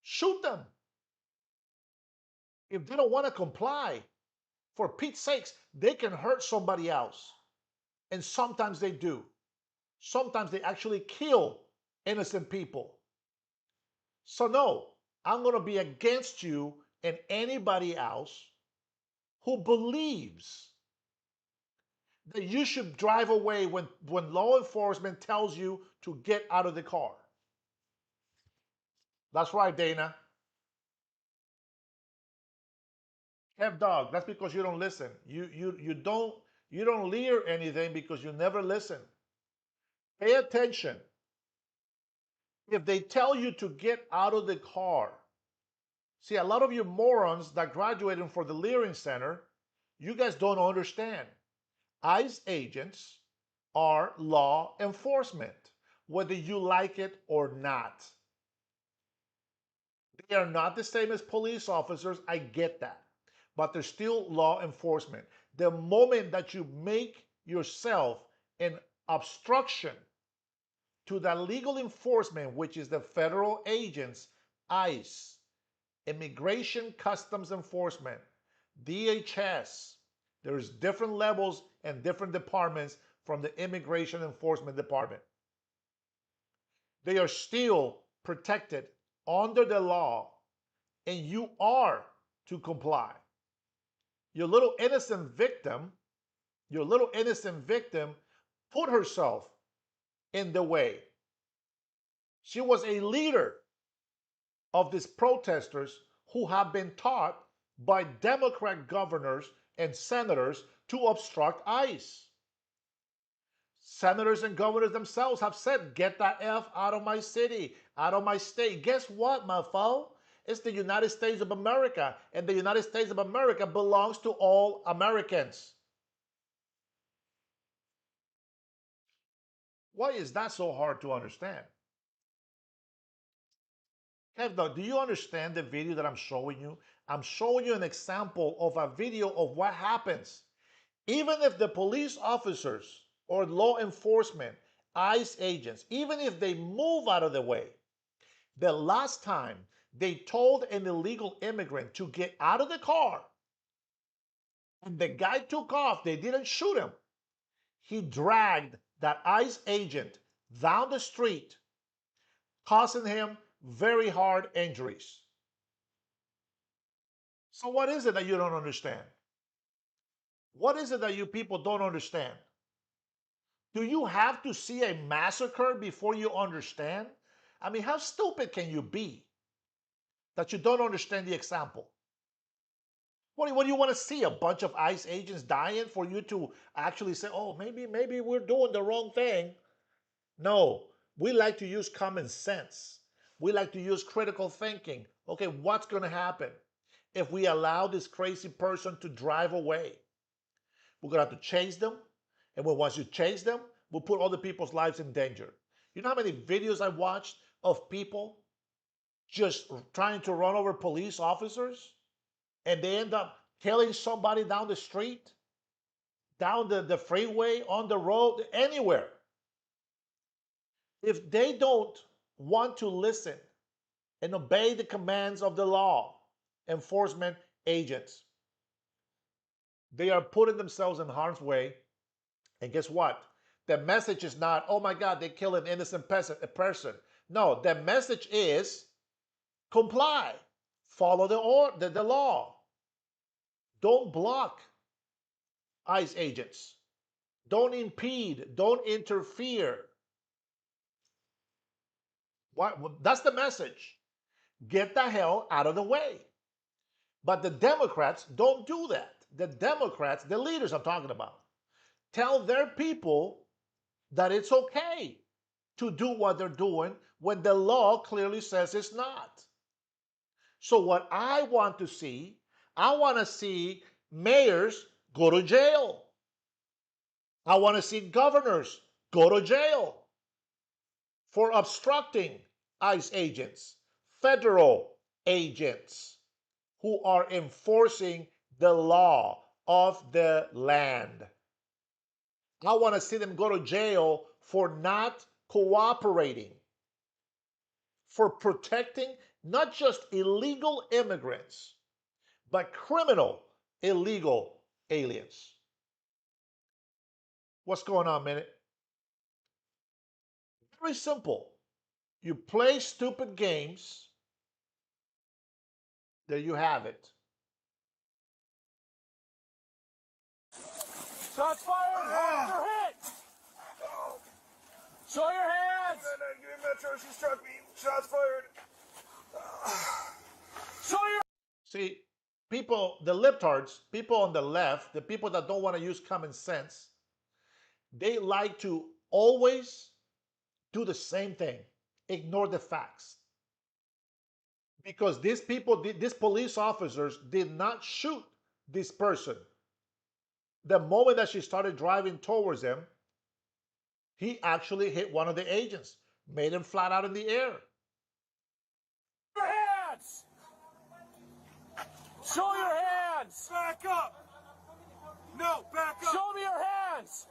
Shoot them. If they don't want to comply, for Pete's sakes, they can hurt somebody else. And sometimes they do. Sometimes they actually kill innocent people. So no, I'm going to be against you and anybody else who believes that you should drive away when law enforcement tells you to get out of the car. That's right, Dana. Kev Dog, that's because you don't listen. You don't lear anything because you never listen. Pay attention. If they tell you to get out of the car, see, a lot of you morons that graduated from the Leering Center, you guys don't understand. ICE agents are law enforcement, whether you like it or not. They are not the same as police officers, I get that. But they're still law enforcement. The moment that you make yourself an obstruction to the legal enforcement, which is the federal agents, ICE, Immigration Customs Enforcement, DHS, there's different levels and different departments from the Immigration Enforcement Department. They are still protected under the law, and you are to comply. Your little innocent victim, put herself in the way. She was a leader of these protesters who have been taught by Democrat governors and senators to obstruct ICE. Senators and governors themselves have said, get that F out of my city, out of my state. Guess what, mofo? It's the United States of America, and the United States of America belongs to all Americans. Why is that so hard to understand? Kev, do you understand the video that I'm showing you? I'm showing you an example of a video of what happens. Even if the police officers or law enforcement, ICE agents, even if they move out of the way, the last time they told an illegal immigrant to get out of the car, and the guy took off, they didn't shoot him. He dragged that ICE agent down the street, causing him very hard injuries. So what is it that you don't understand? What is it that you people don't understand? Do you have to see a massacre before you understand? I mean, how stupid can you be that you don't understand the example? What do you want to see? A bunch of ICE agents dying for you to actually say, oh, maybe we're doing the wrong thing? No, we like to use common sense. We like to use critical thinking. Okay, what's going to happen if we allow this crazy person to drive away? We're going to have to chase them. And once you chase them, we'll put other people's lives in danger. You know how many videos I watched of people just trying to run over police officers? And they end up killing somebody down the street, down the freeway, on the road, anywhere. If they don't want to listen and obey the commands of the law enforcement agents, they are putting themselves in harm's way. And guess what? The message is not, oh my God, they killed an innocent person. No, the message is comply, follow the law. Don't block ICE agents. Don't impede, don't interfere. That's the message. Get the hell out of the way. But the Democrats don't do that. The Democrats, the leaders I'm talking about, tell their people that it's okay to do what they're doing when the law clearly says it's not. So what I want to see mayors go to jail. I want to see governors go to jail for obstructing ICE agents, federal agents who are enforcing the law of the land. I want to see them go to jail for not cooperating, for protecting not just illegal immigrants, but criminal illegal aliens. What's going on, Minute? Very simple. You play stupid games, there you have it. Shots fired! You're hit! Show your hands! Give me Metro, she struck me. Shots fired. Show your... See, people, the libtards, people on the left, the people that don't want to use common sense, they like to always do the same thing, ignore the facts. Because these people, these police officers did not shoot this person. The moment that she started driving towards him, he actually hit one of the agents, made him flat out in the air. Your hands! Show your hands! Back up! No, back up! Show me your hands!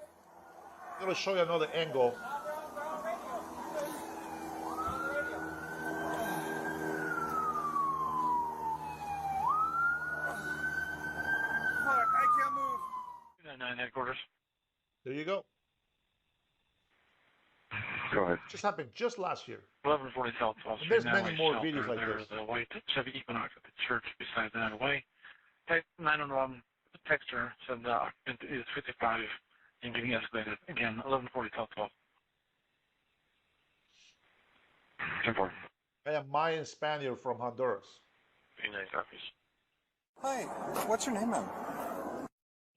I'm going to show you another angle. Fuck, I can't move. 9 headquarters. There you go. Go ahead. Just happened just last year. 1140 South Wall And Street, there's now many a more shelter. videos like There this. is a white Chevy Equinox at the church beside that away. Text 911, texter said the occupant is 55 and getting escalated. Again, 1140 South Wall. 10-4. I am Mayan Spaniard from Honduras. 89 copies. Hi, what's your name, ma'am?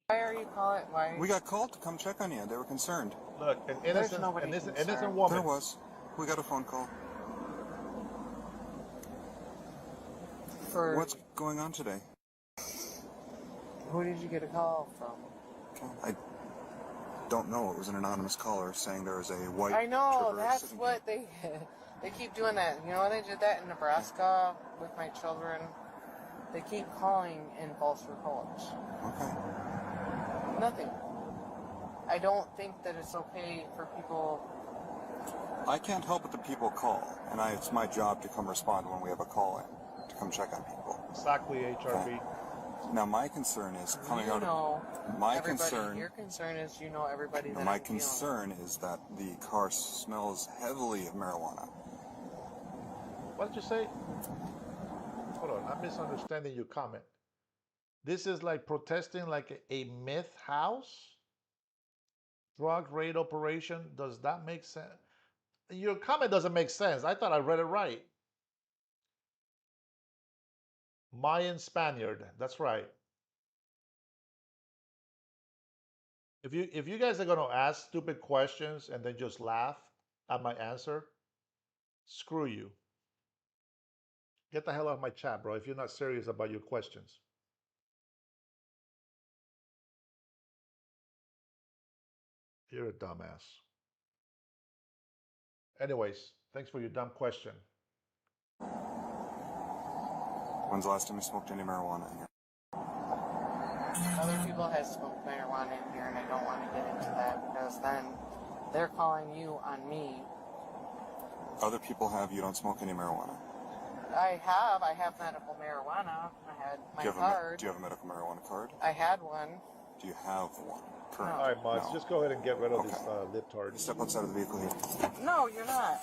Why are you calling? Why? We got called to come check on you. They were concerned. Look, an There's innocent, nobody innocent concerned. woman. There was. We got a phone call. For What's going on today? who did you get a call from? I don't know. It was an anonymous caller saying there was a white. I know trooper that's sitting- what they they keep doing that. You know, they did that in Nebraska with my children. They keep calling in false reports. Okay. Nothing. I don't think that it's okay for people. I can't help it that people call, and it's my job to come respond when we have a call in, to come check on people. Exactly, HRB. Now, my concern is coming You out know, of my everybody, concern. Your concern is you know everybody that My I'm dealing with. concern is that the car smells heavily of marijuana. What did you say? Hold on, I'm misunderstanding your comment. This is like protesting like a meth house? Drug raid operation? Does that make sense? Your comment doesn't make sense. I thought I read it right. Mayan Spaniard. That's right. If you guys are gonna ask stupid questions and then just laugh at my answer, screw you. Get the hell out of my chat, bro, if you're not serious about your questions. You're a dumbass. Anyways, thanks for your dumb question. When's the last time you smoked any marijuana in here? Other people have smoked marijuana in here, and I don't want to get into that because then they're calling you on me. Other people have. You don't smoke any marijuana. I have medical marijuana. I had my card. Do you have a medical marijuana card? I had one. Do you have one? Currently? All right, Mods, No. just go ahead and get rid of this libtard. Step outside of the vehicle here. No, you're not.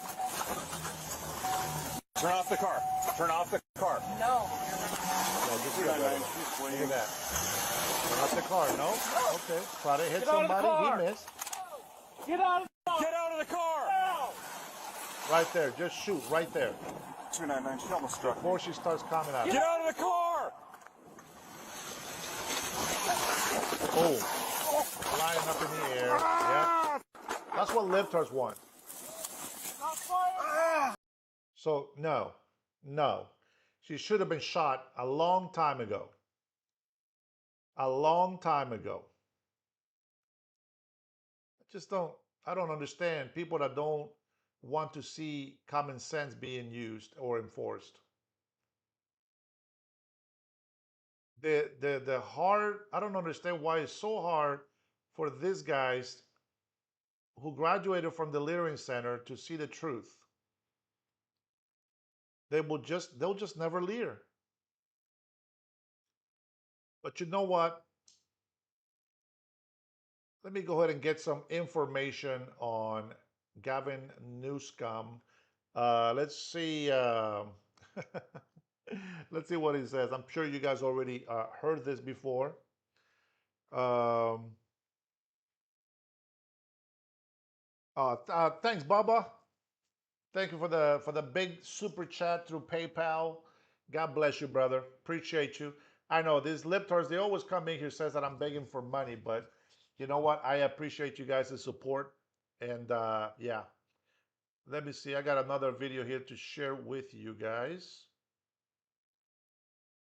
Turn off the car. Turn off the car. No. No, just get rid of it. Look at that. Not the car, no? Okay. Try to hit Get out of the somebody, car. he missed. Get out of the car. Get out of the car. Right there, just shoot, right there. 299, she almost struck me. Before she starts coming at Get you. out of the car. Oh. Flying up in the air. Yeah. That's what liftards want. So, no. She should have been shot a long time ago. A long time ago. I don't understand people that don't want to see common sense being used or enforced. The hard, I don't understand why it's so hard for these guys who graduated from the Leering Center to see the truth. They'll just never leer. But you know what? Let me go ahead and get some information on Gavin Newscomb. Let's see. Let's see what he says. I'm sure you guys already heard this before. Thanks, Baba. Thank you for the big super chat through PayPal. God bless you, brother. Appreciate you. I know these libtards, they always come in here says that I'm begging for money, but you know what? I appreciate you guys' support. And yeah, let me see. I got another video here to share with you guys.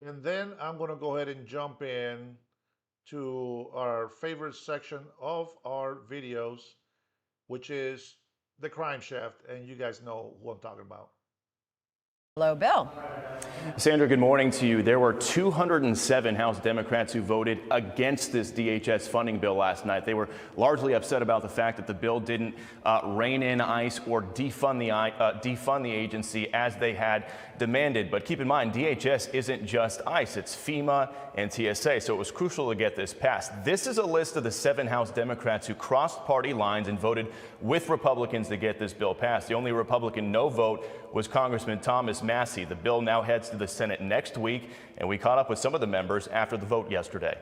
And then I'm going to go ahead and jump in to our favorite section of our videos, which is the crime shaft. And you guys know who I'm talking about. Hello, Bill. Sandra, good morning to you. There were 207 House Democrats who voted against this DHS funding bill last night. They were largely upset about the fact that the bill didn't rein in ICE or defund the agency as they had demanded. But keep in mind, DHS isn't just ICE, it's FEMA and TSA, so it was crucial to get this passed. This is a list of the 7 House Democrats who crossed party lines and voted with Republicans to get this bill passed. The only Republican no vote was Congressman Thomas Massie. The bill now heads to the Senate next week, and we caught up with some of the members after the vote yesterday.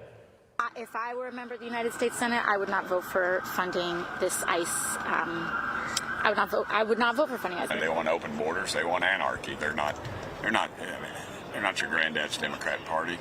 If I were a member of the United States Senate, I would not vote for funding this ICE. I would not vote for funding ICE. They want open borders. They want anarchy. They're not your granddad's Democrat Party.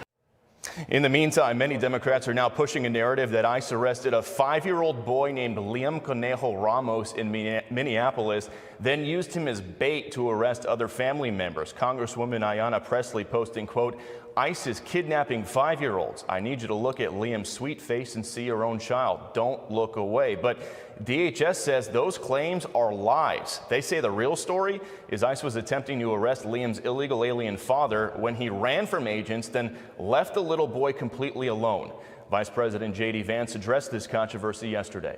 In the meantime, many Democrats are now pushing a narrative that ICE arrested a 5-year-old boy named Liam Conejo Ramos in Minneapolis, then used him as bait to arrest other family members. Congresswoman Ayanna Pressley posting, quote, "ICE is kidnapping 5-year-olds. I need you to look at Liam's sweet face and see your own child. Don't look away." But DHS says those claims are lies. They say the real story is ICE was attempting to arrest Liam's illegal alien father when he ran from agents, then left the little boy completely alone. Vice President J.D. Vance addressed this controversy yesterday.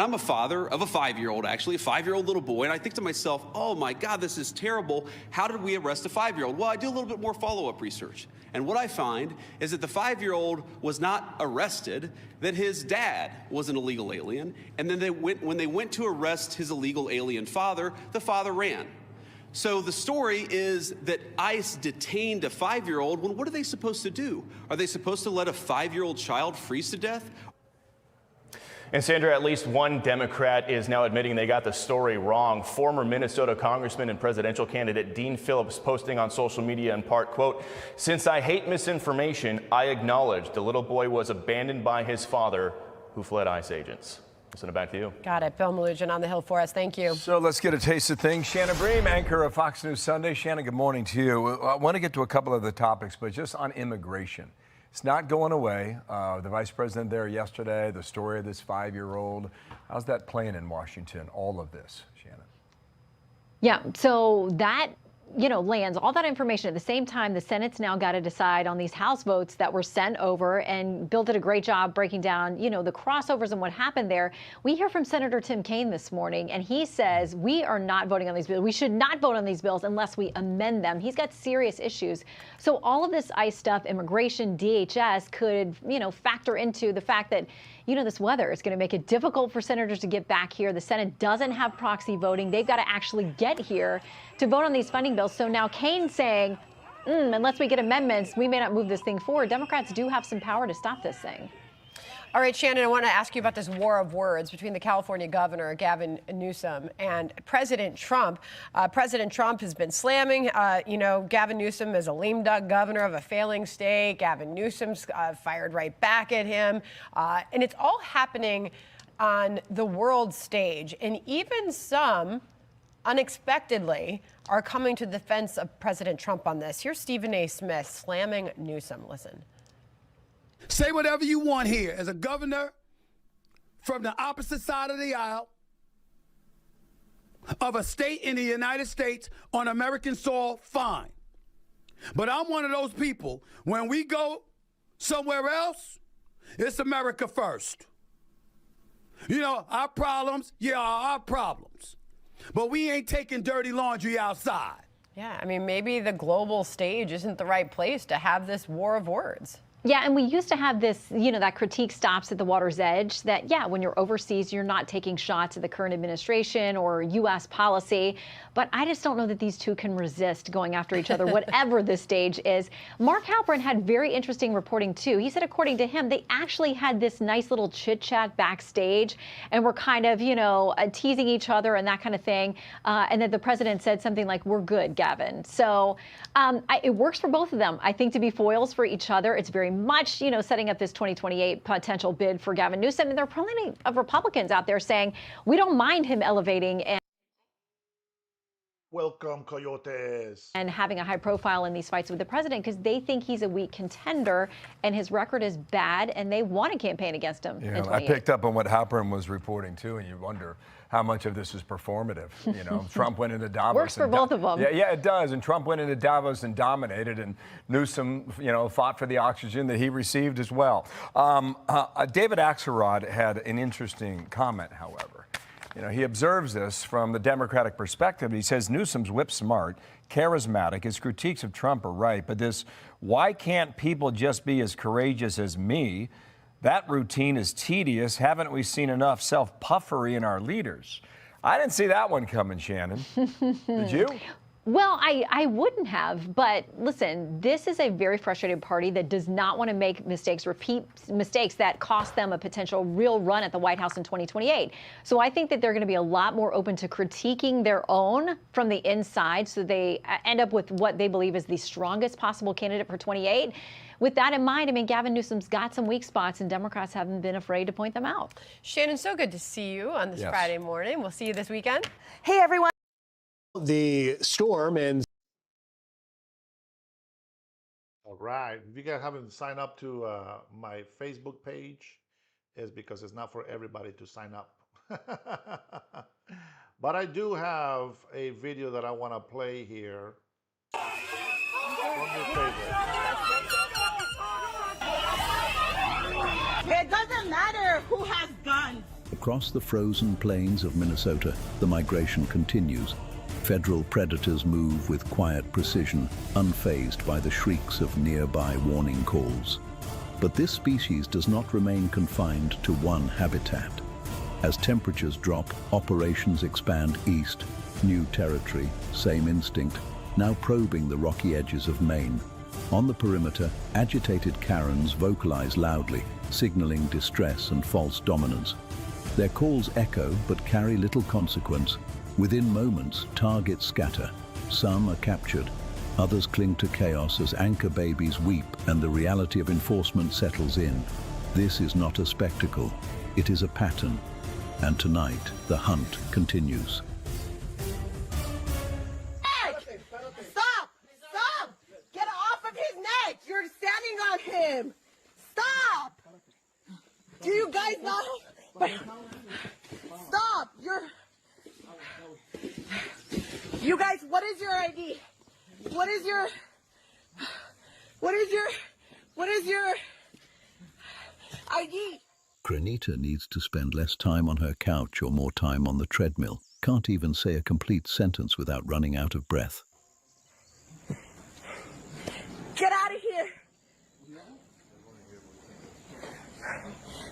I'm a father of a 5-year-old, actually, a 5-year-old little boy, and I think to myself, oh my God, this is terrible. How did we arrest a 5-year-old? Well, I do a little bit more follow-up research. And what I find is that the 5-year-old was not arrested, that his dad was an illegal alien, and then when they went to arrest his illegal alien father, the father ran. So the story is that ICE detained a 5-year-old. Well, what are they supposed to do? Are they supposed to let a 5-year-old child freeze to death? And Sandra, at least one Democrat is now admitting they got the story wrong. Former Minnesota Congressman and presidential candidate Dean Phillips posting on social media in part, quote, "Since I hate misinformation, I acknowledge the little boy was abandoned by his father who fled ICE agents." Send it back to you. Got it. Bill Malugin on the Hill for us. Thank you. So let's get a taste of things. Shannon Bream, anchor of Fox News Sunday. Shannon, good morning to you. I want to get to a couple of the topics, but just on immigration. It's not going away. The vice president there yesterday, the story of this 5-year-old. How's that playing in Washington, all of this, Shannon? Yeah, so that, lands all that information. At the same time, the Senate's now got to decide on these House votes that were sent over, and Bill did a great job breaking down, the crossovers and what happened there. We hear from Senator Tim Kaine this morning, and he says we are not voting on these bills. We should not vote on these bills unless we amend them. He's got serious issues. So all of this ICE stuff, immigration, DHS could, factor into the fact that this weather is going to make it difficult for senators to get back here. The Senate doesn't have proxy voting. They've got to actually get here to vote on these funding bills. So now Kane's saying, unless we get amendments, we may not move this thing forward. Democrats do have some power to stop this thing. All right, Shannon, I want to ask you about this war of words between the California governor, Gavin Newsom, and President Trump. President Trump has been slamming, Gavin Newsom as a lame duck governor of a failing state. Gavin Newsom's fired right back at him. And it's all happening on the world stage. And even some, unexpectedly, are coming to the defense of President Trump on this. Here's Stephen A. Smith slamming Newsom. Listen. Say whatever you want here. As a governor from the opposite side of the aisle of a state in the United States on American soil, fine. But I'm one of those people, when we go somewhere else, it's America first. Our problems, are our problems. But we ain't taking dirty laundry outside. Yeah, maybe the global stage isn't the right place to have this war of words. Yeah, and we used to have this, that critique stops at the water's edge, that, when you're overseas, you're not taking shots at the current administration or U.S. policy. But I just don't know that these two can resist going after each other, whatever the stage is. Mark Halperin had very interesting reporting, too. He said, according to him, they actually had this nice little chit-chat backstage and were kind of, teasing each other and that kind of thing. And then the president said something like, "We're good, Gavin." So it works for both of them, I think, to be foils for each other. It's very much, setting up this 2028 potential bid for Gavin Newsom. And there are plenty of Republicans out there saying, we don't mind him elevating and welcome, Coyotes. And having a high profile in these fights with the president, because they think he's a weak contender and his record is bad and they want to campaign against him. I picked up on what Halperin was reporting too, and you wonder how much of this is performative. You know, Trump went into Davos. Works for both of them. Yeah, it does. And Trump went into Davos and dominated, and Newsom, you know, fought for the oxygen that he received as well. David Axelrod had an interesting comment, however. You know, he observes this from the Democratic perspective. He says Newsom's whip smart, charismatic. His critiques of Trump are right, but this, why can't people just be as courageous as me? That routine is tedious. Haven't we seen enough self-puffery in our leaders? I didn't see that one coming, Shannon. Did you? Well, I wouldn't have, but listen, this is a very frustrated party that does not want to make mistakes, repeat mistakes that cost them a potential real run at the White House in 2028. So I think that they're going to be a lot more open to critiquing their own from the inside so they end up with what they believe is the strongest possible candidate for 28. With that in mind, I mean, Gavin Newsom's got some weak spots, and Democrats haven't been afraid to point them out. Shannon, so good to see you on this Friday morning. We'll see you this weekend. Hey, everyone. The storm and All right. If you guys haven't signed up to my Facebook page, it's because it's not for everybody to sign up. But I do have a video that I want to play here from your favorite. It doesn't matter who has guns. Across the frozen plains of Minnesota, the migration continues. Federal predators move with quiet precision, unfazed by the shrieks of nearby warning calls. But this species does not remain confined to one habitat. As temperatures drop, operations expand east, new territory, same instinct, now probing the rocky edges of Maine. On the perimeter, agitated Karens vocalize loudly, signaling distress and false dominance. Their calls echo but carry little consequence. Within moments, targets scatter. Some are captured. Others cling to chaos as anchor babies weep and the reality of enforcement settles in. This is not a spectacle. It is a pattern. And tonight, the hunt continues. Stop! Stop! Get off of his neck! You're standing on him! Stop! Do you guys not? Stop! You guys, what is your ID? What is your ID? Granita needs to spend less time on her couch or more time on the treadmill. Can't even say a complete sentence without running out of breath. Get out of here!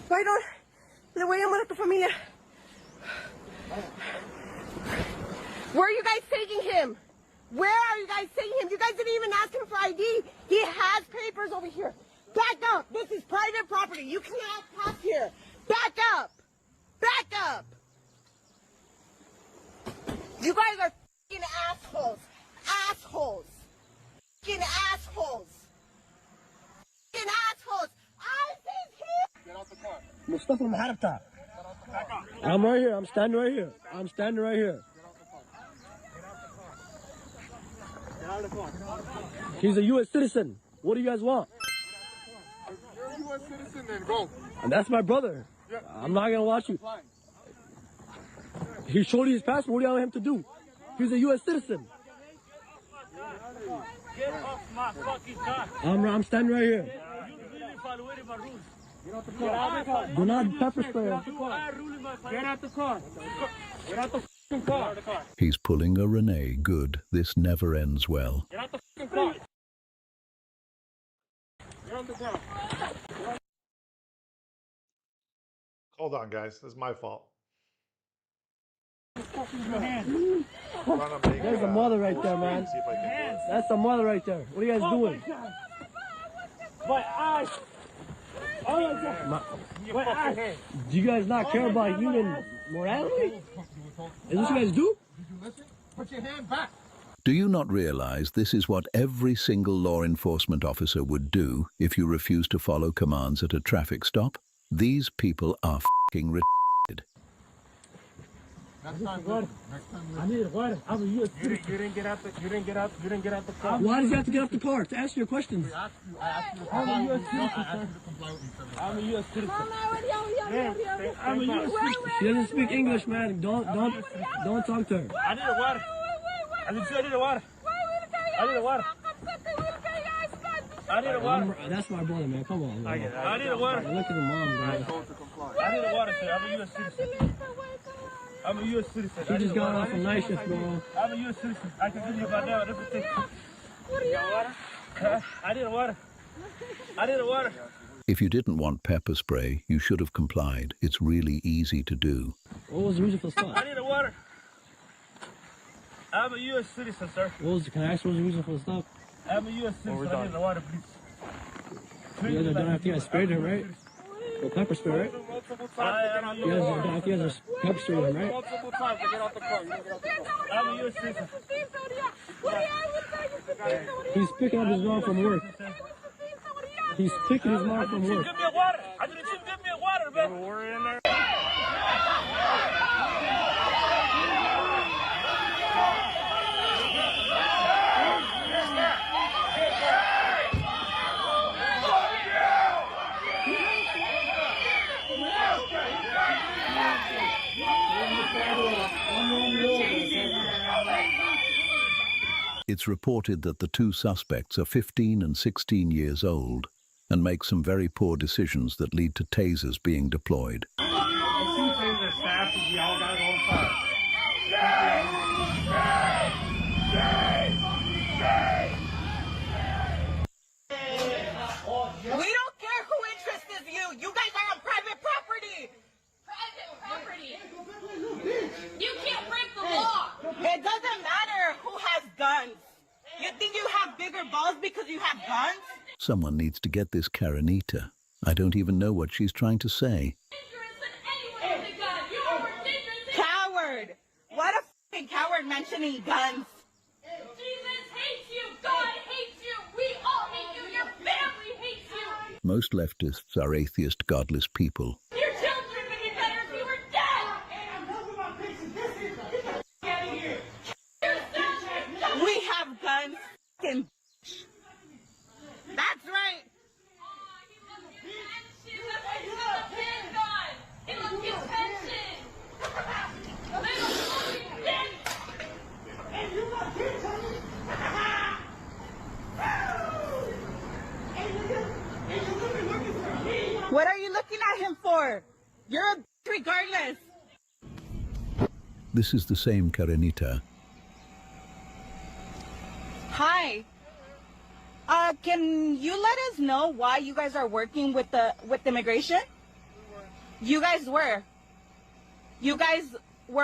Why don't le voy a llamar a tu familia? Where are you guys taking him? Where are you guys taking him? You guys didn't even ask him for ID. He has papers over here. Back up. This is private property. You cannot pass here. Back up. Back up. You guys are f***ing assholes. Assholes. F***ing assholes. F***ing assholes. ICE is here. Get out the car. Mustafa Maharata. I'm right here. I'm standing right here. I'm standing right here. He's a U.S. citizen. What do you guys want? You're a U.S. citizen, then go. And that's my brother. Yeah. I'm not gonna watch you. He showed you his passport. What do you want him to do? He's a U.S. citizen. Get off my fucking car. I'm standing right here. You really violated my rules. Get out the car. Do not pepper spray him. Get out the car. Get out the fucking car. He's pulling a Renee good. This never ends well. Get out the fucking car. Get out the car. Hold on, guys. This is my fault. There's a mother right there, man. That's a mother right there. What are you guys doing? My eyes. Oh my God. My eyes. Do you guys not care about human morality? Is this what you guys do? Put your hand back. Do you not realize this is what every single law enforcement officer would do if you refuse to follow commands at a traffic stop? These people are f***ing retarded. I need water. I'm a U.S. citizen. You didn't get out the car. Why did you have to get out the car? To ask your questions. I'm a U.S. citizen, sir. I'm a U.S. citizen. I'm a U.S. citizen. She doesn't speak English, man. Don't talk to her. I need a water. I need a water. I need a water. I need a water. That's my brother, man. Come on. I need a water. Look at the mom, man. I need a water, sir. I'm a U.S. citizen. I'm a U.S. citizen. She just got off a night shift, bro. I'm a U.S. citizen. I can give you about that. Everything. What do you want? I need a water. I need a water. If you didn't want pepper spray, you should have complied. It's really easy to do. What was the reason for the stop? I need a water. I'm a U.S. citizen, sir. Can I ask what was the reason for the stop? I'm a U.S. citizen. I need a water, please. You guys don't have to get sprayed him, right? Well, pepper spray, right? You guys don't have to get pepper spray him, right? Multiple times to get out the car. I'm a U.S. citizen. He's picking up his mom from work. He's picking his mom from work. Give me a water. I need you to give me a water, man. We're in there. It's reported that the two suspects are 15 and 16 years old and make some very poor decisions that lead to tasers being deployed. We don't care who interests you. You guys are on private property. Private property. You can't break the law. It doesn't matter who has guns. You think you have bigger balls because you have guns? Someone needs to get this Karenita. I don't even know what she's trying to say. Coward. What a f***ing coward mentioning guns. Jesus hates you. God hates you. We all hate you. Your family hates you. Most leftists are atheist, godless people. Your children would be better if you were dead. We have guns. That's right. What are you looking at him for? You're a bitch regardless. This is the same Karenita. Hi. Can you let us know why you guys are working with immigration? You guys were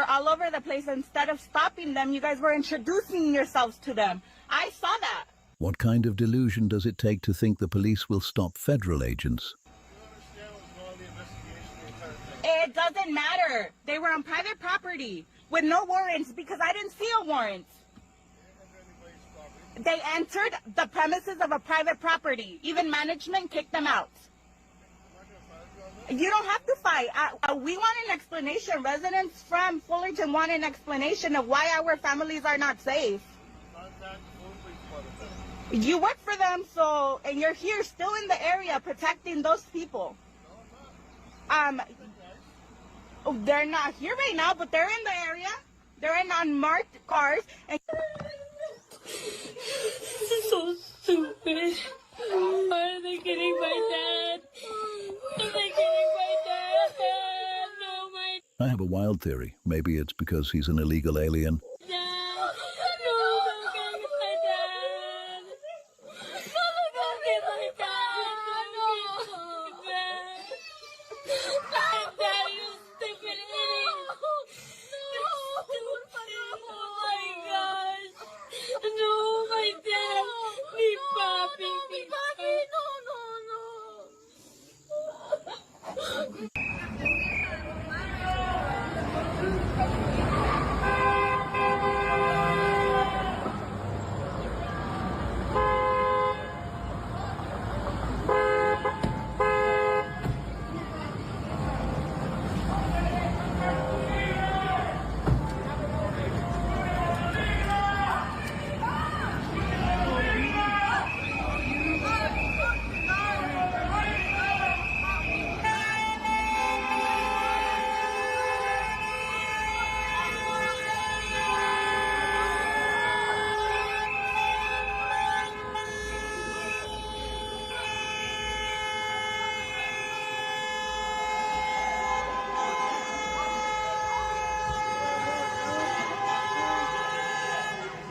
all over the place. Instead of stopping them, you guys were introducing yourselves to them. I saw that. What kind of delusion does it take to think the police will stop federal agents? It doesn't matter. They were on private property with no warrants because I didn't see a warrant. They entered the premises of a private property. Even management kicked them out. You don't have to fight. We want an explanation. Residents from Fullerton want an explanation of why our families are not safe. You work for them, and you're here still in the area protecting those people. They're not here right now, but they're in the area. They're in unmarked cars. And this is so stupid. Why are they getting my dad? Why are they getting my dad? No, my I have a wild theory. Maybe it's because he's an illegal alien. dad. No, don't get my dad. Don't go get my dad. Don't get my dad. My dad, you stupid idiot. Oh my gosh. No, my dad. Mi papi. Mi papi. No.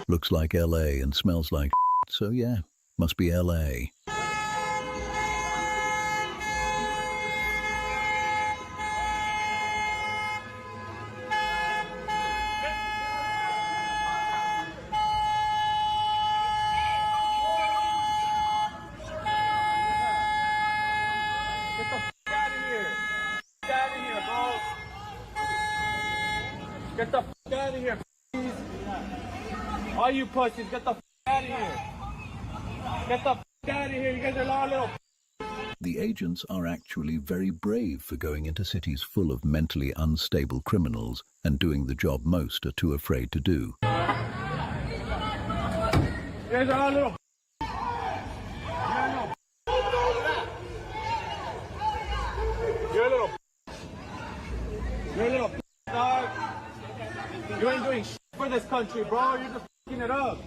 Looks like LA and smells like so yeah, must be LA. Get the f out of here, please. All you pussies, get the f out of here. Get the f out of here. You guys are all little. The agents are actually very brave for going into cities full of mentally unstable criminals and doing the job most are too afraid to do. You guys are all little. You're a little. You're a little dog. You ain't doing shit for this country, bro. You're just f***ing it up.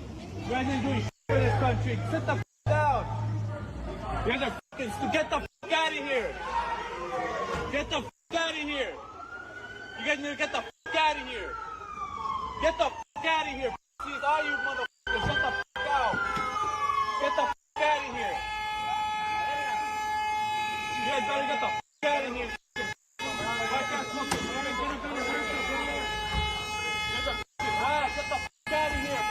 You guys ain't doing shit for this country. Sit the f*** down. You guys are f***ing. Get the f*** out of here. Get the f*** out of here. You guys need to get the f*** out of here. Get the f*** out of here. Please, all you motherfuckers, shut the f*** out. Get the f*** out of here. You guys better get the f*** out of here. Get the f*** out of here.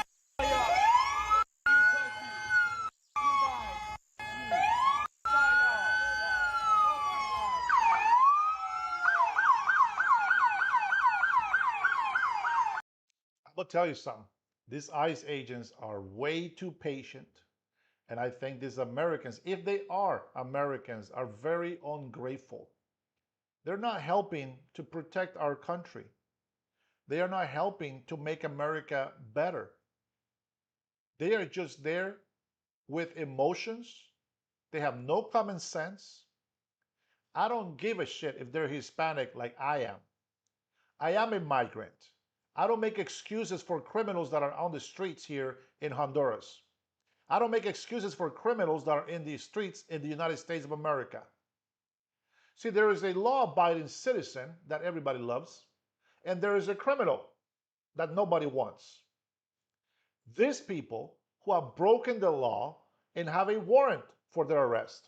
I'm gonna tell you something. These ICE agents are way too patient. And I think these Americans, if they are Americans, are very ungrateful. They're not helping to protect our country. They are not helping to make America better. They are just there with emotions. They have no common sense. I don't give a shit if they're Hispanic like I am. I am a migrant. I don't make excuses for criminals that are on the streets here in Honduras. I don't make excuses for criminals that are in the streets in the United States of America. See, there is a law-abiding citizen that everybody loves, and there is a criminal that nobody wants. These people who have broken the law and have a warrant for their arrest.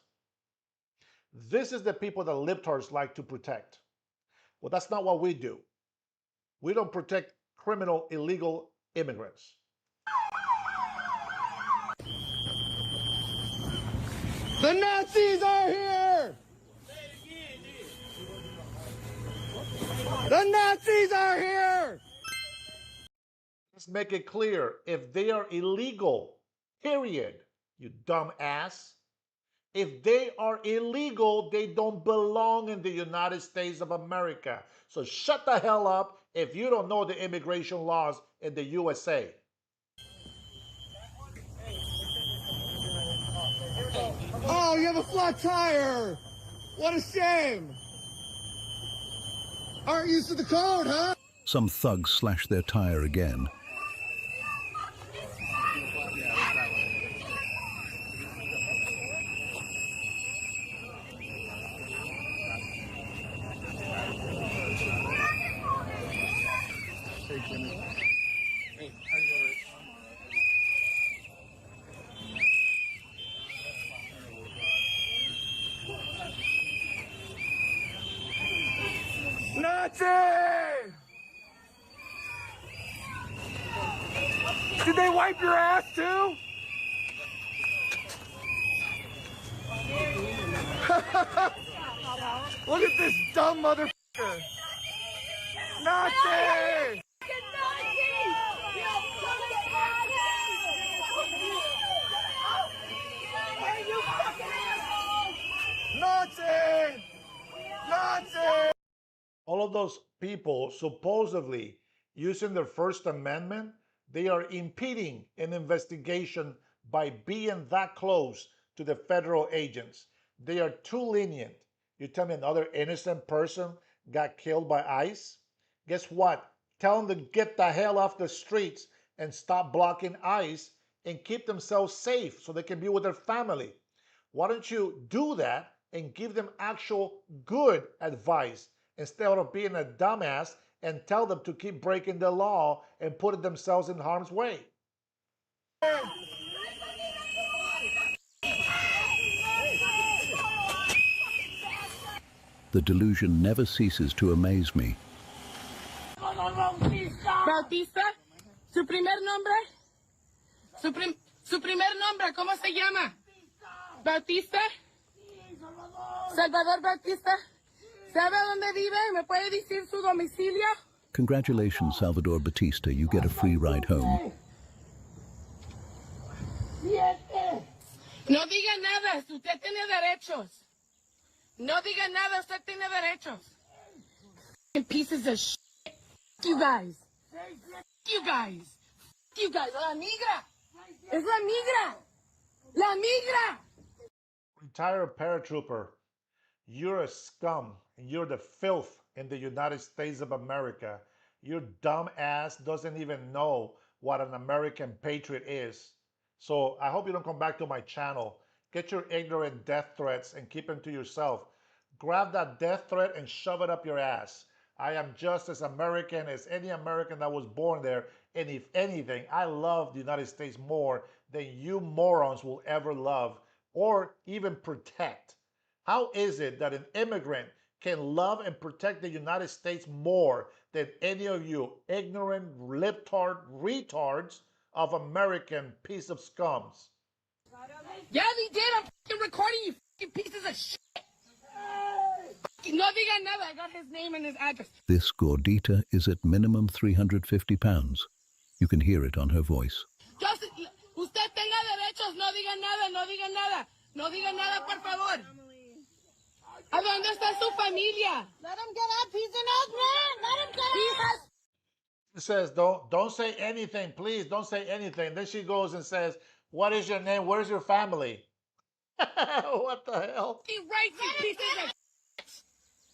This is the people that libtards like to protect. Well, that's not what we do. We don't protect criminal, illegal immigrants. The Nazis are here! The Nazis are here! Let's make it clear. If they are illegal, period, you dumb ass. If they are illegal, they don't belong in the United States of America. So shut the hell up if you don't know the immigration laws in the USA. Oh, you have a flat tire! What a shame! Aren't used to the code, huh? Some thugs slash their tire again. Nazi! Did they wipe your ass too? Look at this dumb motherfucker! Nazi! Nazi! Nazi! All of those people supposedly using their First Amendment, they are impeding an investigation by being that close to the federal agents. They are too lenient. You tell me another innocent person got killed by ICE? Guess what? Tell them to get the hell off the streets and stop blocking ICE and keep themselves safe so they can be with their family. Why don't you do that and give them actual good advice instead of being a dumbass and tell them to keep breaking the law and putting themselves in harm's way? The delusion never ceases to amaze me. Bautista, su primer nombre, su primer nombre, ¿cómo se llama? Bautista, Salvador Bautista, ¿sabe dónde vive? ¿Me puede decir su domicilio? Congratulations, Salvador Batista, you get a free ride home. No diga nada, usted tiene derechos. No diga nada, usted tiene derechos. Pieces of shit. You guys. You guys. You guys. La migra. Es la migra. La migra. Retired paratrooper, you're a scum and you're the filth in the United States of America. Your dumb ass doesn't even know what an American patriot is. So I hope you don't come back to my channel. Get your ignorant death threats and keep them to yourself. Grab that death threat and shove it up your ass. I am just as American as any American that was born there. And if anything, I love the United States more than you morons will ever love or even protect. How is it that an immigrant can love and protect the United States more than any of you ignorant, lip-tart retards of American piece of scums? Yeah, they did. I'm fucking recording you fucking pieces of shit. No diga nada. I got his name and his address. This gordita is at minimum 350 pounds. You can hear it on her voice. Usted tenga derechos. No diga nada. No diga nada. No diga nada, por favor. ¿A dónde está su familia? Let him get up. He's an old man. Let him get up. She says, don't say anything, please, don't say anything. Then she goes and says, what is your name? Where's your family? What the hell? He writes you pieces of shit.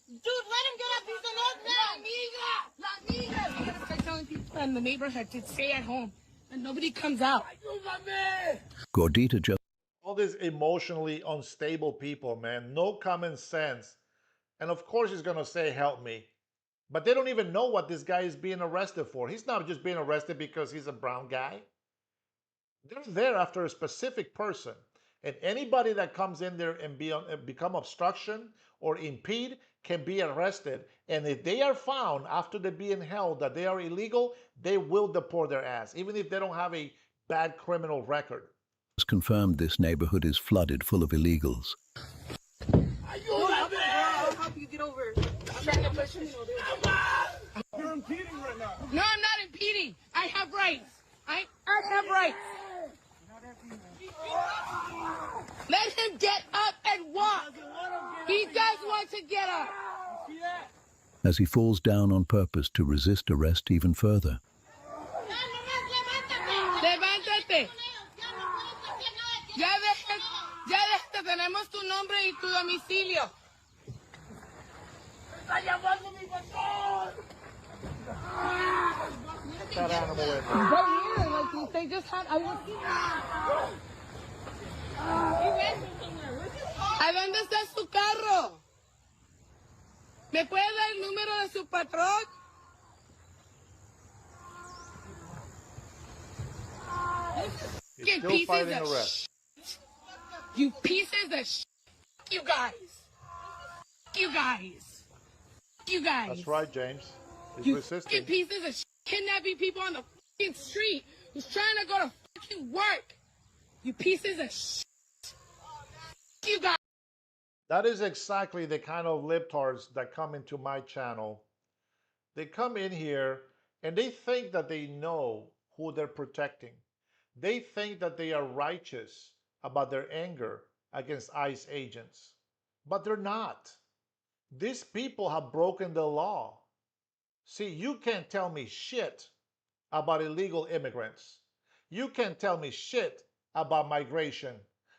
Dude, let him get up. He's an old man. La migra. La migra. We gotta start telling people in the neighborhood to stay at home and nobody comes out. Gordita just... All these emotionally unstable people, man. No common sense. And of course he's going to say, help me. But they don't even know what this guy is being arrested for. He's not just being arrested because he's a brown guy. They're there after a specific person. And anybody that comes in there and become obstruction or impede can be arrested. And if they are found after they're being held that they are illegal, they will deport their ass, even if they don't have a bad criminal record. It's confirmed this neighborhood is flooded full of illegals. I'll help you get over. I'm trying to push him. You're impeding right now. No, I'm not impeding. I have rights. I have rights. Let him get up and walk. He does want to get up. As he falls down on purpose to resist arrest even further. Levántate. Ya déjate, tenemos tu nombre y tu domicilio. Está llamando mi pastor. That animal in. Right here, like they just had. ¿A dónde está su carro? ¿Me puede dar el número de su patrón? He's still fighting arrest. You pieces of shit. You guys. You guys. You guys. That's right, James. He's You resisting. pieces of shit. Kidnapping people on the fucking street who's trying to go to fucking work. You pieces of shit. You guys. That is exactly the kind of libtards that come into my channel. They come in here and they think that they know who they're protecting. They think that they are righteous about their anger against ICE agents. But they're not. These people have broken the law. See, you can't tell me shit about illegal immigrants. You can't tell me shit about migration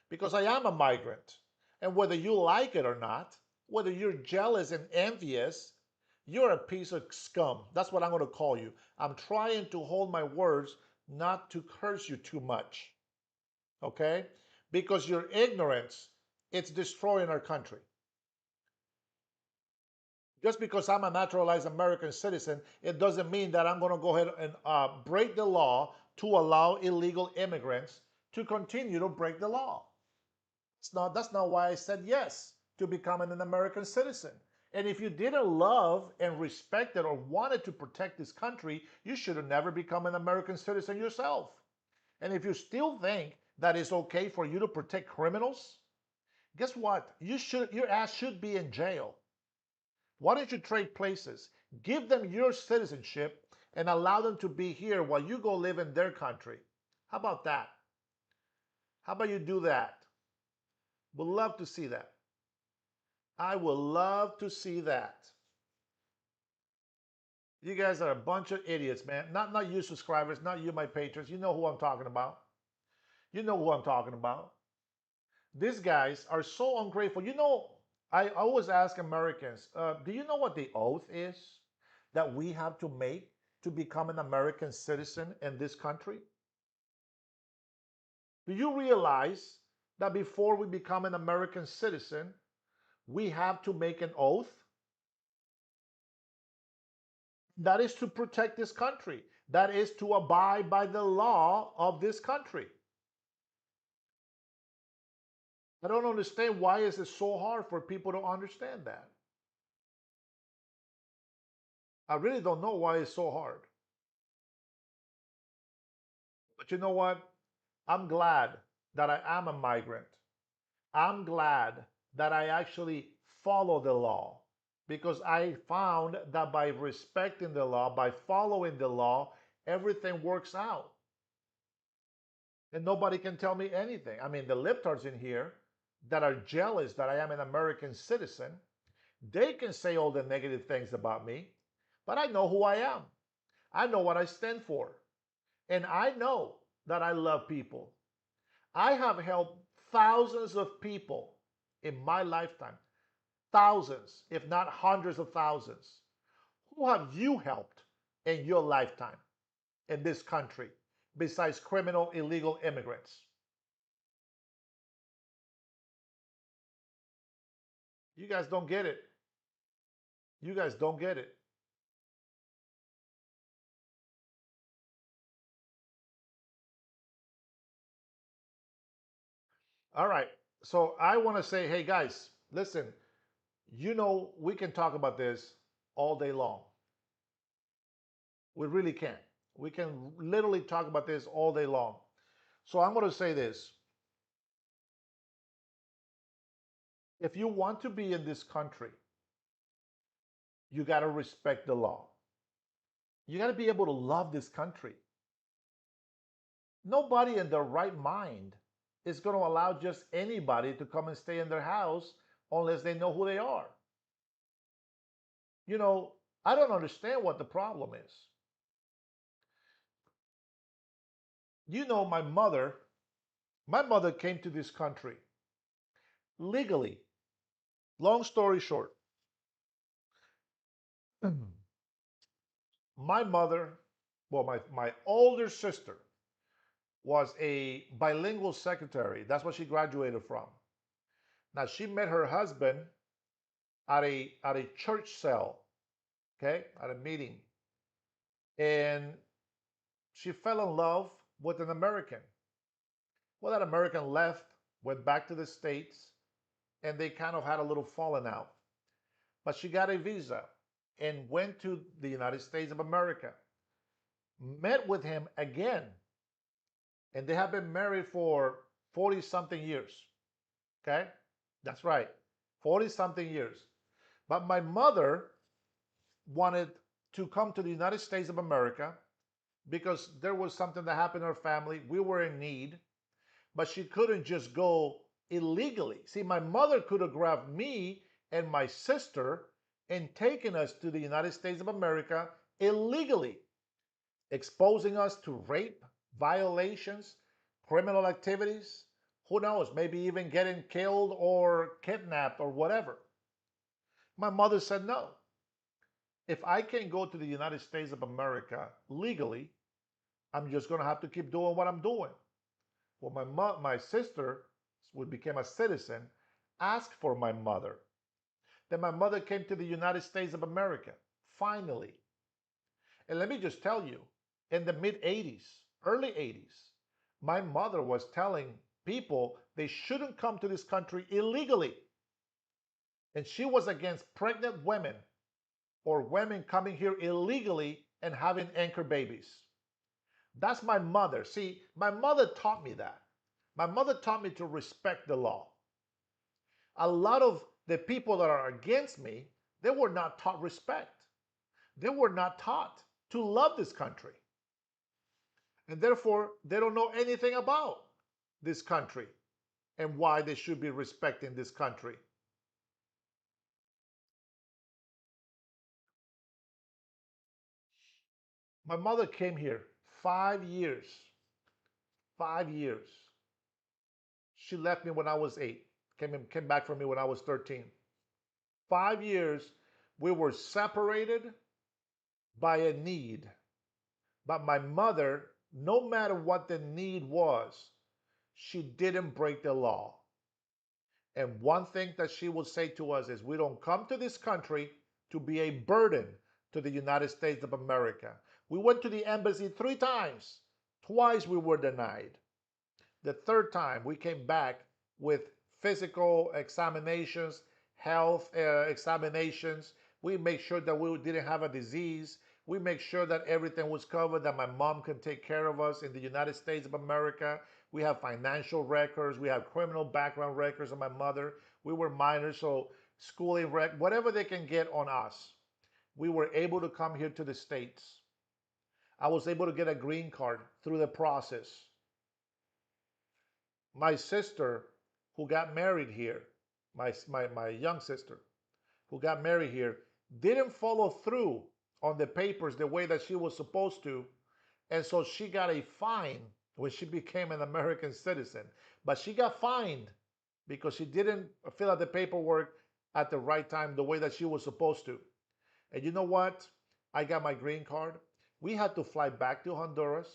because I am a migrant. And whether you like it or not, whether you're jealous and envious, you're a piece of scum. That's what I'm going to call you. I'm trying to hold my words not to curse you too much. Okay? Because your ignorance, it's destroying our country. Just because I'm a naturalized American citizen, it doesn't mean that I'm going to go ahead and break the law to allow illegal immigrants to continue to break the law. That's not why I said yes to becoming an American citizen. And if you didn't love and respect it or wanted to protect this country, you should have never become an American citizen yourself. And if you still think that it's okay for you to protect criminals, guess what? Your ass should be in jail. Why don't you trade places? Give them your citizenship and allow them to be here while you go live in their country. How about that? How about you do that? Would love to see that. I would love to see that. You guys are a bunch of idiots, man. Not you subscribers, not you my patrons. You know who I'm talking about. You know who I'm talking about. These guys are so ungrateful. You know, I always ask Americans, do you know what the oath is that we have to make to become an American citizen in this country? Do you realize that before we become an American citizen, we have to make an oath? That is to protect this country. That is to abide by the law of this country. I don't understand why is it so hard for people to understand that. I really don't know why it's so hard. But you know what? I'm glad that I am a migrant. I'm glad that I actually follow the law because I found that by respecting the law, by following the law, everything works out. And nobody can tell me anything. I mean, the libtards in here that are jealous that I am an American citizen, they can say all the negative things about me, but I know who I am. I know what I stand for. And I know that I love people. I have helped thousands of people in my lifetime. Thousands, if not hundreds of thousands. Who have you helped in your lifetime in this country besides criminal illegal immigrants? You guys don't get it. You guys don't get it. All right. So I want to say, hey guys, listen, you know, we can talk about this all day long. We really can. We can literally talk about this all day long. So I'm going to say this. If you want to be in this country, you got to respect the law. You got to be able to love this country. Nobody in their right mind is going to allow just anybody to come and stay in their house unless they know who they are. You know, I don't understand what the problem is. You know, my mother came to this country legally. Long story short, my mother, well, my older sister was a bilingual secretary. That's what she graduated from. Now, she met her husband at a church cell, okay, at a meeting. And she fell in love with an American. Well, that American left, went back to the States, and they kind of had a little falling out. But she got a visa and went to the United States of America, met with him again, and they have been married for 40 something years. Okay? That's right, 40 something years. But my mother wanted to come to the United States of America because there was something that happened in her family. We were in need, but she couldn't just go illegally. See, my mother could have grabbed me and my sister and taken us to the United States of America illegally, exposing us to rape, violations, criminal activities. Who knows, maybe even getting killed or kidnapped or whatever. My mother said no. If I can't go to the United States of America legally, I'm just going to have to keep doing what I'm doing. Well, my sister, who became a citizen, asked for my mother. Then my mother came to the United States of America, finally. And let me just tell you, in the mid 80s, early 80s, my mother was telling people they shouldn't come to this country illegally. And she was against pregnant women or women coming here illegally and having anchor babies. That's my mother. See, my mother taught me that. My mother taught me to respect the law. A lot of the people that are against me, they were not taught respect. They were not taught to love this country. And therefore, they don't know anything about this country and why they should be respecting this country. My mother came here 5 years. 5 years. She left me when I was 8. Came back for me when I was 13. 5 years, we were separated by a need. But my mother, no matter what the need was, she didn't break the law. And one thing that she would say to us is, we don't come to this country to be a burden to the United States of America. We went to the embassy 3 times. Twice we were denied. The third time we came back with physical examinations, health examinations. We make sure that we didn't have a disease. We make sure that everything was covered, that my mom can take care of us in the United States of America. We have financial records. We have criminal background records of my mother. We were minors, so schooling whatever they can get on us. We were able to come here to the States. I was able to get a green card through the process. My sister, who got married here, my young sister, who got married here, didn't follow through on the papers the way that she was supposed to. And so she got a fine when she became an American citizen. But she got fined because she didn't fill out the paperwork at the right time, the way that she was supposed to. And you know what? I got my green card. We had to fly back to Honduras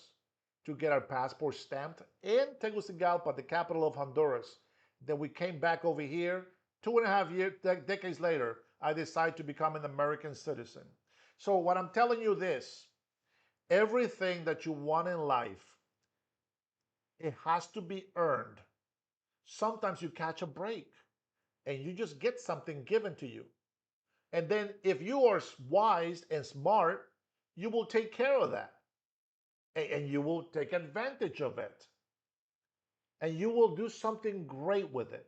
to get our passport stamped in Tegucigalpa, the capital of Honduras. Then we came back over here. 2.5 decades later, I decided to become an American citizen. So what I'm telling you this, everything that you want in life, it has to be earned. Sometimes you catch a break and you just get something given to you. And then if you are wise and smart, you will take care of that. And you will take advantage of it. And you will do something great with it.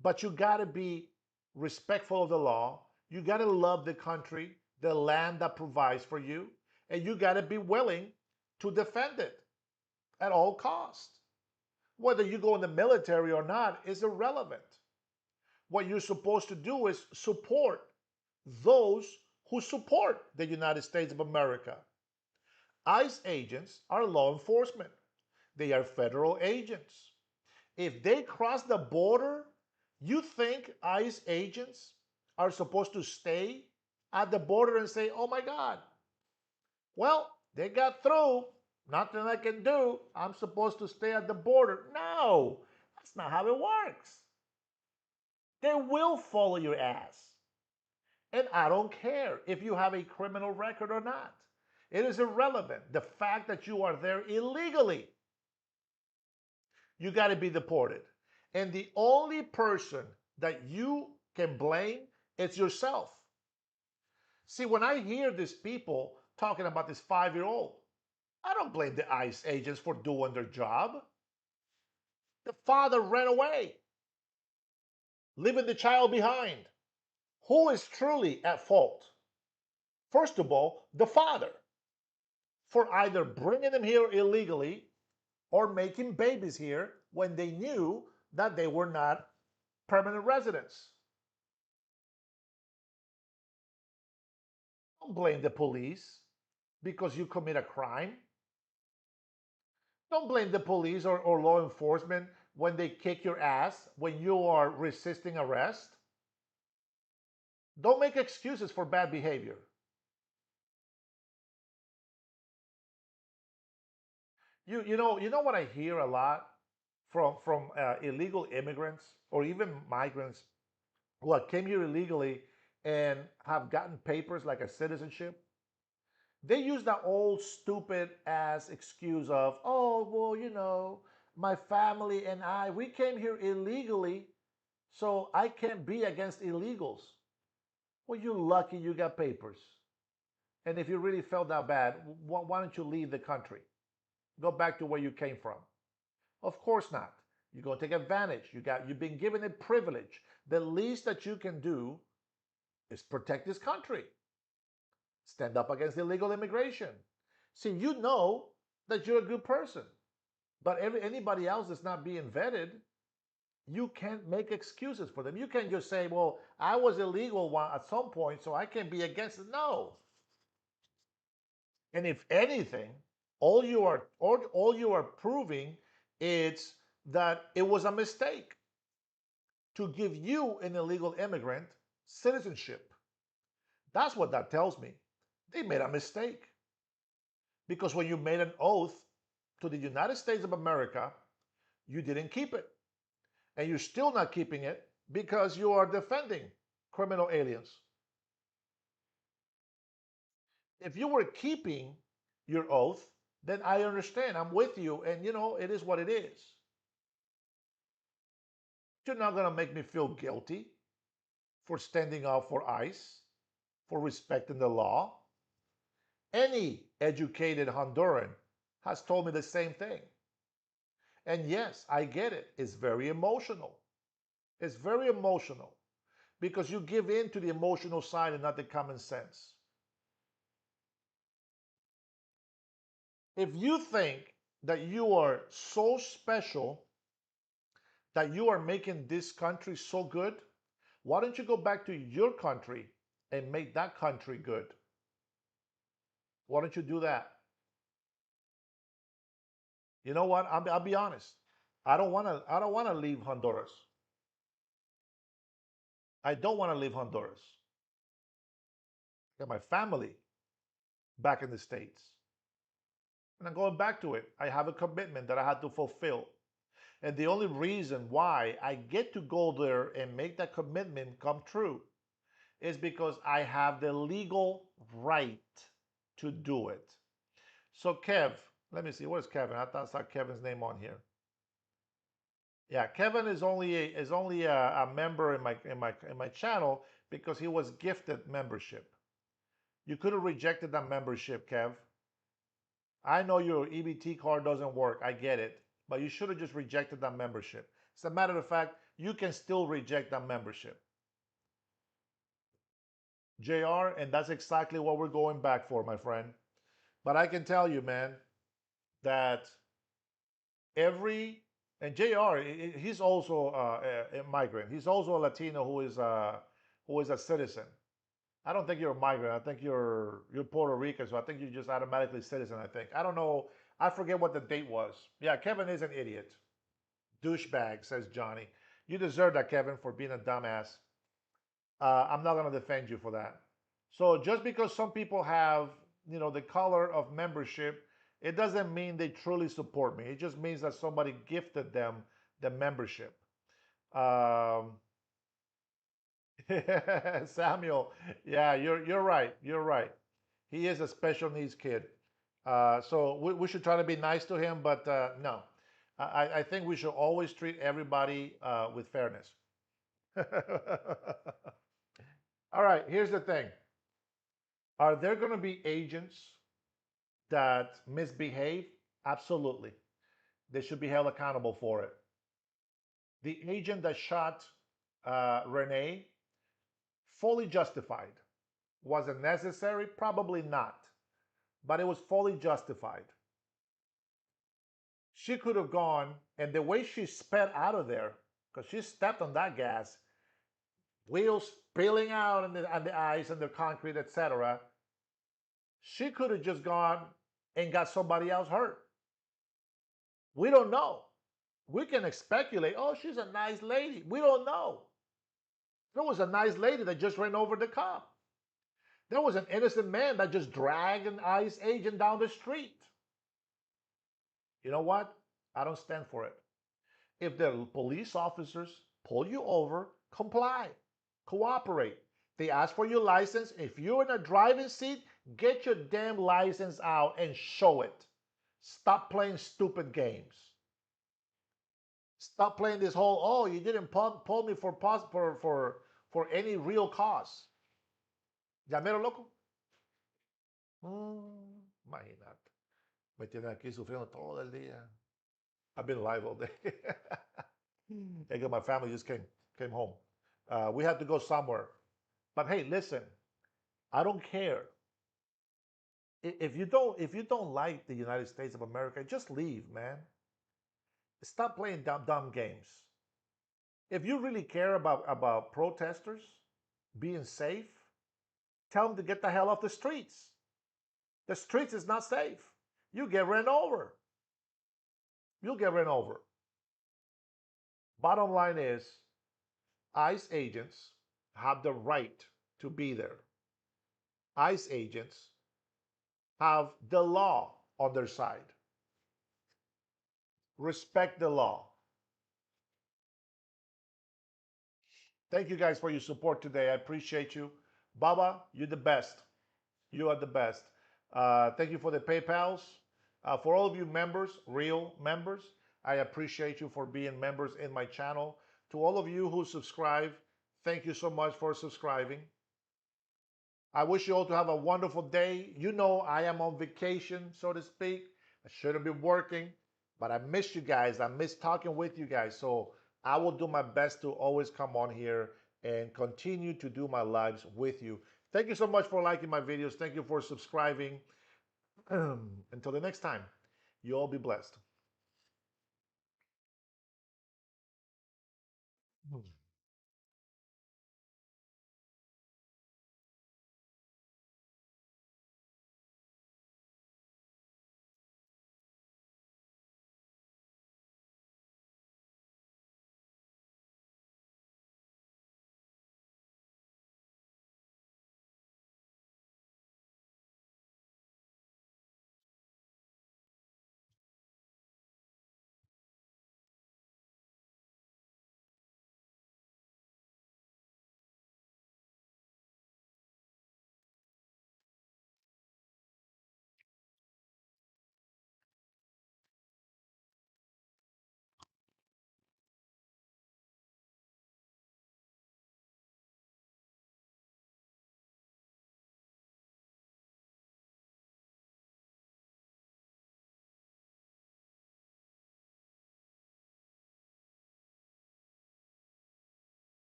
But you got to be respectful of the law. You got to love the country, the land that provides for you. And you got to be willing to defend it at all costs. Whether you go in the military or not is irrelevant. What you're supposed to do is support those who support the United States of America. ICE agents are law enforcement. They are federal agents. If they cross the border, you think ICE agents are supposed to stay at the border and say, oh my God, well, they got through. Nothing I can do. I'm supposed to stay at the border. No, that's not how it works. They will follow your ass. And I don't care if you have a criminal record or not. It is irrelevant. The fact that you are there illegally, you got to be deported. And the only person that you can blame is yourself. See, when I hear these people talking about this 5-year-old, I don't blame the ICE agents for doing their job. The father ran away, leaving the child behind. Who is truly at fault? First of all, the father, for either bringing them here illegally or making babies here when they knew that they were not permanent residents. Don't blame the police because you commit a crime. Don't blame the police or law enforcement when they kick your ass when you are resisting arrest. Don't make excuses for bad behavior. You know what I hear a lot from illegal immigrants or even migrants who came here illegally and have gotten papers like a citizenship. They use that old stupid ass excuse of, oh, well, my family and we came here illegally, so I can't be against illegals. Well, you're lucky you got papers. And if you really felt that bad, why don't you leave the country? Go back to where you came from. Of course not. You're going to take advantage. You've been given a privilege. The least that you can do is protect this country. Stand up against illegal immigration. See, you know that you're a good person, but anybody else that's not being vetted, you can't make excuses for them. You can't just say, well, I was illegal at some point, so I can be against it. No. And if anything, all you are proving is that it was a mistake to give you, an illegal immigrant, citizenship. That's what that tells me. They made a mistake. Because when you made an oath to the United States of America, you didn't keep it. And you're still not keeping it because you are defending criminal aliens. If you were keeping your oath, then I understand. I'm with you. And, it is what it is. You're not going to make me feel guilty for standing up for ICE, for respecting the law. Any educated Honduran has told me the same thing. And yes, I get it. It's very emotional. It's very emotional because you give in to the emotional side and not the common sense. If you think that you are so special, that you are making this country so good, why don't you go back to your country and make that country good? Why don't you do that? You know what? I'll be honest. I don't want to leave Honduras. I don't want to leave Honduras. I got my family back in the States. And I'm going back to it. I have a commitment that I had to fulfill. And the only reason why I get to go there and make that commitment come true is because I have the legal right to do it. So Kev, let me see, where's Kevin? I thought I saw Kevin's name on here. Yeah, Kevin is only a member in my channel because he was gifted membership. You could have rejected that membership, Kev. I know your EBT card doesn't work. I get it. But you should have just rejected that membership. As a matter of fact, you can still reject that membership. JR, and that's exactly what we're going back for, my friend. But I can tell you, man, that and JR, he's also a migrant. He's also a Latino who is a citizen. I don't think you're a migrant. I think you're Puerto Rican, so I think you're just automatically citizen, I think. I don't know. I forget what the date was. Yeah, Kevin is an idiot. Douchebag, says Johnny. You deserve that, Kevin, for being a dumbass. I'm not going to defend you for that. So just because some people have, the color of membership, it doesn't mean they truly support me. It just means that somebody gifted them the membership. Samuel, yeah, you're right. You're right. He is a special needs kid. So we should try to be nice to him, but no. I think we should always treat everybody with fairness. All right, here's the thing. Are there going to be agents that misbehave? Absolutely. They should be held accountable for it. The agent that shot Renee, fully justified. Was it necessary? Probably not. But it was fully justified. She could have gone, and the way she sped out of there, because she stepped on that gas, wheels spilling out on the ice and the concrete, etc. She could have just gone and got somebody else hurt. We don't know. We can speculate, oh, she's a nice lady. We don't know. There was a nice lady that just ran over the cop. There was an innocent man that just dragged an ICE agent down the street. You know what? I don't stand for it. If the police officers pull you over, comply, cooperate. They ask for your license. If you're in a driving seat, Get your damn license out and show it. Stop playing stupid games. Stop playing this whole, oh, you didn't pull me for any real cause. ¿Ya mero loco? Imagínate. Me tienen aquí sufriendo todo el día. I've been live all day. And my family just came home. We had to go somewhere. But hey, listen, I don't care. If you don't like the United States of America, just leave, man. Stop playing dumb games. If you really care about protesters being safe, tell them to get the hell off the streets. The streets is not safe. You get ran over. You'll get ran over. Bottom line is, ICE agents have the right to be there. ICE agents have the law on their side. Respect the law. Thank you guys for your support today. I appreciate you. Baba, you're the best. You are the best. Thank you for the PayPals. For all of you members, real members, I appreciate you for being members in my channel. To all of you who subscribe, thank you so much for subscribing. I wish you all to have a wonderful day. You know I am on vacation, so to speak. I shouldn't be working, but I miss you guys. I miss talking with you guys. So I will do my best to always come on here and continue to do my lives with you. Thank you so much for liking my videos. Thank you for subscribing. Until the next time, you all be blessed.